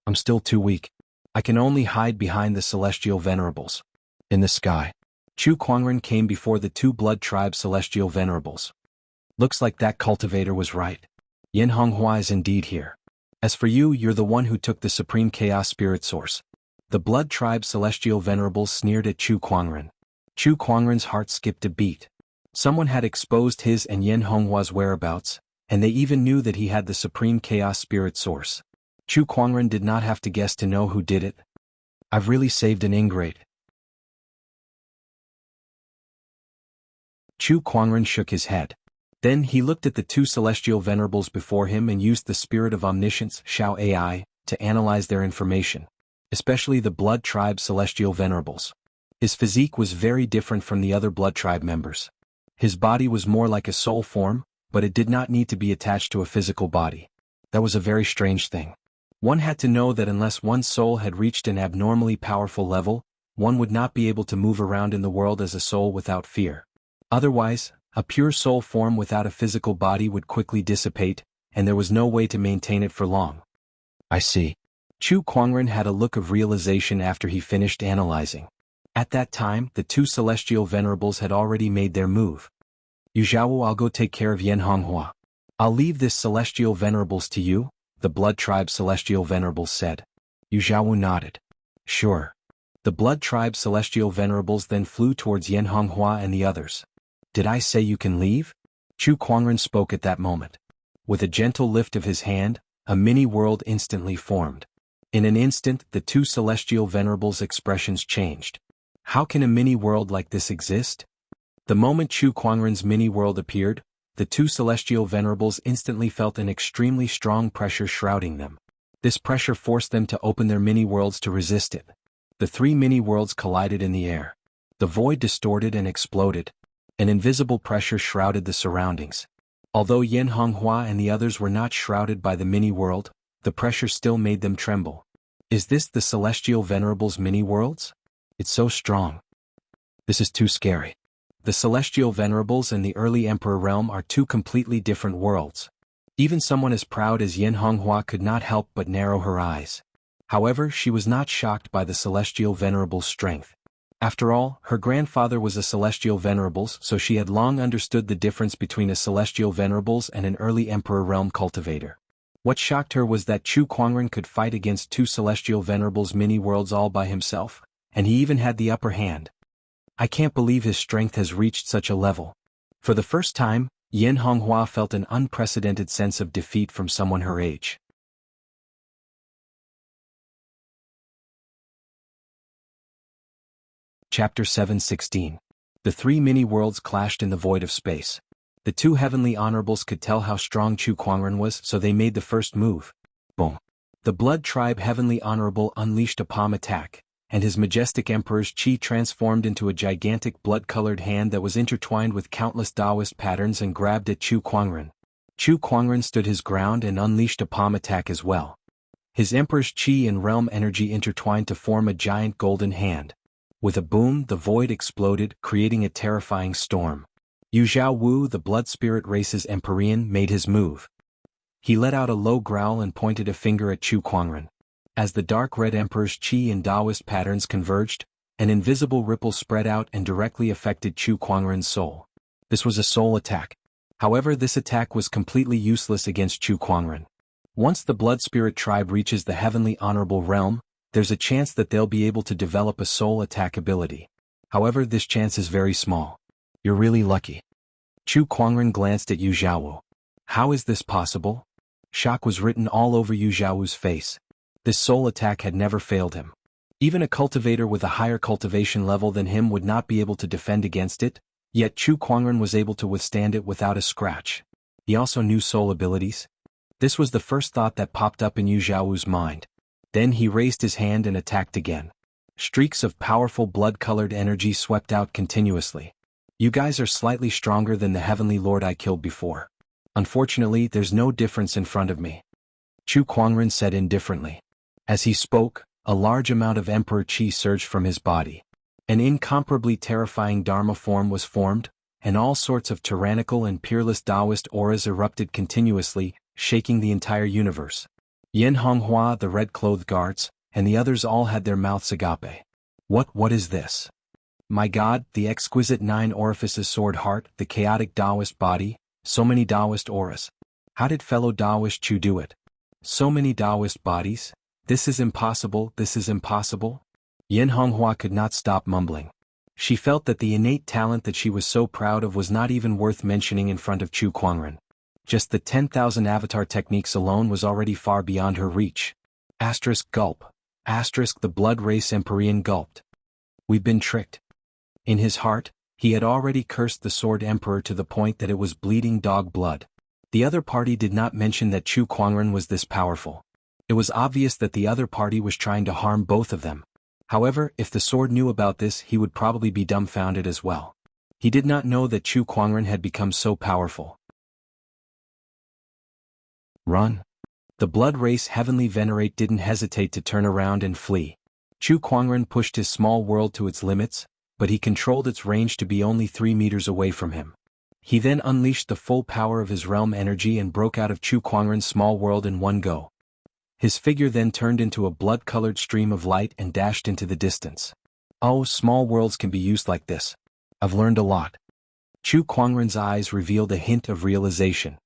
I'm still too weak. I can only hide behind the Celestial Venerables. In the sky. Chu Kuangren came before the two Blood Tribe Celestial Venerables. Looks like that cultivator was right. Yin Honghua is indeed here. As for you, you're the one who took the Supreme Chaos Spirit Source. The Blood Tribe Celestial Venerables sneered at Chu Kuangren. Chu Kuangren's heart skipped a beat. Someone had exposed his and Yin Honghua's whereabouts, and they even knew that he had the Supreme Chaos Spirit Source. Chu Kuangren did not have to guess to know who did it. I've really saved an ingrate. Chu Kuangren shook his head. Then he looked at the two celestial venerables before him and used the spirit of omniscience, Xiao AI, to analyze their information, especially the Blood Tribe celestial venerables. His physique was very different from the other Blood Tribe members. His body was more like a soul form, but it did not need to be attached to a physical body. That was a very strange thing. One had to know that unless one's soul had reached an abnormally powerful level, one would not be able to move around in the world as a soul without fear. Otherwise, a pure soul form without a physical body would quickly dissipate, and there was no way to maintain it for long. I see. Chu Kuangren had a look of realization after he finished analyzing. At that time, the two celestial venerables had already made their move. Yu Zhaowu, I'll go take care of Yan Honghua. I'll leave this celestial venerables to you, the Blood Tribe celestial venerables said. Yu Zhaowu nodded. Sure. The Blood Tribe celestial venerables then flew towards Yan Honghua and the others. Did I say you can leave? Chu Kuangren spoke at that moment. With a gentle lift of his hand, a mini-world instantly formed. In an instant, the two celestial venerables' expressions changed. How can a mini-world like this exist? The moment Chu Kuangren's mini-world appeared, the two celestial venerables instantly felt an extremely strong pressure shrouding them. This pressure forced them to open their mini-worlds to resist it. The three mini-worlds collided in the air. The void distorted and exploded. An invisible pressure shrouded the surroundings. Although Yan Honghua and the others were not shrouded by the mini-world, the pressure still made them tremble. Is this the celestial venerables' mini-worlds? It's so strong. This is too scary. The celestial venerables and the early emperor realm are two completely different worlds. Even someone as proud as Yan Honghua could not help but narrow her eyes. However, she was not shocked by the celestial venerable's strength. After all, her grandfather was a celestial venerables, so she had long understood the difference between a celestial venerables and an early emperor realm cultivator. What shocked her was that Chu Kuangren could fight against two celestial venerables mini-worlds all by himself, and he even had the upper hand. I can't believe his strength has reached such a level. For the first time, Yan Honghua felt an unprecedented sense of defeat from someone her age. Chapter 7:16. The three mini-worlds clashed in the void of space. The two heavenly honorables could tell how strong Chu Kuangren was, so they made the first move. Boom. The Blood Tribe heavenly honorable unleashed a palm attack, and his majestic emperor's chi transformed into a gigantic blood-colored hand that was intertwined with countless Taoist patterns and grabbed at Chu Kuangren. Chu Kuangren stood his ground and unleashed a palm attack as well. His emperor's chi and realm energy intertwined to form a giant golden hand. With a boom, the void exploded, creating a terrifying storm. Yu Zhaowu, the blood spirit race's Empyrean, made his move. He let out a low growl and pointed a finger at Chu Kuangren. As the dark red emperor's chi and Taoist patterns converged, an invisible ripple spread out and directly affected Chu Kuangren's soul. This was a soul attack. However, this attack was completely useless against Chu Kuangren. Once the blood spirit tribe reaches the heavenly honorable realm, there's a chance that they'll be able to develop a soul attack ability. However, this chance is very small. You're really lucky. Chu Kuangren glanced at Yu Zhaowu. How is this possible? Shock was written all over Yu Zhaowu's face. This soul attack had never failed him. Even a cultivator with a higher cultivation level than him would not be able to defend against it, yet Chu Kuangren was able to withstand it without a scratch. He also knew soul abilities. This was the first thought that popped up in Yu Zhaowu's mind. Then he raised his hand and attacked again. Streaks of powerful blood-colored energy swept out continuously. You guys are slightly stronger than the heavenly lord I killed before. Unfortunately, there's no difference in front of me. Chu Kuangren said indifferently. As he spoke, a large amount of emperor chi surged from his body. An incomparably terrifying Dharma form was formed, and all sorts of tyrannical and peerless Taoist auras erupted continuously, shaking the entire universe. Yan Honghua, the red-clothed guards, and the others all had their mouths agape. What is this? My God, the exquisite nine orifices sword heart, the chaotic Taoist body, so many Taoist auras. How did fellow Taoist Chu do it? So many Taoist bodies? This is impossible, this is impossible? Yan Honghua could not stop mumbling. She felt that the innate talent that she was so proud of was not even worth mentioning in front of Chu Kuangren. Just the 10,000 avatar techniques alone was already far beyond her reach. Asterisk gulp. Asterisk the blood race Empyrean gulped. We've been tricked. In his heart, he had already cursed the Sword Emperor to the point that it was bleeding dog blood. The other party did not mention that Chu Kuangren was this powerful. It was obvious that the other party was trying to harm both of them. However, if the sword knew about this, he would probably be dumbfounded as well. He did not know that Chu Kuangren had become so powerful. Run. The blood race Heavenly Venerate didn't hesitate to turn around and flee. Chu Kuangren pushed his small world to its limits, but he controlled its range to be only 3 meters away from him. He then unleashed the full power of his realm energy and broke out of Chu Kuangren's small world in one go. His figure then turned into a blood-colored stream of light and dashed into the distance. Oh, small worlds can be used like this. I've learned a lot. Chu Kuangren's eyes revealed a hint of realization.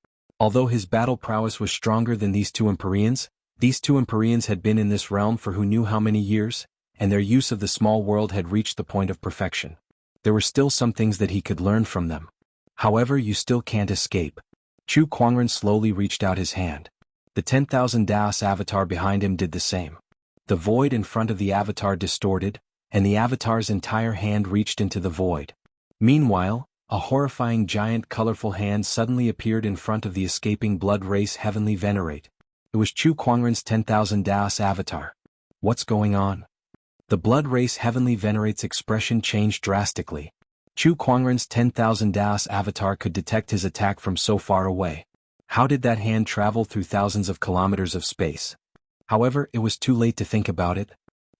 Although his battle prowess was stronger than these two Empyreans had been in this realm for who knew how many years, and their use of the small world had reached the point of perfection. There were still some things that he could learn from them. However, you still can't escape. Chu Kuangren slowly reached out his hand. The 10,000 Daos avatar behind him did the same. The void in front of the avatar distorted, and the avatar's entire hand reached into the void. Meanwhile, a horrifying giant colorful hand suddenly appeared in front of the escaping blood race Heavenly Venerate. It was Chu Kuangren's 10,000 Daos avatar. What's going on? The blood race Heavenly Venerate's expression changed drastically. Chu Kuangren's 10,000 Daos avatar could detect his attack from so far away. How did that hand travel through thousands of kilometers of space? However, it was too late to think about it.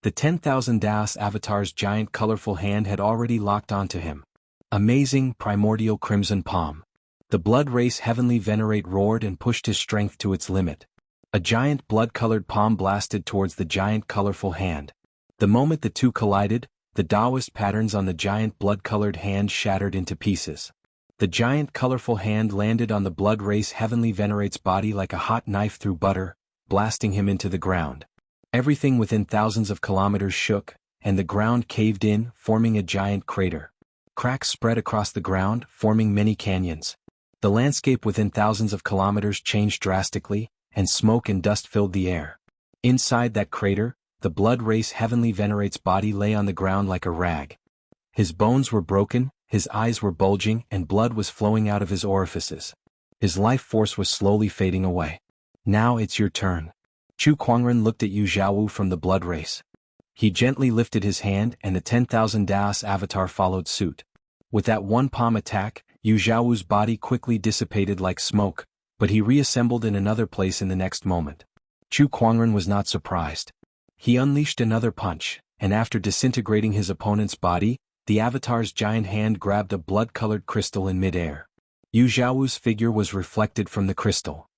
The 10,000 Daos avatar's giant colorful hand had already locked onto him. Amazing, primordial crimson palm. The blood race Heavenly Venerate roared and pushed his strength to its limit. A giant blood-colored palm blasted towards the giant colorful hand. The moment the two collided, the Taoist patterns on the giant blood-colored hand shattered into pieces. The giant colorful hand landed on the blood race Heavenly Venerate's body like a hot knife through butter, blasting him into the ground. Everything within thousands of kilometers shook, and the ground caved in, forming a giant crater. Cracks spread across the ground, forming many canyons. The landscape within thousands of kilometers changed drastically, and smoke and dust filled the air. Inside that crater, the blood race Heavenly Venerate's body lay on the ground like a rag. His bones were broken, his eyes were bulging, and blood was flowing out of his orifices. His life force was slowly fading away. Now it's your turn. Chu Kuangren looked at Yu Xiaowu from the blood race. He gently lifted his hand and the 10,000 Daos avatar followed suit. With that one palm attack, Yu Xiaowu's body quickly dissipated like smoke, but he reassembled in another place in the next moment. Chu Kuangren was not surprised. He unleashed another punch, and after disintegrating his opponent's body, the avatar's giant hand grabbed a blood-colored crystal in mid-air. Yu Xiaowu's figure was reflected from the crystal.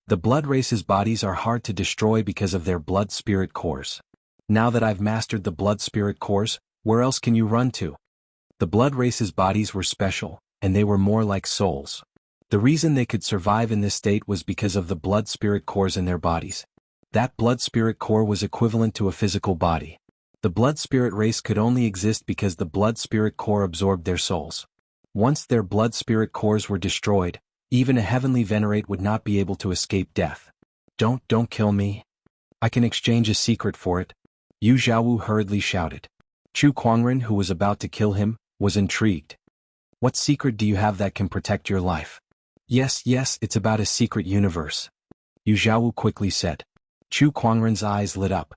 The blood race's bodies are hard to destroy because of their blood-spirit cores. Now that I've mastered the blood-spirit cores, where else can you run to? The blood race's bodies were special, and they were more like souls. The reason they could survive in this state was because of the blood-spirit cores in their bodies. That blood-spirit core was equivalent to a physical body. The blood-spirit race could only exist because the blood-spirit core absorbed their souls. Once their blood-spirit cores were destroyed, even a Heavenly Venerate would not be able to escape death. Don't kill me. I can exchange a secret for it. Yu Xiaowu hurriedly shouted. Chu Kuangren, who was about to kill him, was intrigued. What secret do you have that can protect your life? Yes, it's about a secret universe. Yu Xiaowu quickly said. Chu Kuangren's eyes lit up.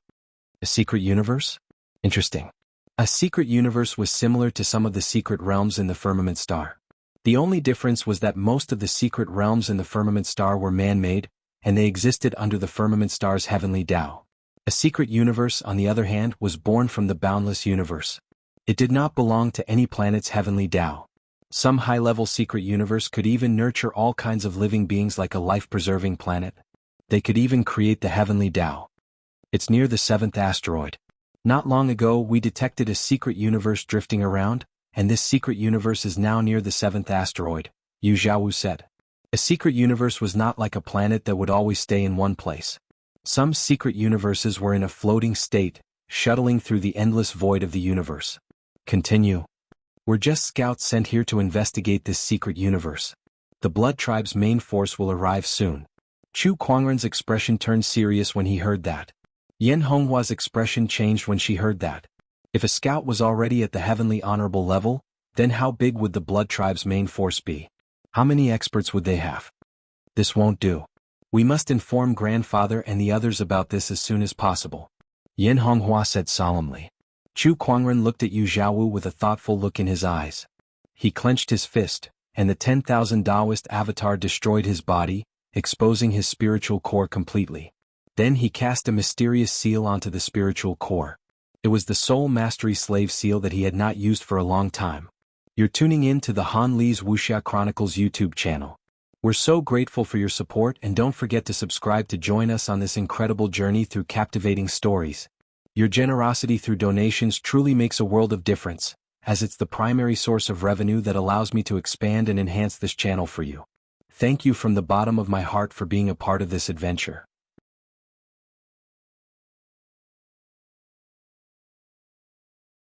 A secret universe? Interesting. A secret universe was similar to some of the secret realms in the firmament star. The only difference was that most of the secret realms in the firmament star were man-made, and they existed under the firmament star's heavenly Tao. A secret universe, on the other hand, was born from the boundless universe. It did not belong to any planet's heavenly Tao. Some high-level secret universe could even nurture all kinds of living beings like a life-preserving planet. They could even create the heavenly Tao. It's near the 7th asteroid. Not long ago we detected a secret universe drifting around, and this secret universe is now near the 7th asteroid, Yu Xiaowu said. A secret universe was not like a planet that would always stay in one place. Some secret universes were in a floating state, shuttling through the endless void of the universe. Continue. We're just scouts sent here to investigate this secret universe. The Blood Tribe's main force will arrive soon. Chu Kuangren's expression turned serious when he heard that. Yan Honghua's expression changed when she heard that. If a scout was already at the heavenly honorable level, then how big would the Blood Tribe's main force be? How many experts would they have? This won't do. We must inform grandfather and the others about this as soon as possible. Yan Honghua said solemnly. Chu Kuangren looked at Yu Xiaowu with a thoughtful look in his eyes. He clenched his fist, and the 10,000 Taoist avatar destroyed his body, exposing his spiritual core completely. Then he cast a mysterious seal onto the spiritual core. It was the soul mastery slave seal that he had not used for a long time. You're tuning in to the Han Li's Wuxia Chronicles YouTube channel. We're so grateful for your support, and don't forget to subscribe to join us on this incredible journey through captivating stories. Your generosity through donations truly makes a world of difference, as it's the primary source of revenue that allows me to expand and enhance this channel for you. Thank you from the bottom of my heart for being a part of this adventure.